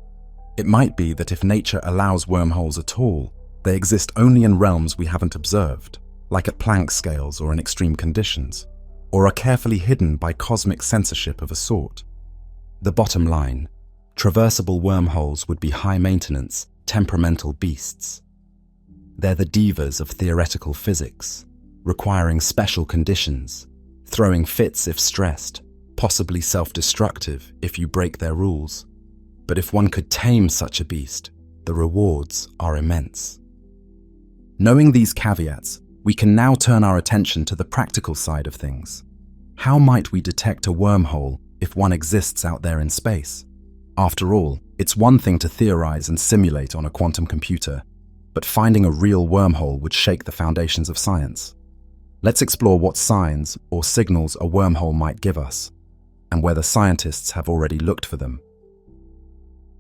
It might be that if nature allows wormholes at all, they exist only in realms we haven't observed, like at Planck scales or in extreme conditions, or are carefully hidden by cosmic censorship of a sort. The bottom line: traversable wormholes would be high-maintenance, temperamental beasts. They're the divas of theoretical physics, requiring special conditions, throwing fits if stressed, possibly self-destructive if you break their rules. But if one could tame such a beast, the rewards are immense. Knowing these caveats, we can now turn our attention to the practical side of things. How might we detect a wormhole if one exists out there in space? After all, it's one thing to theorize and simulate on a quantum computer, but finding a real wormhole would shake the foundations of science. Let's explore what signs or signals a wormhole might give us, and whether scientists have already looked for them.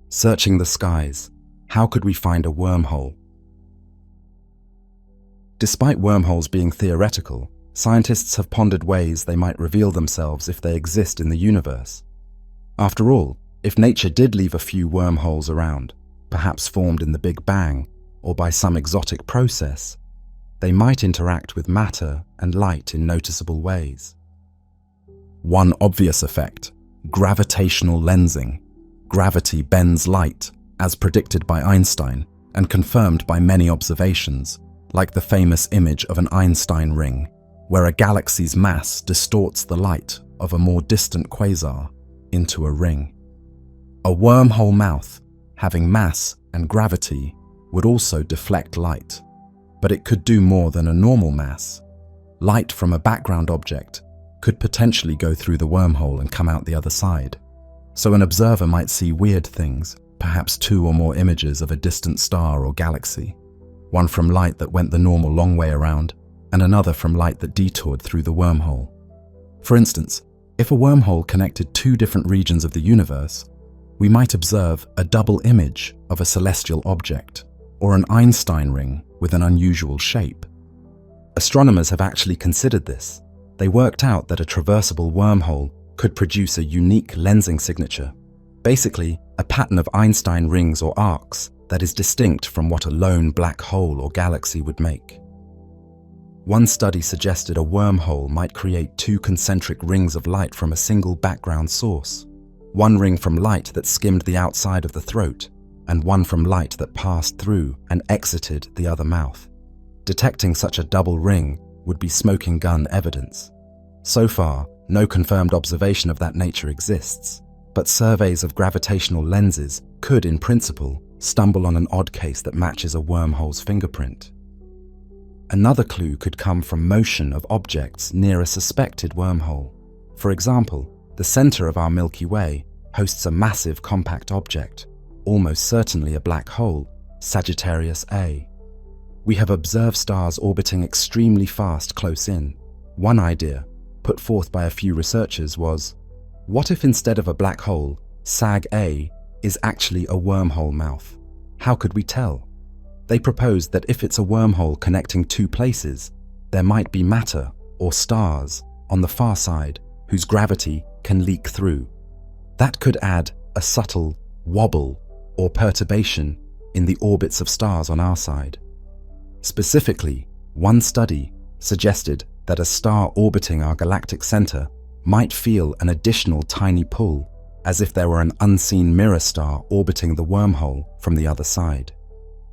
Searching the skies, how could we find a wormhole? Despite wormholes being theoretical, Scientists have pondered ways they might reveal themselves if they exist in the universe. After all, if nature did leave a few wormholes around, perhaps formed in the Big Bang or by some exotic process, they might interact with matter and light in noticeable ways. One obvious effect: gravitational lensing. Gravity bends light, as predicted by Einstein and confirmed by many observations, like the famous image of an Einstein ring, where a galaxy's mass distorts the light of a more distant quasar into a ring. A wormhole mouth, having mass and gravity, would also deflect light, but it could do more than a normal mass. Light from a background object could potentially go through the wormhole and come out the other side. So an observer might see weird things, perhaps 2 or more images of a distant star or galaxy, one from light that went the normal long way around, and another from light that detoured through the wormhole. For instance, if a wormhole connected 2 different regions of the universe, we might observe a double image of a celestial object, or an Einstein ring with an unusual shape. Astronomers have actually considered this. They worked out that a traversable wormhole could produce a unique lensing signature, basically a pattern of Einstein rings or arcs that is distinct from what a lone black hole or galaxy would make. One study suggested a wormhole might create 2 concentric rings of light from a single background source, one ring from light that skimmed the outside of the throat, and one from light that passed through and exited the other mouth. Detecting such a double ring would be smoking gun evidence. So far, no confirmed observation of that nature exists, but surveys of gravitational lenses could, in principle, stumble on an odd case that matches a wormhole's fingerprint. Another clue could come from motion of objects near a suspected wormhole. For example, the center of our Milky Way hosts a massive compact object, almost certainly a black hole, Sagittarius A. We have observed stars orbiting extremely fast close in. One idea, put forth by a few researchers, was, what if instead of a black hole, Sag A is actually a wormhole mouth? How could we tell? They proposed that if it's a wormhole connecting 2 places, there might be matter, or stars, on the far side whose gravity can leak through. That could add a subtle wobble or perturbation in the orbits of stars on our side. Specifically, one study suggested that a star orbiting our galactic center might feel an additional tiny pull, as if there were an unseen mirror star orbiting the wormhole from the other side.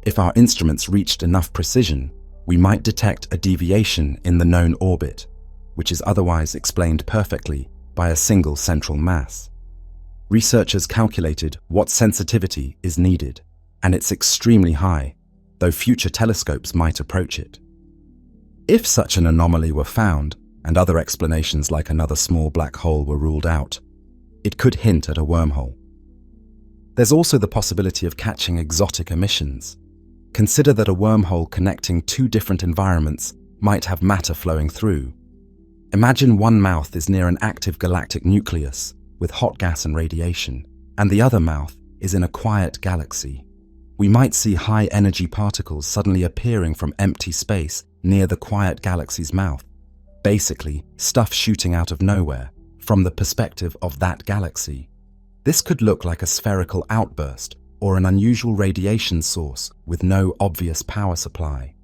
If our instruments reached enough precision, we might detect a deviation in the known orbit, which is otherwise explained perfectly by a single central mass. Researchers calculated what sensitivity is needed, and it's extremely high, though future telescopes might approach it. If such an anomaly were found, and other explanations like another small black hole were ruled out, it could hint at a wormhole. There's also the possibility of catching exotic emissions. Consider that a wormhole connecting 2 different environments might have matter flowing through. Imagine one mouth is near an active galactic nucleus with hot gas and radiation, and the other mouth is in a quiet galaxy. We might see high-energy particles suddenly appearing from empty space near the quiet galaxy's mouth. Basically, stuff shooting out of nowhere, from the perspective of that galaxy. This could look like a spherical outburst or an unusual radiation source with no obvious power supply.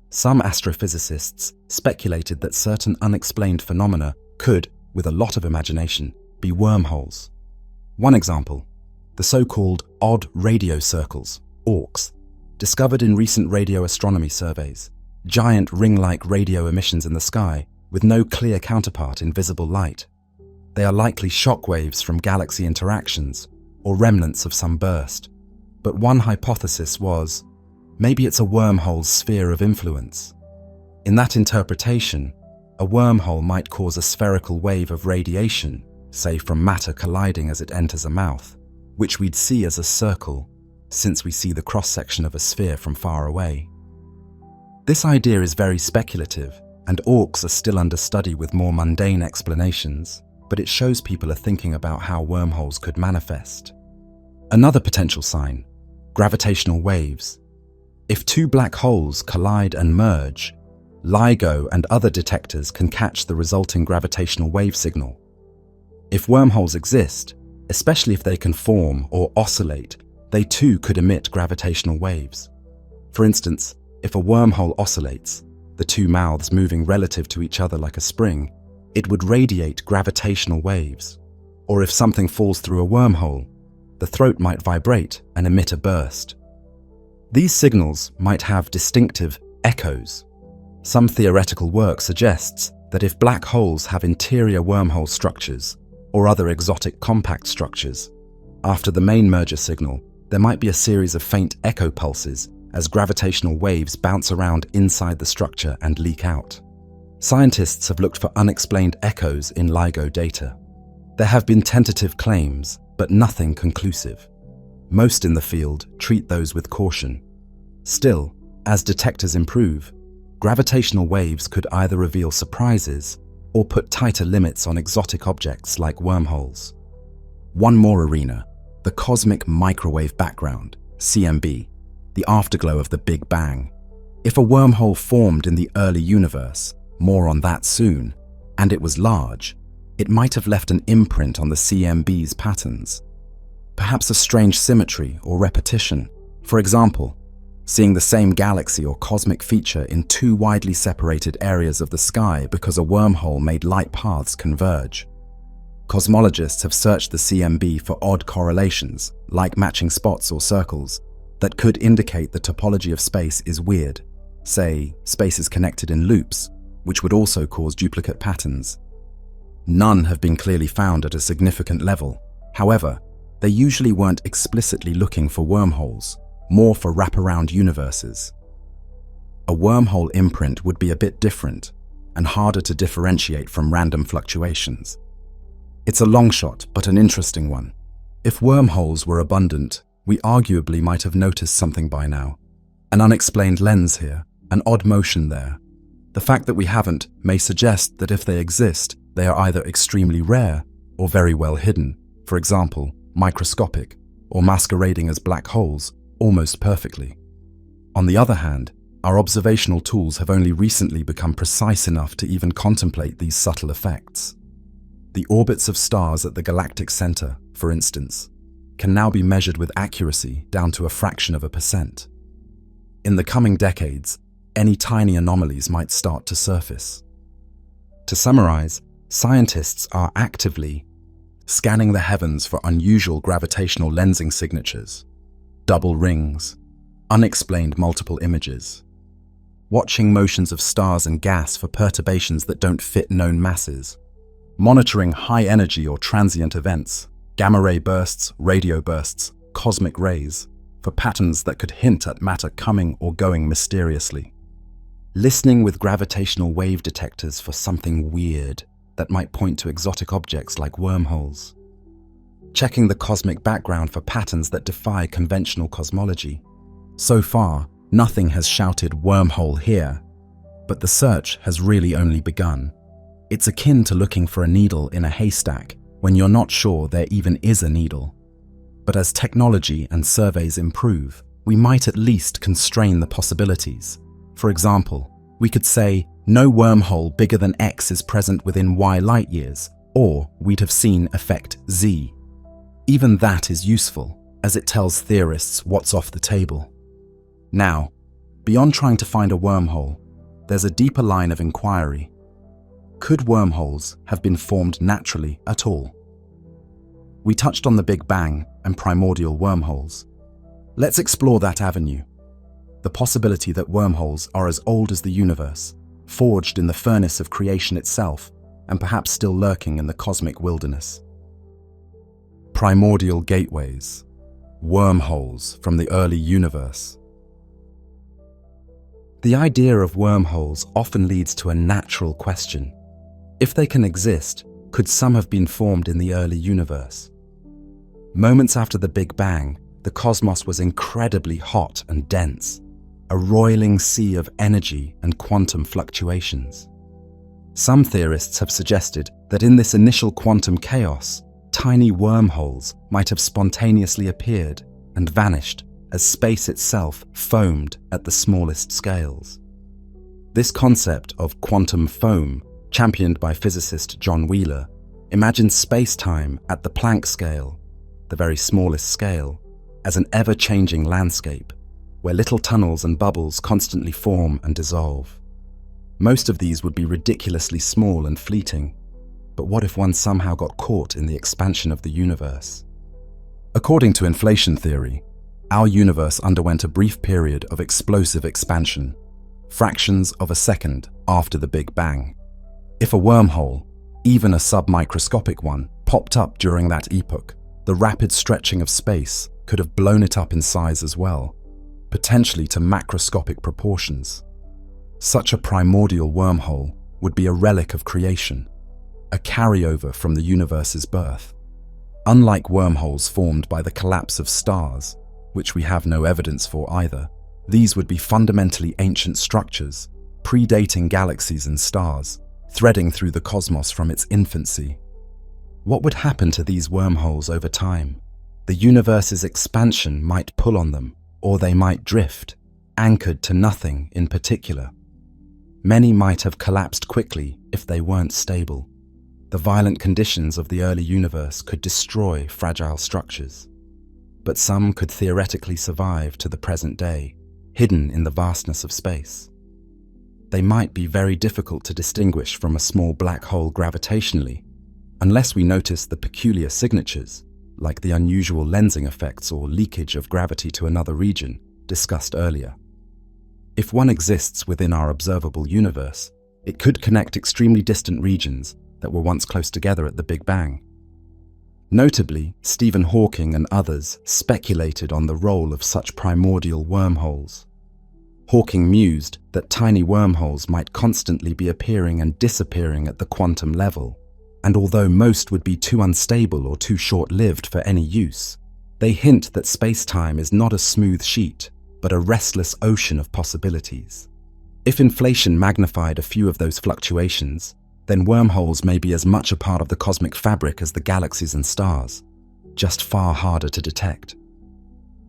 Some astrophysicists speculated that certain unexplained phenomena could, with a lot of imagination, be wormholes. One example, the so-called odd radio circles, AURCs, discovered in recent radio astronomy surveys, giant ring-like radio emissions in the sky with no clear counterpart in visible light. They are likely shock waves from galaxy interactions or remnants of some burst. But one hypothesis was, maybe it's a wormhole's sphere of influence. In that interpretation, a wormhole might cause a spherical wave of radiation, say from matter colliding as it enters a mouth, which we'd see as a circle, since we see the cross-section of a sphere from far away. This idea is very speculative, and AURCs are still under study with more mundane explanations, but it shows people are thinking about how wormholes could manifest. Another potential sign, gravitational waves. If 2 black holes collide and merge, LIGO and other detectors can catch the resulting gravitational wave signal. If wormholes exist, especially if they can form or oscillate, they too could emit gravitational waves. For instance, if a wormhole oscillates, the two mouths moving relative to each other like a spring, it would radiate gravitational waves. Or if something falls through a wormhole, the throat might vibrate and emit a burst. These signals might have distinctive echoes. Some theoretical work suggests that if black holes have interior wormhole structures or other exotic compact structures, after the main merger signal, there might be a series of faint echo pulses as gravitational waves bounce around inside the structure and leak out. Scientists have looked for unexplained echoes in LIGO data. There have been tentative claims, but nothing conclusive. Most in the field treat those with caution. Still, as detectors improve, gravitational waves could either reveal surprises or put tighter limits on exotic objects like wormholes. One more arena, the cosmic microwave background, CMB, the afterglow of the Big Bang. If a wormhole formed in the early universe, more on that soon, and it was large, it might have left an imprint on the CMB's patterns. Perhaps a strange symmetry or repetition. For example, seeing the same galaxy or cosmic feature in two widely separated areas of the sky because a wormhole made light paths converge. Cosmologists have searched the CMB for odd correlations, like matching spots or circles, that could indicate the topology of space is weird. Say, space is connected in loops, which would also cause duplicate patterns. None have been clearly found at a significant level. However, they usually weren't explicitly looking for wormholes, more for wraparound universes. A wormhole imprint would be a bit different and harder to differentiate from random fluctuations. It's a long shot, but an interesting one. If wormholes were abundant, we arguably might have noticed something by now. An unexplained lens here, an odd motion there. The fact that we haven't may suggest that if they exist, they are either extremely rare or very well hidden, for example, microscopic, or masquerading as black holes almost perfectly. On the other hand, our observational tools have only recently become precise enough to even contemplate these subtle effects. The orbits of stars at the galactic center, for instance, can now be measured with accuracy down to a fraction of a percent. In the coming decades, any tiny anomalies might start to surface. To summarize, scientists are actively scanning the heavens for unusual gravitational lensing signatures, double rings, unexplained multiple images, watching motions of stars and gas for perturbations that don't fit known masses, monitoring high-energy or transient events, gamma-ray bursts, radio bursts, cosmic rays, for patterns that could hint at matter coming or going mysteriously, listening with gravitational wave detectors for something weird that might point to exotic objects like wormholes, checking the cosmic background for patterns that defy conventional cosmology. So far, nothing has shouted wormhole here, but the search has really only begun. It's akin to looking for a needle in a haystack when you're not sure there even is a needle. But as technology and surveys improve, we might at least constrain the possibilities. For example, we could say, no wormhole bigger than X is present within Y light years, or we'd have seen effect Z. Even that is useful, as it tells theorists what's off the table. Now, beyond trying to find a wormhole, there's a deeper line of inquiry. Could wormholes have been formed naturally at all? We touched on the Big Bang and primordial wormholes. Let's explore that avenue. The possibility that wormholes are as old as the universe, forged in the furnace of creation itself, and perhaps still lurking in the cosmic wilderness. Primordial gateways, wormholes from the early universe. The idea of wormholes often leads to a natural question. If they can exist, could some have been formed in the early universe? Moments after the Big Bang, the cosmos was incredibly hot and dense, a roiling sea of energy and quantum fluctuations. Some theorists have suggested that in this initial quantum chaos, tiny wormholes might have spontaneously appeared and vanished as space itself foamed at the smallest scales. This concept of quantum foam, championed by physicist John Wheeler, imagines space-time at the Planck scale, the very smallest scale, as an ever-changing landscape, where little tunnels and bubbles constantly form and dissolve. Most of these would be ridiculously small and fleeting, but what if one somehow got caught in the expansion of the universe? According to inflation theory, our universe underwent a brief period of explosive expansion, fractions of a second after the Big Bang. If a wormhole, even a submicroscopic one, popped up during that epoch, the rapid stretching of space could have blown it up in size as well, potentially to macroscopic proportions. Such a primordial wormhole would be a relic of creation, a carryover from the universe's birth. Unlike wormholes formed by the collapse of stars, which we have no evidence for either, these would be fundamentally ancient structures, predating galaxies and stars, threading through the cosmos from its infancy. What would happen to these wormholes over time? The universe's expansion might pull on them, or they might drift, anchored to nothing in particular. Many might have collapsed quickly if they weren't stable. The violent conditions of the early universe could destroy fragile structures. But some could theoretically survive to the present day, hidden in the vastness of space. They might be very difficult to distinguish from a small black hole gravitationally, unless we notice the peculiar signatures, like the unusual lensing effects or leakage of gravity to another region, discussed earlier. If one exists within our observable universe, it could connect extremely distant regions that were once close together at the Big Bang. Notably, Stephen Hawking and others speculated on the role of such primordial wormholes. Hawking mused that tiny wormholes might constantly be appearing and disappearing at the quantum level, and although most would be too unstable or too short-lived for any use, they hint that space-time is not a smooth sheet, but a restless ocean of possibilities. If inflation magnified a few of those fluctuations, then wormholes may be as much a part of the cosmic fabric as the galaxies and stars, just far harder to detect.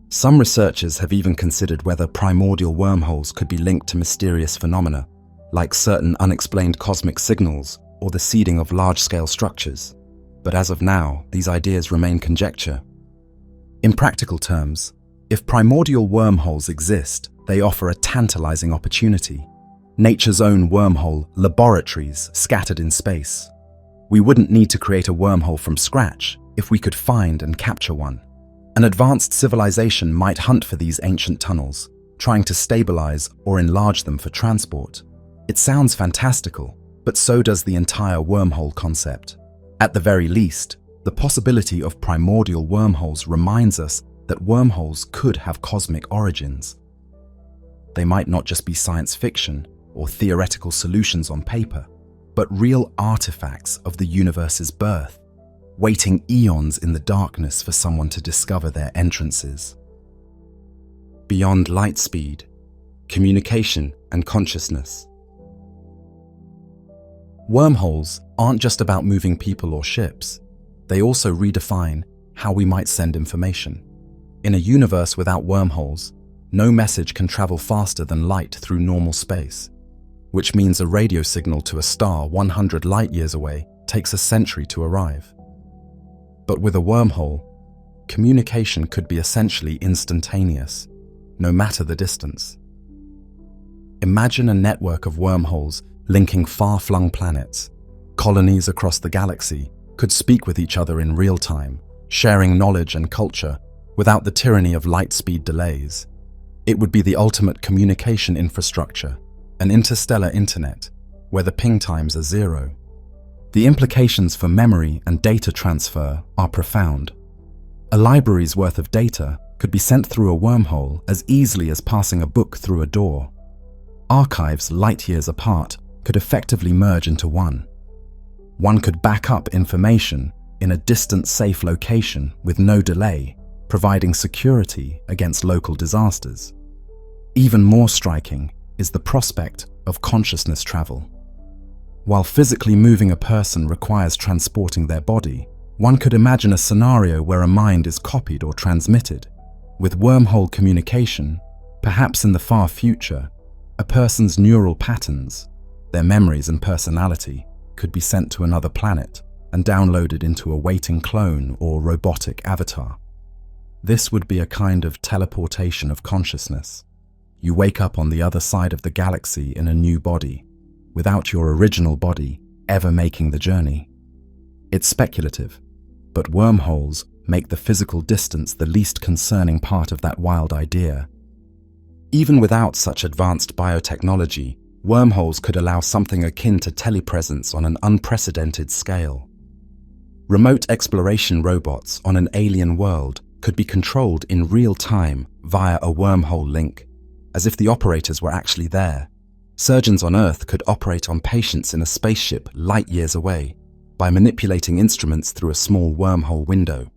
Some researchers have even considered whether primordial wormholes could be linked to mysterious phenomena, like certain unexplained cosmic signals or the seeding of large-scale structures. But as of now, these ideas remain conjecture. In practical terms, if primordial wormholes exist, they offer a tantalizing opportunity. Nature's own wormhole laboratories scattered in space. We wouldn't need to create a wormhole from scratch if we could find and capture one. An advanced civilization might hunt for these ancient tunnels, trying to stabilize or enlarge them for transport. It sounds fantastical, but so does the entire wormhole concept. At the very least, the possibility of primordial wormholes reminds us that wormholes could have cosmic origins. They might not just be science fiction or theoretical solutions on paper, but real artifacts of the universe's birth, waiting eons in the darkness for someone to discover their entrances. Beyond light speed, communication and consciousness. Wormholes aren't just about moving people or ships. They also redefine how we might send information. In a universe without wormholes, no message can travel faster than light through normal space, which means a radio signal to a star 100 light-years away takes a century to arrive. But with a wormhole, communication could be essentially instantaneous, no matter the distance. Imagine a network of wormholes linking far-flung planets. Colonies across the galaxy could speak with each other in real time, sharing knowledge and culture without the tyranny of light-speed delays. It would be the ultimate communication infrastructure, an interstellar internet, where the ping times are zero. The implications for memory and data transfer are profound. A library's worth of data could be sent through a wormhole as easily as passing a book through a door. Archives light-years apart could effectively merge into one. One could back up information in a distant, safe location with no delay, providing security against local disasters. Even more striking is the prospect of consciousness travel. While physically moving a person requires transporting their body, one could imagine a scenario where a mind is copied or transmitted. With wormhole communication, perhaps in the far future, A person's neural patterns, their memories and personality, could be sent to another planet and downloaded into a waiting clone or robotic avatar. This would be a kind of teleportation of consciousness. You wake up on the other side of the galaxy in a new body, without your original body ever making the journey. It's speculative, but wormholes make the physical distance the least concerning part of that wild idea. Even without such advanced biotechnology, wormholes could allow something akin to telepresence on an unprecedented scale. Remote exploration robots on an alien world could be controlled in real time via a wormhole link, as if the operators were actually there. Surgeons on Earth could operate on patients in a spaceship light years away by manipulating instruments through a small wormhole window.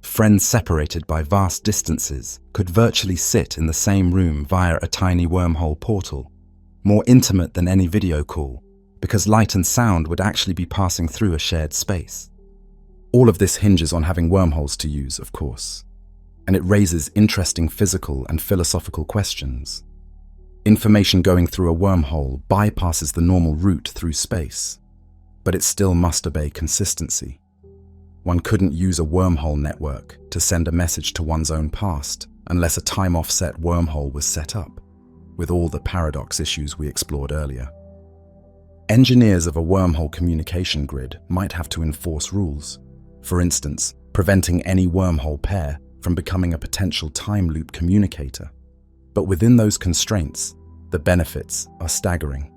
Friends separated by vast distances could virtually sit in the same room via a tiny wormhole portal, more intimate than any video call, because light and sound would actually be passing through a shared space. All of this hinges on having wormholes to use, of course, and it raises interesting physical and philosophical questions. Information going through a wormhole bypasses the normal route through space, but it still must obey consistency. One couldn't use a wormhole network to send a message to one's own past unless a time-offset wormhole was set up, with all the paradox issues we explored earlier. Engineers of a wormhole communication grid might have to enforce rules, for instance, preventing any wormhole pair from becoming a potential time loop communicator. But within those constraints, the benefits are staggering.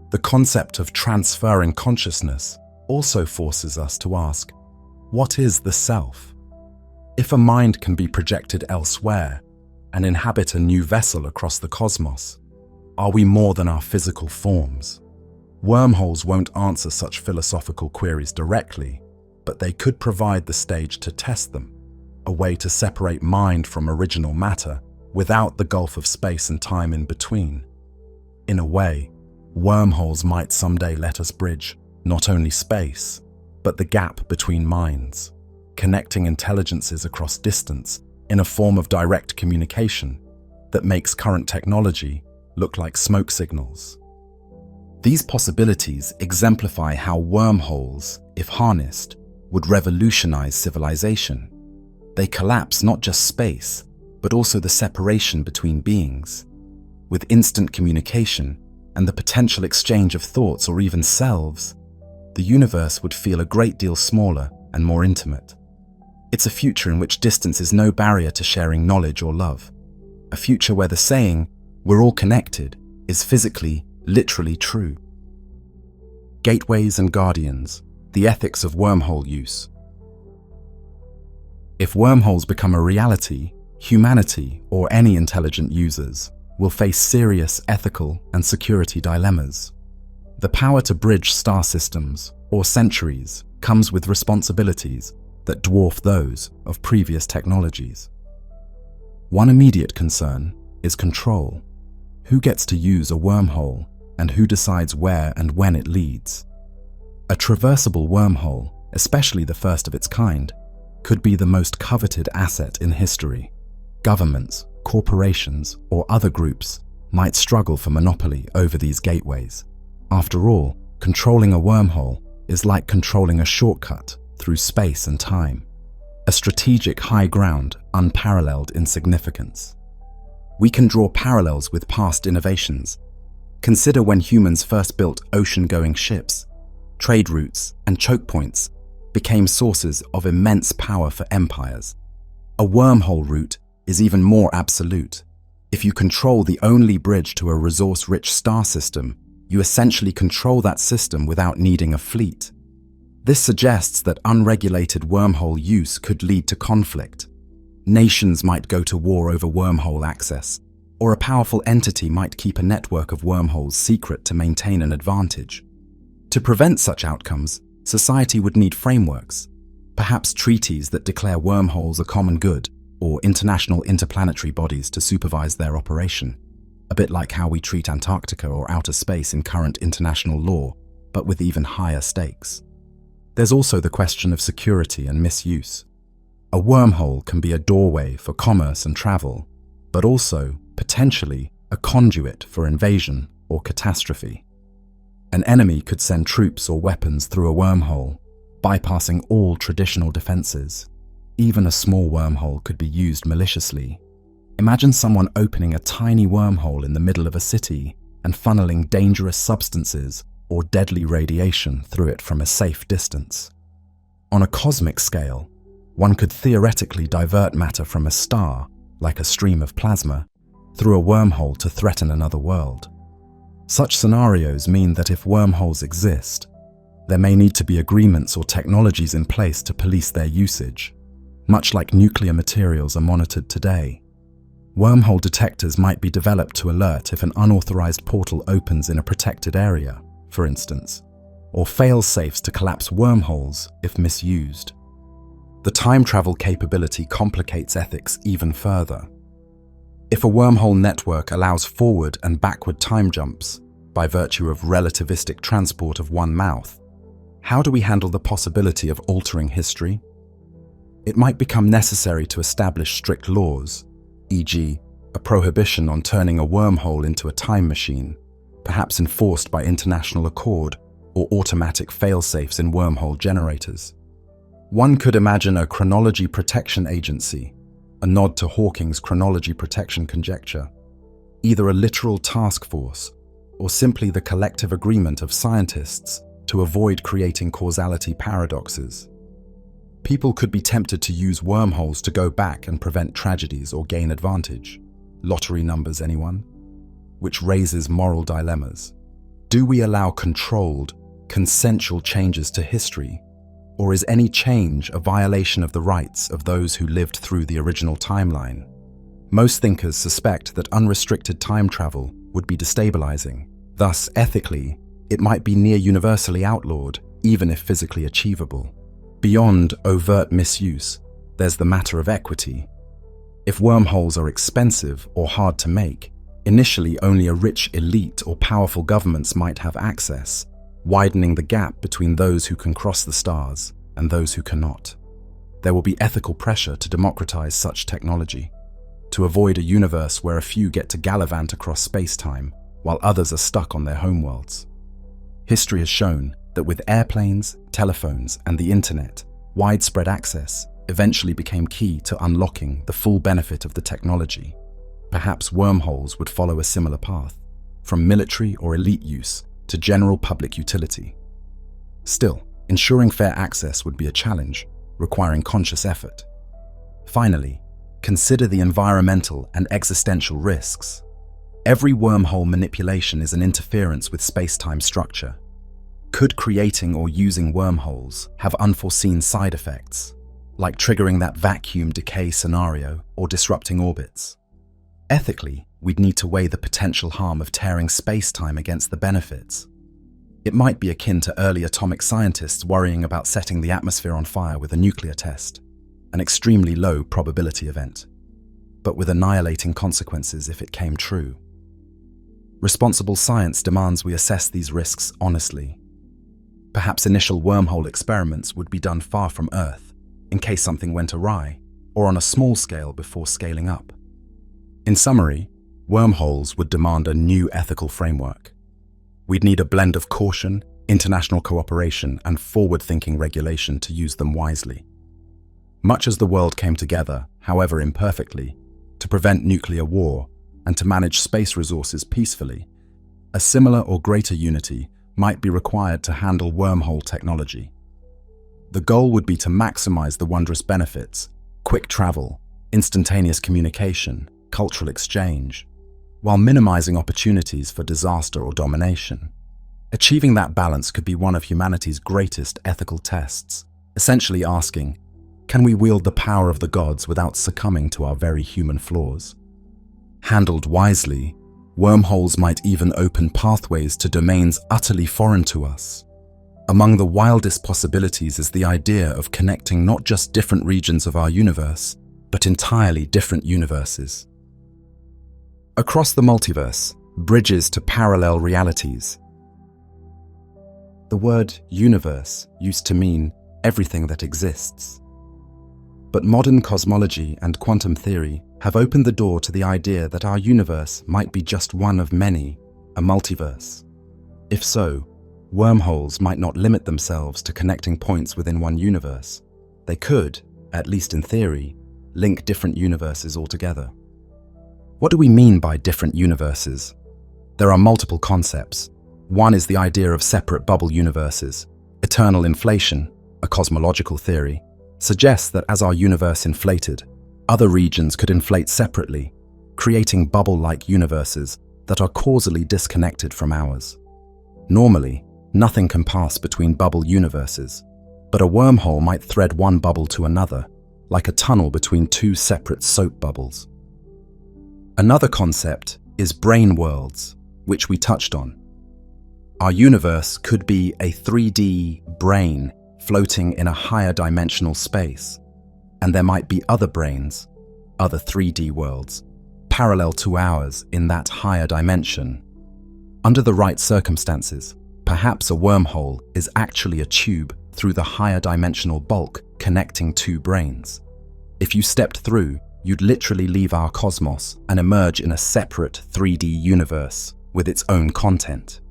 The concept of transferring consciousness also forces us to ask, what is the self? If a mind can be projected elsewhere and inhabit a new vessel across the cosmos, are we more than our physical forms? Wormholes won't answer such philosophical queries directly, but they could provide the stage to test them, a way to separate mind from original matter without the gulf of space and time in between. In a way, wormholes might someday let us bridge not only space, but the gap between minds, connecting intelligences across distance in a form of direct communication that makes current technology look like smoke signals. These possibilities exemplify how wormholes, if harnessed, would revolutionize civilization. They collapse not just space, but also the separation between beings. With instant communication and the potential exchange of thoughts or even selves, the universe would feel a great deal smaller and more intimate. It's a future in which distance is no barrier to sharing knowledge or love. A future where the saying, "we're all connected," is physically, literally true. Gateways and guardians, the ethics of wormhole use. If wormholes become a reality, humanity, or any intelligent users, will face serious ethical and security dilemmas. The power to bridge star systems or centuries comes with responsibilities that dwarf those of previous technologies. One immediate concern is control. Who gets to use a wormhole and who decides where and when it leads? A traversable wormhole, especially the first of its kind, could be the most coveted asset in history. Governments, corporations, or other groups might struggle for monopoly over these gateways. After all, controlling a wormhole is like controlling a shortcut through space and time, a strategic high ground unparalleled in significance. We can draw parallels with past innovations. Consider when humans first built ocean-going ships. Trade routes and choke points became sources of immense power for empires. A wormhole route is even more absolute. If you control the only bridge to a resource-rich star system, you essentially control that system without needing a fleet. This suggests that unregulated wormhole use could lead to conflict. Nations might go to war over wormhole access, or a powerful entity might keep a network of wormholes secret to maintain an advantage. To prevent such outcomes, society would need frameworks, perhaps treaties that declare wormholes a common good, or international interplanetary bodies to supervise their operation. A bit like how we treat Antarctica or outer space in current international law, but with even higher stakes. There's also the question of security and misuse. A wormhole can be a doorway for commerce and travel, but also, potentially, a a conduit for invasion or catastrophe. An enemy could send troops or weapons through a wormhole, bypassing all traditional defenses. Even a small wormhole could be used maliciously. Imagine someone opening a tiny wormhole in the middle of a city and funneling dangerous substances or deadly radiation through it from a safe distance. On a cosmic scale, one could theoretically divert matter from a star, like a stream of plasma, through a wormhole to threaten another world. Such scenarios mean that if wormholes exist, there may need to be agreements or technologies in place to police their usage, much like nuclear materials are monitored today. Wormhole detectors might be developed to alert if an unauthorized portal opens in a protected area, for instance, or fail-safes to collapse wormholes if misused. The time travel capability complicates ethics even further. If a wormhole network allows forward and backward time jumps by virtue of relativistic transport of one mouth, how do we handle the possibility of altering history? It might become necessary to establish strict laws, e.g., a prohibition on turning a wormhole into a time machine, perhaps enforced by international accord or automatic fail-safes in wormhole generators. One could imagine a chronology protection agency, a nod to Hawking's chronology protection conjecture, either a literal task force or simply the collective agreement of scientists to avoid creating causality paradoxes. People could be tempted to use wormholes to go back and prevent tragedies or gain advantage. Lottery numbers, anyone? Which raises moral dilemmas. Do we allow controlled, consensual changes to history, or is any change a violation of the rights of those who lived through the original timeline? Most thinkers suspect that unrestricted time travel would be destabilizing. Thus, ethically, it might be near universally outlawed, even if physically achievable. Beyond overt misuse, there's the matter of equity. If wormholes are expensive or hard to make, initially only a rich elite or powerful governments might have access, widening the gap between those who can cross the stars and those who cannot. There will be ethical pressure to democratize such technology, to avoid a universe where a few get to gallivant across space-time while others are stuck on their homeworlds. History has shown that with airplanes, telephones, and the internet, widespread access eventually became key to unlocking the full benefit of the technology. Perhaps wormholes would follow a similar path, from military or elite use to general public utility. Still, ensuring fair access would be a challenge, requiring conscious effort. Finally, consider the environmental and existential risks. Every wormhole manipulation is an interference with space-time structure. Could creating or using wormholes have unforeseen side effects, like triggering that vacuum decay scenario or disrupting orbits? Ethically, we'd need to weigh the potential harm of tearing space-time against the benefits. It might be akin to early atomic scientists worrying about setting the atmosphere on fire with a nuclear test, an extremely low probability event, but with annihilating consequences if it came true. Responsible science demands we assess these risks honestly. Perhaps initial wormhole experiments would be done far from Earth, in case something went awry, or on a small scale before scaling up. In summary, wormholes would demand a new ethical framework. We'd need a blend of caution, international cooperation, and forward-thinking regulation to use them wisely. Much as the world came together, however imperfectly, to prevent nuclear war and to manage space resources peacefully, a similar or greater unity might be required to handle wormhole technology. The goal would be to maximize the wondrous benefits: quick travel, instantaneous communication, cultural exchange, while minimizing opportunities for disaster or domination. Achieving that balance could be one of humanity's greatest ethical tests, essentially asking, can we wield the power of the gods without succumbing to our very human flaws? Handled wisely, wormholes might even open pathways to domains utterly foreign to us. Among the wildest possibilities is the idea of connecting not just different regions of our universe, but entirely different universes. Across the multiverse, bridges to parallel realities. The word universe used to mean everything that exists. But modern cosmology and quantum theory have opened the door to the idea that our universe might be just one of many, a multiverse. If so, wormholes might not limit themselves to connecting points within one universe. They could, at least in theory, link different universes altogether. What do we mean by different universes? There are multiple concepts. One is the idea of separate bubble universes. Eternal inflation, a cosmological theory, suggests that as our universe inflated, other regions could inflate separately, creating bubble-like universes that are causally disconnected from ours. Normally, nothing can pass between bubble universes, but a wormhole might thread one bubble to another, like a tunnel between two separate soap bubbles. Another concept is brain worlds, which we touched on. Our universe could be a 3D brain floating in a higher dimensional space, and there might be other brains, other 3D worlds, parallel to ours in that higher dimension. Under the right circumstances, perhaps a wormhole is actually a tube through the higher dimensional bulk connecting two brains. If you stepped through, you'd literally leave our cosmos and emerge in a separate 3D universe with its own content.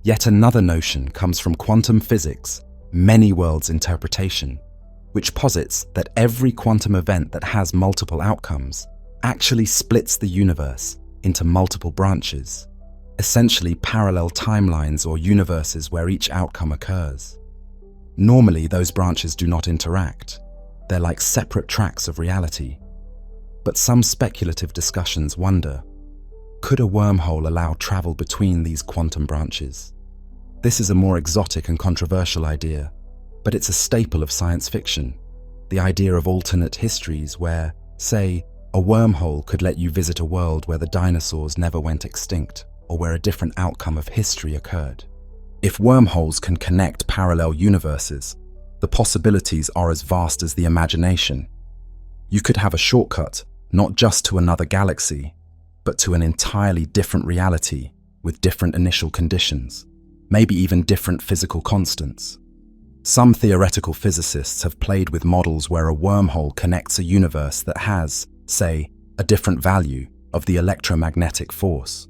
Yet another notion comes from quantum physics' many worlds interpretation, which posits that every quantum event that has multiple outcomes actually splits the universe into multiple branches, essentially parallel timelines or universes where each outcome occurs. Normally, those branches do not interact. They're like separate tracks of reality. But some speculative discussions wonder, could a wormhole allow travel between these quantum branches? This is a more exotic and controversial idea, but it's a staple of science fiction. The idea of alternate histories where, say, a wormhole could let you visit a world where the dinosaurs never went extinct or where a different outcome of history occurred. If wormholes can connect parallel universes, the possibilities are as vast as the imagination. You could have a shortcut, not just to another galaxy, but to an entirely different reality with different initial conditions, maybe even different physical constants. Some theoretical physicists have played with models where a wormhole connects a universe that has, say, a different value of the electromagnetic force.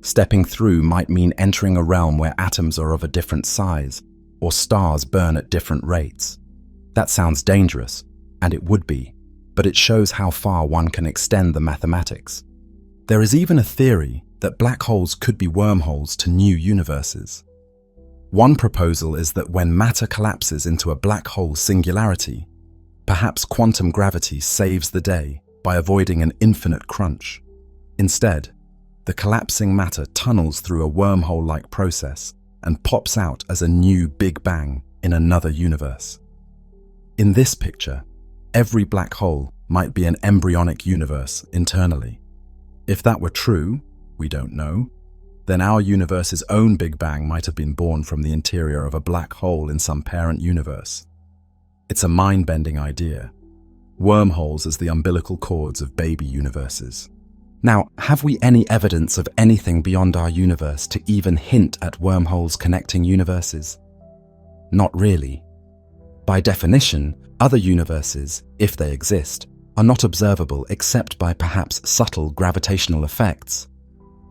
Stepping through might mean entering a realm where atoms are of a different size or stars burn at different rates. That sounds dangerous, and it would be, but it shows how far one can extend the mathematics. There is even a theory that black holes could be wormholes to new universes. One proposal is that when matter collapses into a black hole singularity, perhaps quantum gravity saves the day by avoiding an infinite crunch. Instead, the collapsing matter tunnels through a wormhole-like process and pops out as a new Big Bang in another universe. In this picture, every black hole might be an embryonic universe internally. If that were true, we don't know, then our universe's own Big Bang might have been born from the interior of a black hole in some parent universe. It's a mind-bending idea. Wormholes as the umbilical cords of baby universes. Now, have we any evidence of anything beyond our universe to even hint at wormholes connecting universes? Not really. By definition, other universes, if they exist, are not observable except by perhaps subtle gravitational effects,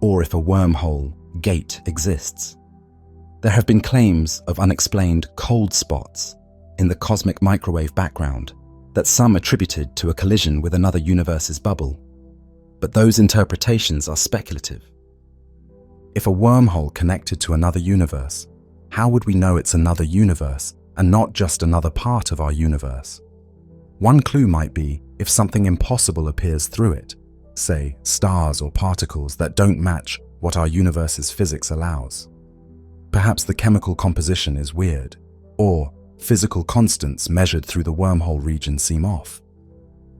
or if a wormhole gate exists. There have been claims of unexplained cold spots in the cosmic microwave background that some attributed to a collision with another universe's bubble. But those interpretations are speculative. If a wormhole connected to another universe, how would we know it's another universe and not just another part of our universe? One clue might be if something impossible appears through it, say stars or particles that don't match what our universe's physics allows. Perhaps the chemical composition is weird, or physical constants measured through the wormhole region seem off.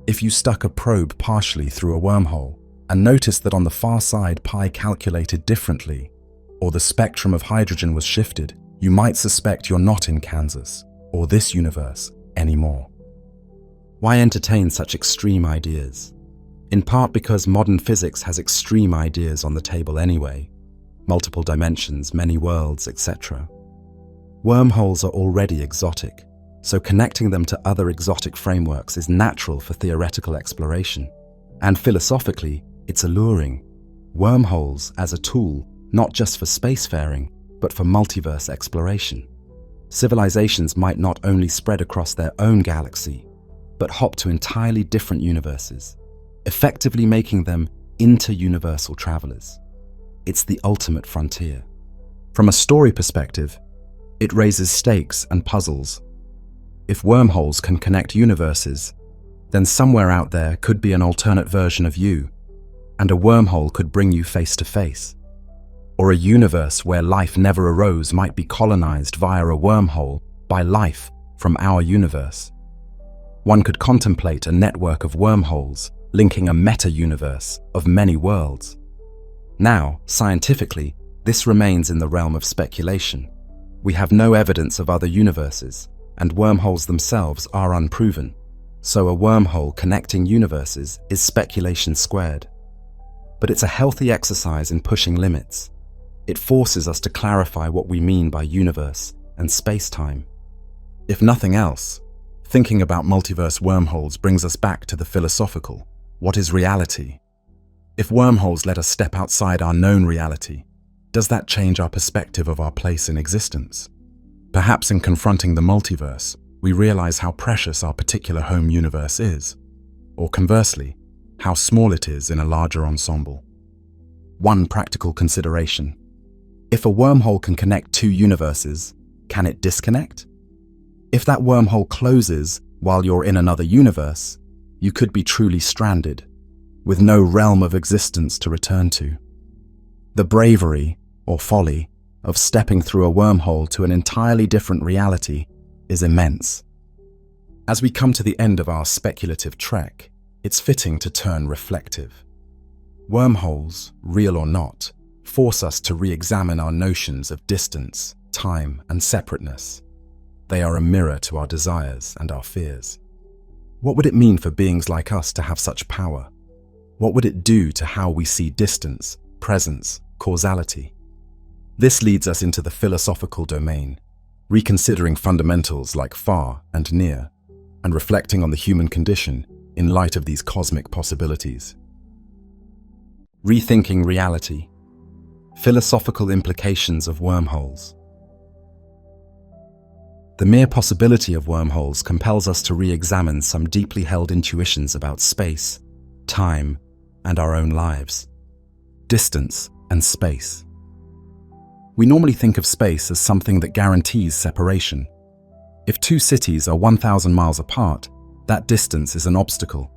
If you stuck a probe partially through a wormhole and noticed that on the far side pi calculated differently, or the spectrum of hydrogen was shifted, you might suspect you're not in Kansas or this universe anymore. Why entertain such extreme ideas? In part because modern physics has extreme ideas on the table anyway. Multiple dimensions, many worlds, etc. Wormholes are already exotic, so connecting them to other exotic frameworks is natural for theoretical exploration. And philosophically, it's alluring. Wormholes as a tool, not just for spacefaring, but for multiverse exploration. Civilizations might not only spread across their own galaxy, but hop to entirely different universes, effectively making them inter-universal travelers. It's the ultimate frontier. From a story perspective, it raises stakes and puzzles. If wormholes can connect universes, then somewhere out there could be an alternate version of you, and a wormhole could bring you face to face. Or a universe where life never arose might be colonized via a wormhole by life from our universe. One could contemplate a network of wormholes linking a meta-universe of many worlds. Now, scientifically, this remains in the realm of speculation. We have no evidence of other universes, and wormholes themselves are unproven. So a wormhole connecting universes is speculation squared. But it's a healthy exercise in pushing limits. It forces us to clarify what we mean by universe and space-time. If nothing else, thinking about multiverse wormholes brings us back to the philosophical. What is reality? If wormholes let us step outside our known reality, does that change our perspective of our place in existence? Perhaps in confronting the multiverse, we realize how precious our particular home universe is, or conversely, how small it is in a larger ensemble. One practical consideration. If a wormhole can connect two universes, can it disconnect? If that wormhole closes while you're in another universe, you could be truly stranded, with no realm of existence to return to. The bravery, or folly, of stepping through a wormhole to an entirely different reality is immense. As we come to the end of our speculative trek, it's fitting to turn reflective. Wormholes, real or not, force us to re-examine our notions of distance, time, and separateness. They are a mirror to our desires and our fears. What would it mean for beings like us to have such power? What would it do to how we see distance, presence, causality? This leads us into the philosophical domain, reconsidering fundamentals like far and near, and reflecting on the human condition in light of these cosmic possibilities. Rethinking reality. Philosophical implications of wormholes. The mere possibility of wormholes compels us to re-examine some deeply held intuitions about space, time, and our own lives. Distance and space. We normally think of space as something that guarantees separation. If two cities are 1,000 miles apart, that distance is an obstacle.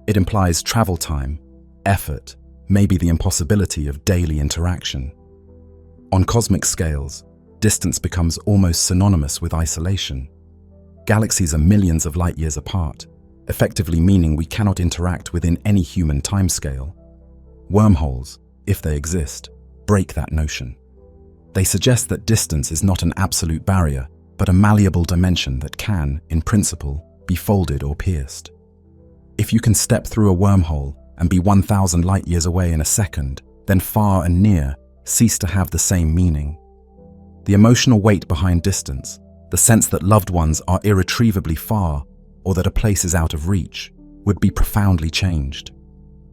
It implies travel time, effort, maybe the impossibility of daily interaction. On cosmic scales, distance becomes almost synonymous with isolation. Galaxies are millions of light years apart, effectively meaning we cannot interact within any human timescale. Wormholes, if they exist, break that notion. They suggest that distance is not an absolute barrier, but a malleable dimension that can, in principle, be folded or pierced. If you can step through a wormhole and be 1,000 light years away in a second, then far and near cease to have the same meaning. The emotional weight behind distance, the sense that loved ones are irretrievably far or that a place is out of reach, would be profoundly changed.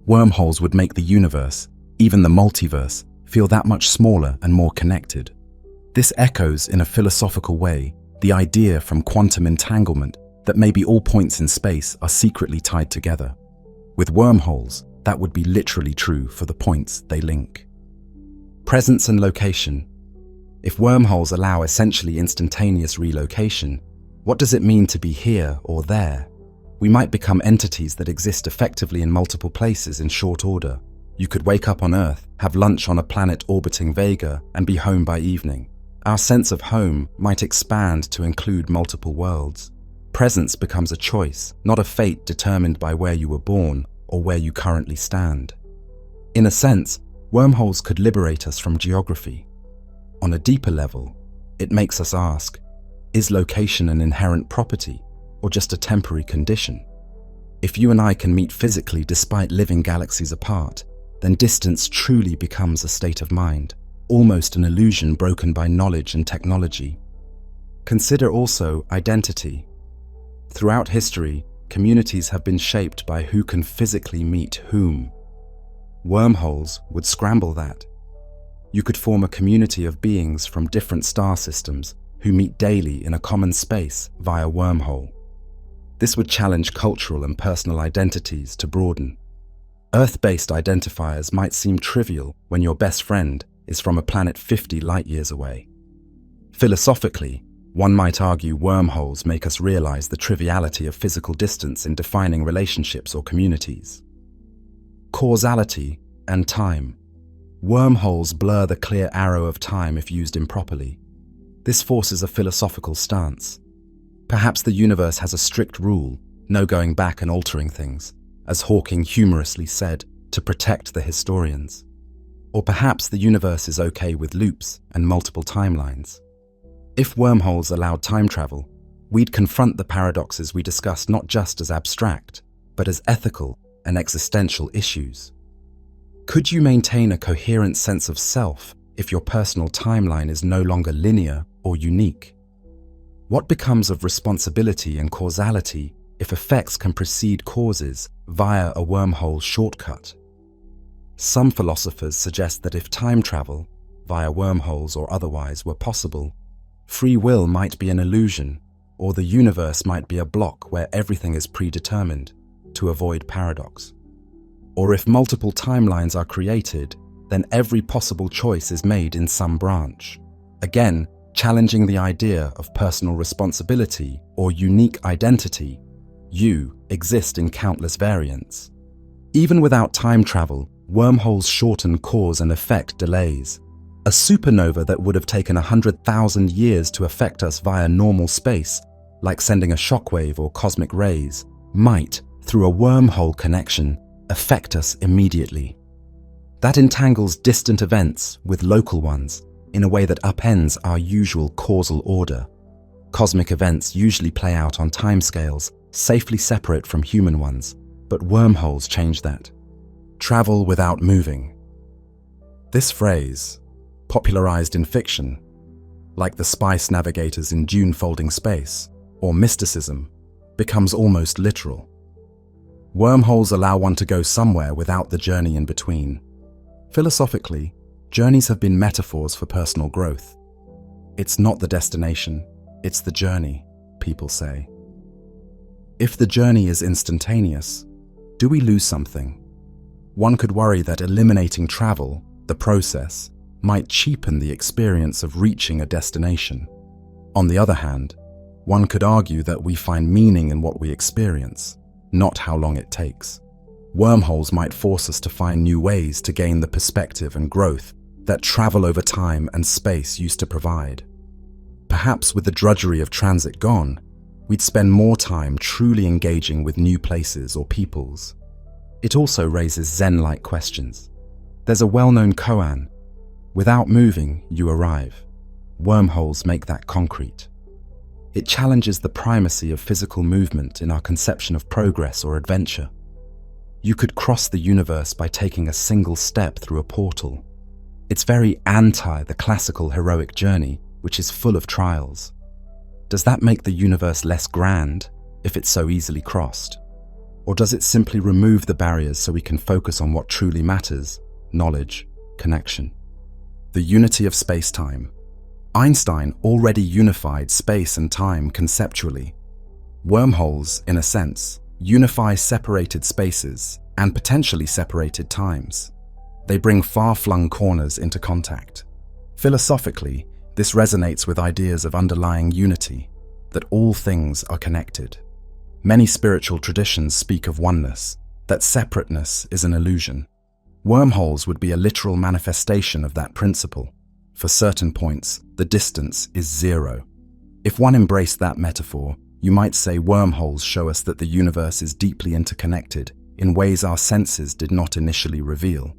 Wormholes would make the universe, even the multiverse, feel that much smaller and more connected. This echoes, in a philosophical way, the idea from quantum entanglement that maybe all points in space are secretly tied together. With wormholes, that would be literally true for the points they link. Presence and location. If wormholes allow essentially instantaneous relocation, what does it mean to be here or there? We might become entities that exist effectively in multiple places in short order. You could wake up on Earth, have lunch on a planet orbiting Vega, and be home by evening. Our sense of home might expand to include multiple worlds. Presence becomes a choice, not a fate determined by where you were born or where you currently stand. In a sense, wormholes could liberate us from geography. On a deeper level, it makes us ask, is location an inherent property or just a temporary condition? If you and I can meet physically despite living galaxies apart, then distance truly becomes a state of mind, almost an illusion broken by knowledge and technology. Consider also identity. Throughout history, communities have been shaped by who can physically meet whom. Wormholes would scramble that. You could form a community of beings from different star systems who meet daily in a common space via wormhole. This would challenge cultural and personal identities to broaden. Earth-based identifiers might seem trivial when your best friend is from a planet 50 light-years away. Philosophically, one might argue wormholes make us realize the triviality of physical distance in defining relationships or communities. Causality and time. Wormholes blur the clear arrow of time if used improperly. This forces a philosophical stance. Perhaps the universe has a strict rule, no going back and altering things, as Hawking humorously said, to protect the historians. Or perhaps the universe is okay with loops and multiple timelines. If wormholes allowed time travel, we'd confront the paradoxes we discussed not just as abstract, but as ethical and existential issues. Could you maintain a coherent sense of self if your personal timeline is no longer linear or unique? What becomes of responsibility and causality if effects can precede causes via a wormhole shortcut? Some philosophers suggest that if time travel, via wormholes or otherwise, were possible, free will might be an illusion, or the universe might be a block where everything is predetermined to avoid paradox. Or if multiple timelines are created, then every possible choice is made in some branch, again challenging the idea of personal responsibility or unique identity. You exist in countless variants. Even without time travel, wormholes shorten cause and effect delays. A supernova that would have taken 100,000 years to affect us via normal space, like sending a shockwave or cosmic rays, might, through a wormhole connection, affect us immediately. That entangles distant events with local ones in a way that upends our usual causal order. Cosmic events usually play out on timescales safely separate from human ones, but wormholes change that. Travel without moving. This phrase, popularized in fiction, like the spice navigators in Dune folding space, or mysticism, becomes almost literal. Wormholes allow one to go somewhere without the journey in between. Philosophically, journeys have been metaphors for personal growth. It's not the destination, it's the journey, people say. If the journey is instantaneous, do we lose something? One could worry that eliminating travel, the process, might cheapen the experience of reaching a destination. On the other hand, one could argue that we find meaning in what we experience, not how long it takes. Wormholes might force us to find new ways to gain the perspective and growth that travel over time and space used to provide. Perhaps with the drudgery of transit gone, we'd spend more time truly engaging with new places or peoples. It also raises Zen-like questions. There's a well-known koan, without moving, you arrive. Wormholes make that concrete. It challenges the primacy of physical movement in our conception of progress or adventure. You could cross the universe by taking a single step through a portal. It's very anti the classical heroic journey, which is full of trials. Does that make the universe less grand if it's so easily crossed? Or does it simply remove the barriers so we can focus on what truly matters, knowledge, connection? The unity of space-time. Einstein already unified space and time conceptually. Wormholes, in a sense, unify separated spaces and potentially separated times. They bring far-flung corners into contact. Philosophically, this resonates with ideas of underlying unity, that all things are connected. Many spiritual traditions speak of oneness, that separateness is an illusion. Wormholes would be a literal manifestation of that principle. For certain points, the distance is zero. If one embraced that metaphor, you might say wormholes show us that the universe is deeply interconnected in ways our senses did not initially reveal.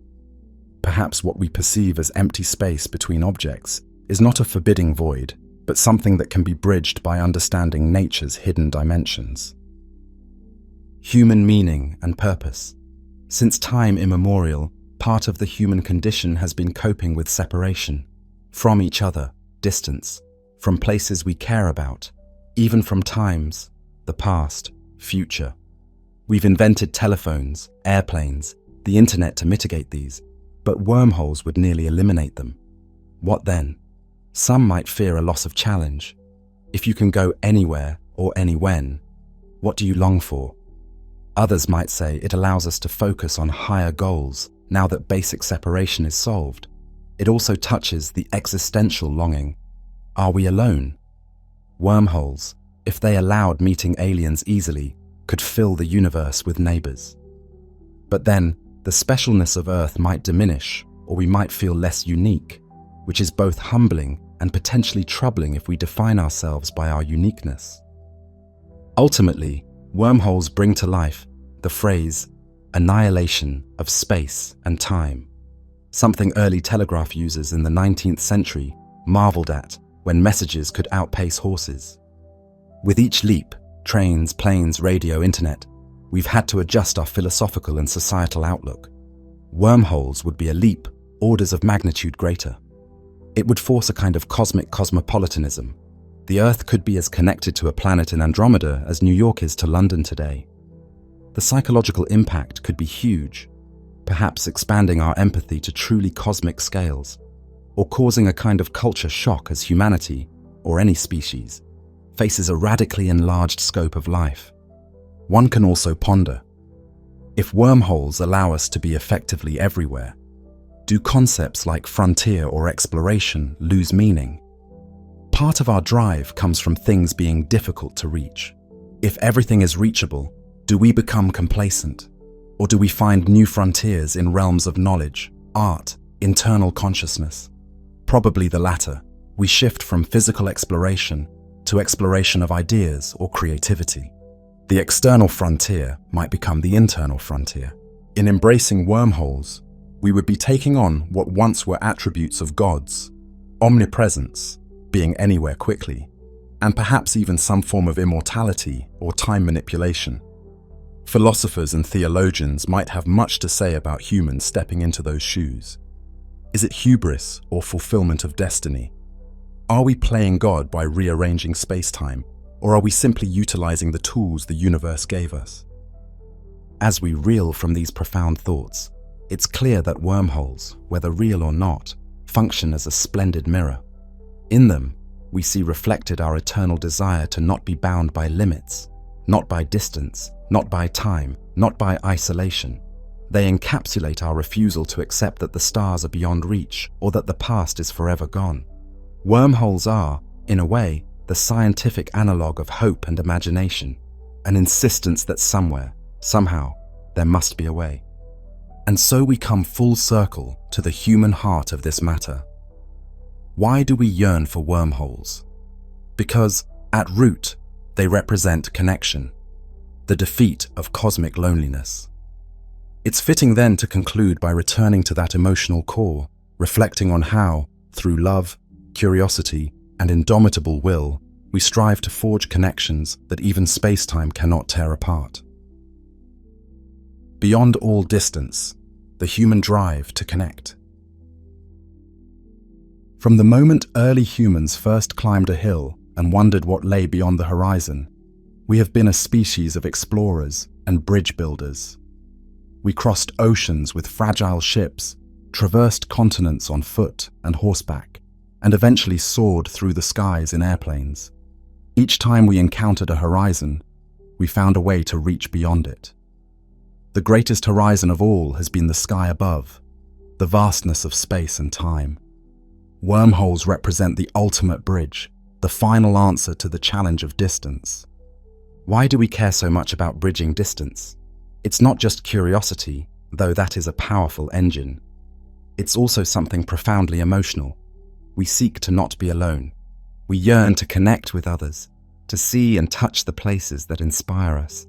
Perhaps what we perceive as empty space between objects is not a forbidding void, but something that can be bridged by understanding nature's hidden dimensions. Human meaning and purpose. Since time immemorial, part of the human condition has been coping with separation. From each other, distance, from places we care about, even from times, the past, future, We've invented telephones, airplanes, the internet to mitigate these, but wormholes would nearly eliminate them. What then? Some might fear a loss of challenge. If you can go anywhere or anywhen, what do you long for? Others might say it allows us to focus on higher goals now that basic separation is solved. It also touches the existential longing. Are we alone? Wormholes, if they allowed meeting aliens easily, could fill the universe with neighbors. But then, the specialness of Earth might diminish, or we might feel less unique, which is both humbling and potentially troubling if we define ourselves by our uniqueness. Ultimately, wormholes bring to life the phrase, annihilation of space and time, something early telegraph users in the 19th century marveled at when messages could outpace horses. With each leap, trains, planes, radio, internet, we've had to adjust our philosophical and societal outlook. Wormholes would be a leap orders of magnitude greater. It would force a kind of cosmic cosmopolitanism. The Earth could be as connected to a planet in Andromeda as New York is to London today. The psychological impact could be huge, perhaps expanding our empathy to truly cosmic scales, or causing a kind of culture shock as humanity, or any species, faces a radically enlarged scope of life. One can also ponder, if wormholes allow us to be effectively everywhere, do concepts like frontier or exploration lose meaning? Part of our drive comes from things being difficult to reach. If everything is reachable, do we become complacent? Or do we find new frontiers in realms of knowledge, art, internal consciousness? Probably the latter. We shift from physical exploration to exploration of ideas or creativity. The external frontier might become the internal frontier. In embracing wormholes, we would be taking on what once were attributes of gods: omnipresence, being anywhere quickly, and perhaps even some form of immortality or time manipulation. Philosophers and theologians might have much to say about humans stepping into those shoes. Is it hubris or fulfillment of destiny? Are we playing God by rearranging space-time, or are we simply utilizing the tools the universe gave us? As we reel from these profound thoughts, it's clear that wormholes, whether real or not, function as a splendid mirror. In them, we see reflected our eternal desire to not be bound by limits, not by distance, not by time, not by isolation. They encapsulate our refusal to accept that the stars are beyond reach or that the past is forever gone. Wormholes are, in a way, the scientific analogue of hope and imagination, an insistence that somewhere, somehow, there must be a way. And so we come full circle to the human heart of this matter. Why do we yearn for wormholes? Because, at root, they represent connection, the defeat of cosmic loneliness. It's fitting then to conclude by returning to that emotional core, reflecting on how, through love, curiosity, and indomitable will, we strive to forge connections that even space-time cannot tear apart. Beyond all distance, the human drive to connect. From the moment early humans first climbed a hill and wondered what lay beyond the horizon, we have been a species of explorers and bridge builders. We crossed oceans with fragile ships, traversed continents on foot and horseback, and eventually soared through the skies in airplanes. Each time we encountered a horizon, we found a way to reach beyond it. The greatest horizon of all has been the sky above, the vastness of space and time. Wormholes represent the ultimate bridge, the final answer to the challenge of distance. Why do we care so much about bridging distance? It's not just curiosity, though that is a powerful engine. It's also something profoundly emotional. We seek to not be alone. We yearn to connect with others, to see and touch the places that inspire us,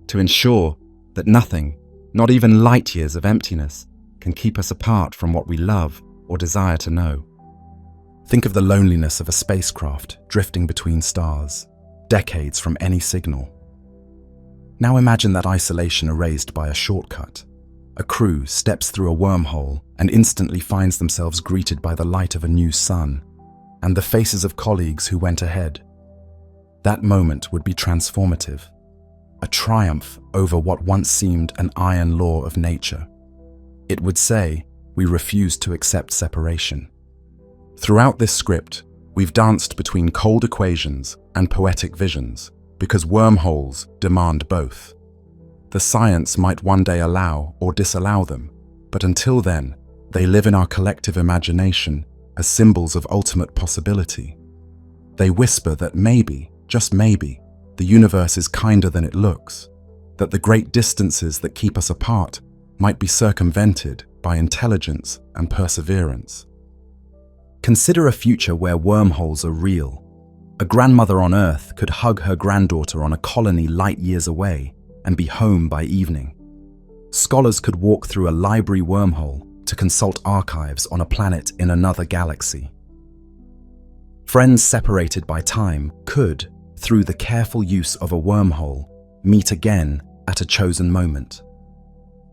to ensure that nothing, not even light years of emptiness, can keep us apart from what we love or desire to know. Think of the loneliness of a spacecraft drifting between stars, decades from any signal. Now imagine that isolation erased by a shortcut. A crew steps through a wormhole and instantly finds themselves greeted by the light of a new sun and the faces of colleagues who went ahead. That moment would be transformative. a triumph over what once seemed an iron law of nature. It would say, we refuse to accept separation. Throughout this script, we've danced between cold equations and poetic visions, because wormholes demand both. The science might one day allow or disallow them, but until then, they live in our collective imagination as symbols of ultimate possibility. They whisper that maybe, just maybe, the universe is kinder than it looks, that the great distances that keep us apart might be circumvented by intelligence and perseverance. Consider a future where wormholes are real. A grandmother on Earth could hug her granddaughter on a colony light years away and be home by evening. Scholars could walk through a library wormhole to consult archives on a planet in another galaxy. Friends separated by time could, through the careful use of a wormhole, meet again at a chosen moment.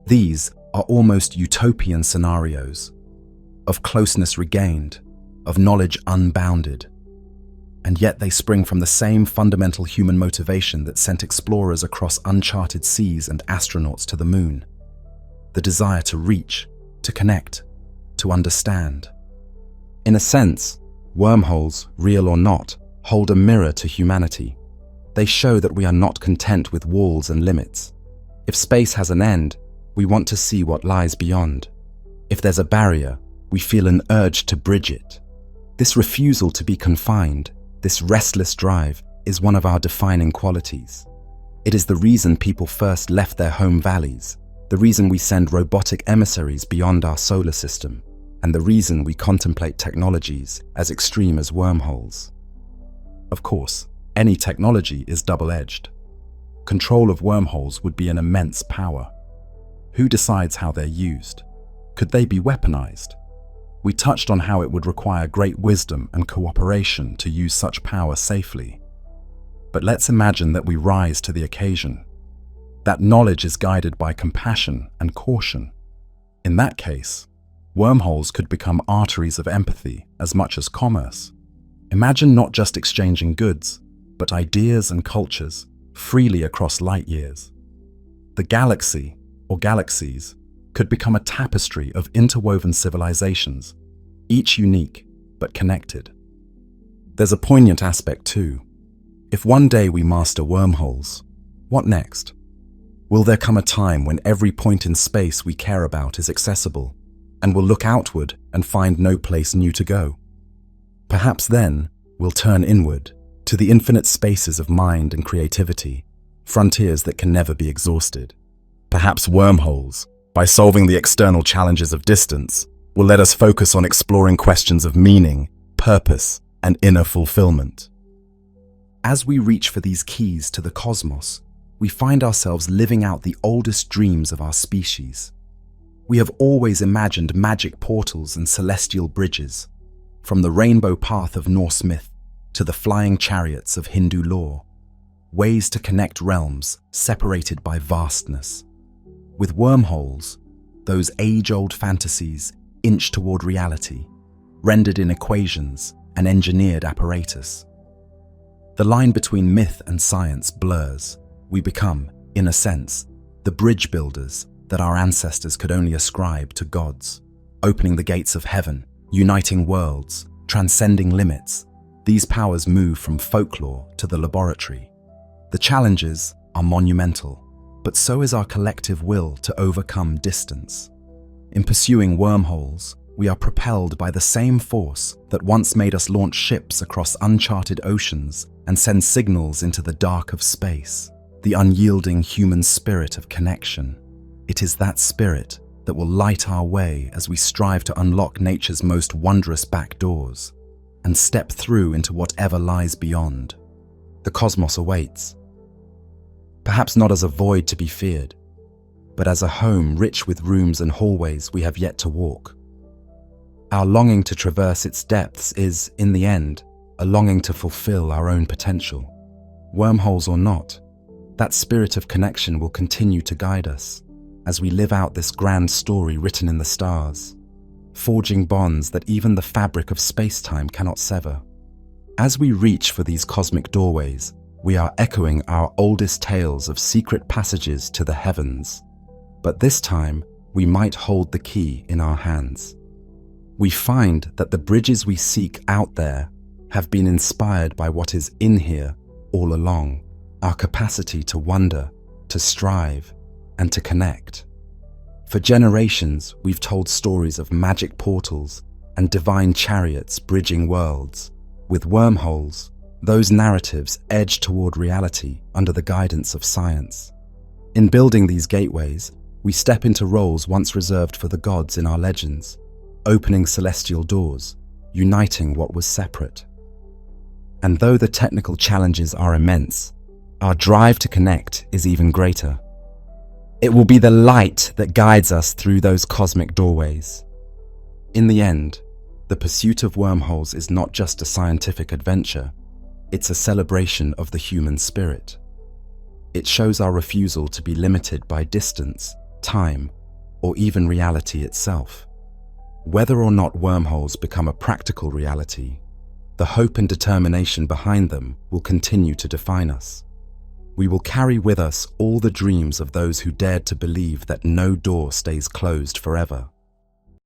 These are almost utopian scenarios, of closeness regained, of knowledge unbounded. And yet they spring from the same fundamental human motivation that sent explorers across uncharted seas and astronauts to the moon: the desire to reach, to connect, to understand. In a sense, wormholes, real or not, hold a mirror to humanity. They show that we are not content with walls and limits. If space has an end, we want to see what lies beyond. If there's a barrier, we feel an urge to bridge it. This refusal to be confined, this restless drive, is one of our defining qualities. It is the reason people first left their home valleys, the reason we send robotic emissaries beyond our solar system, and the reason we contemplate technologies as extreme as wormholes. Of course, any technology is double-edged. Control of wormholes would be an immense power. Who decides how they're used? Could they be weaponized? We touched on how it would require great wisdom and cooperation to use such power safely. But let's imagine that we rise to the occasion. That knowledge is guided by compassion and caution. In that case, wormholes could become arteries of empathy as much as commerce. Imagine not just exchanging goods, but ideas and cultures freely across light years. The galaxy, or galaxies, could become a tapestry of interwoven civilizations, each unique but connected. There's a poignant aspect too. If one day we master wormholes, what next? Will there come a time when every point in space we care about is accessible, and we'll look outward and find no place new to go? Perhaps then we'll turn inward to the infinite spaces of mind and creativity, frontiers that can never be exhausted. Perhaps wormholes, by solving the external challenges of distance, will let us focus on exploring questions of meaning, purpose, and inner fulfillment. As we reach for these keys to the cosmos, we find ourselves living out the oldest dreams of our species. We have always imagined magic portals and celestial bridges, from the rainbow path of Norse myth to the flying chariots of Hindu lore, ways to connect realms separated by vastness. With wormholes, those age-old fantasies inch toward reality, rendered in equations and engineered apparatus. The line between myth and science blurs. We become, in a sense, the bridge builders that our ancestors could only ascribe to gods, opening the gates of heaven, uniting worlds, transcending limits. These powers move from folklore to the laboratory. The challenges are monumental, but so is our collective will to overcome distance. In pursuing wormholes, we are propelled by the same force that once made us launch ships across uncharted oceans and send signals into the dark of space, the unyielding human spirit of connection. It is that spirit that will light our way as we strive to unlock nature's most wondrous back doors and step through into whatever lies beyond. The cosmos awaits. Perhaps not as a void to be feared, but as a home rich with rooms and hallways we have yet to walk. Our longing to traverse its depths is, in the end, a longing to fulfill our own potential. Wormholes or not, that spirit of connection will continue to guide us as we live out this grand story written in the stars, forging bonds that even the fabric of space-time cannot sever. As we reach for these cosmic doorways, we are echoing our oldest tales of secret passages to the heavens. But this time, we might hold the key in our hands. We find that the bridges we seek out there have been inspired by what is in here all along, our capacity to wonder, to strive, and to connect. For generations, we've told stories of magic portals and divine chariots bridging worlds. With wormholes, those narratives edge toward reality under the guidance of science. In building these gateways, we step into roles once reserved for the gods in our legends, opening celestial doors, uniting what was separate. And though the technical challenges are immense, our drive to connect is even greater. It will be the light that guides us through those cosmic doorways. In the end, the pursuit of wormholes is not just a scientific adventure, it's a celebration of the human spirit. It shows our refusal to be limited by distance, time, or even reality itself. Whether or not wormholes become a practical reality, the hope and determination behind them will continue to define us. We will carry with us all the dreams of those who dared to believe that no door stays closed forever.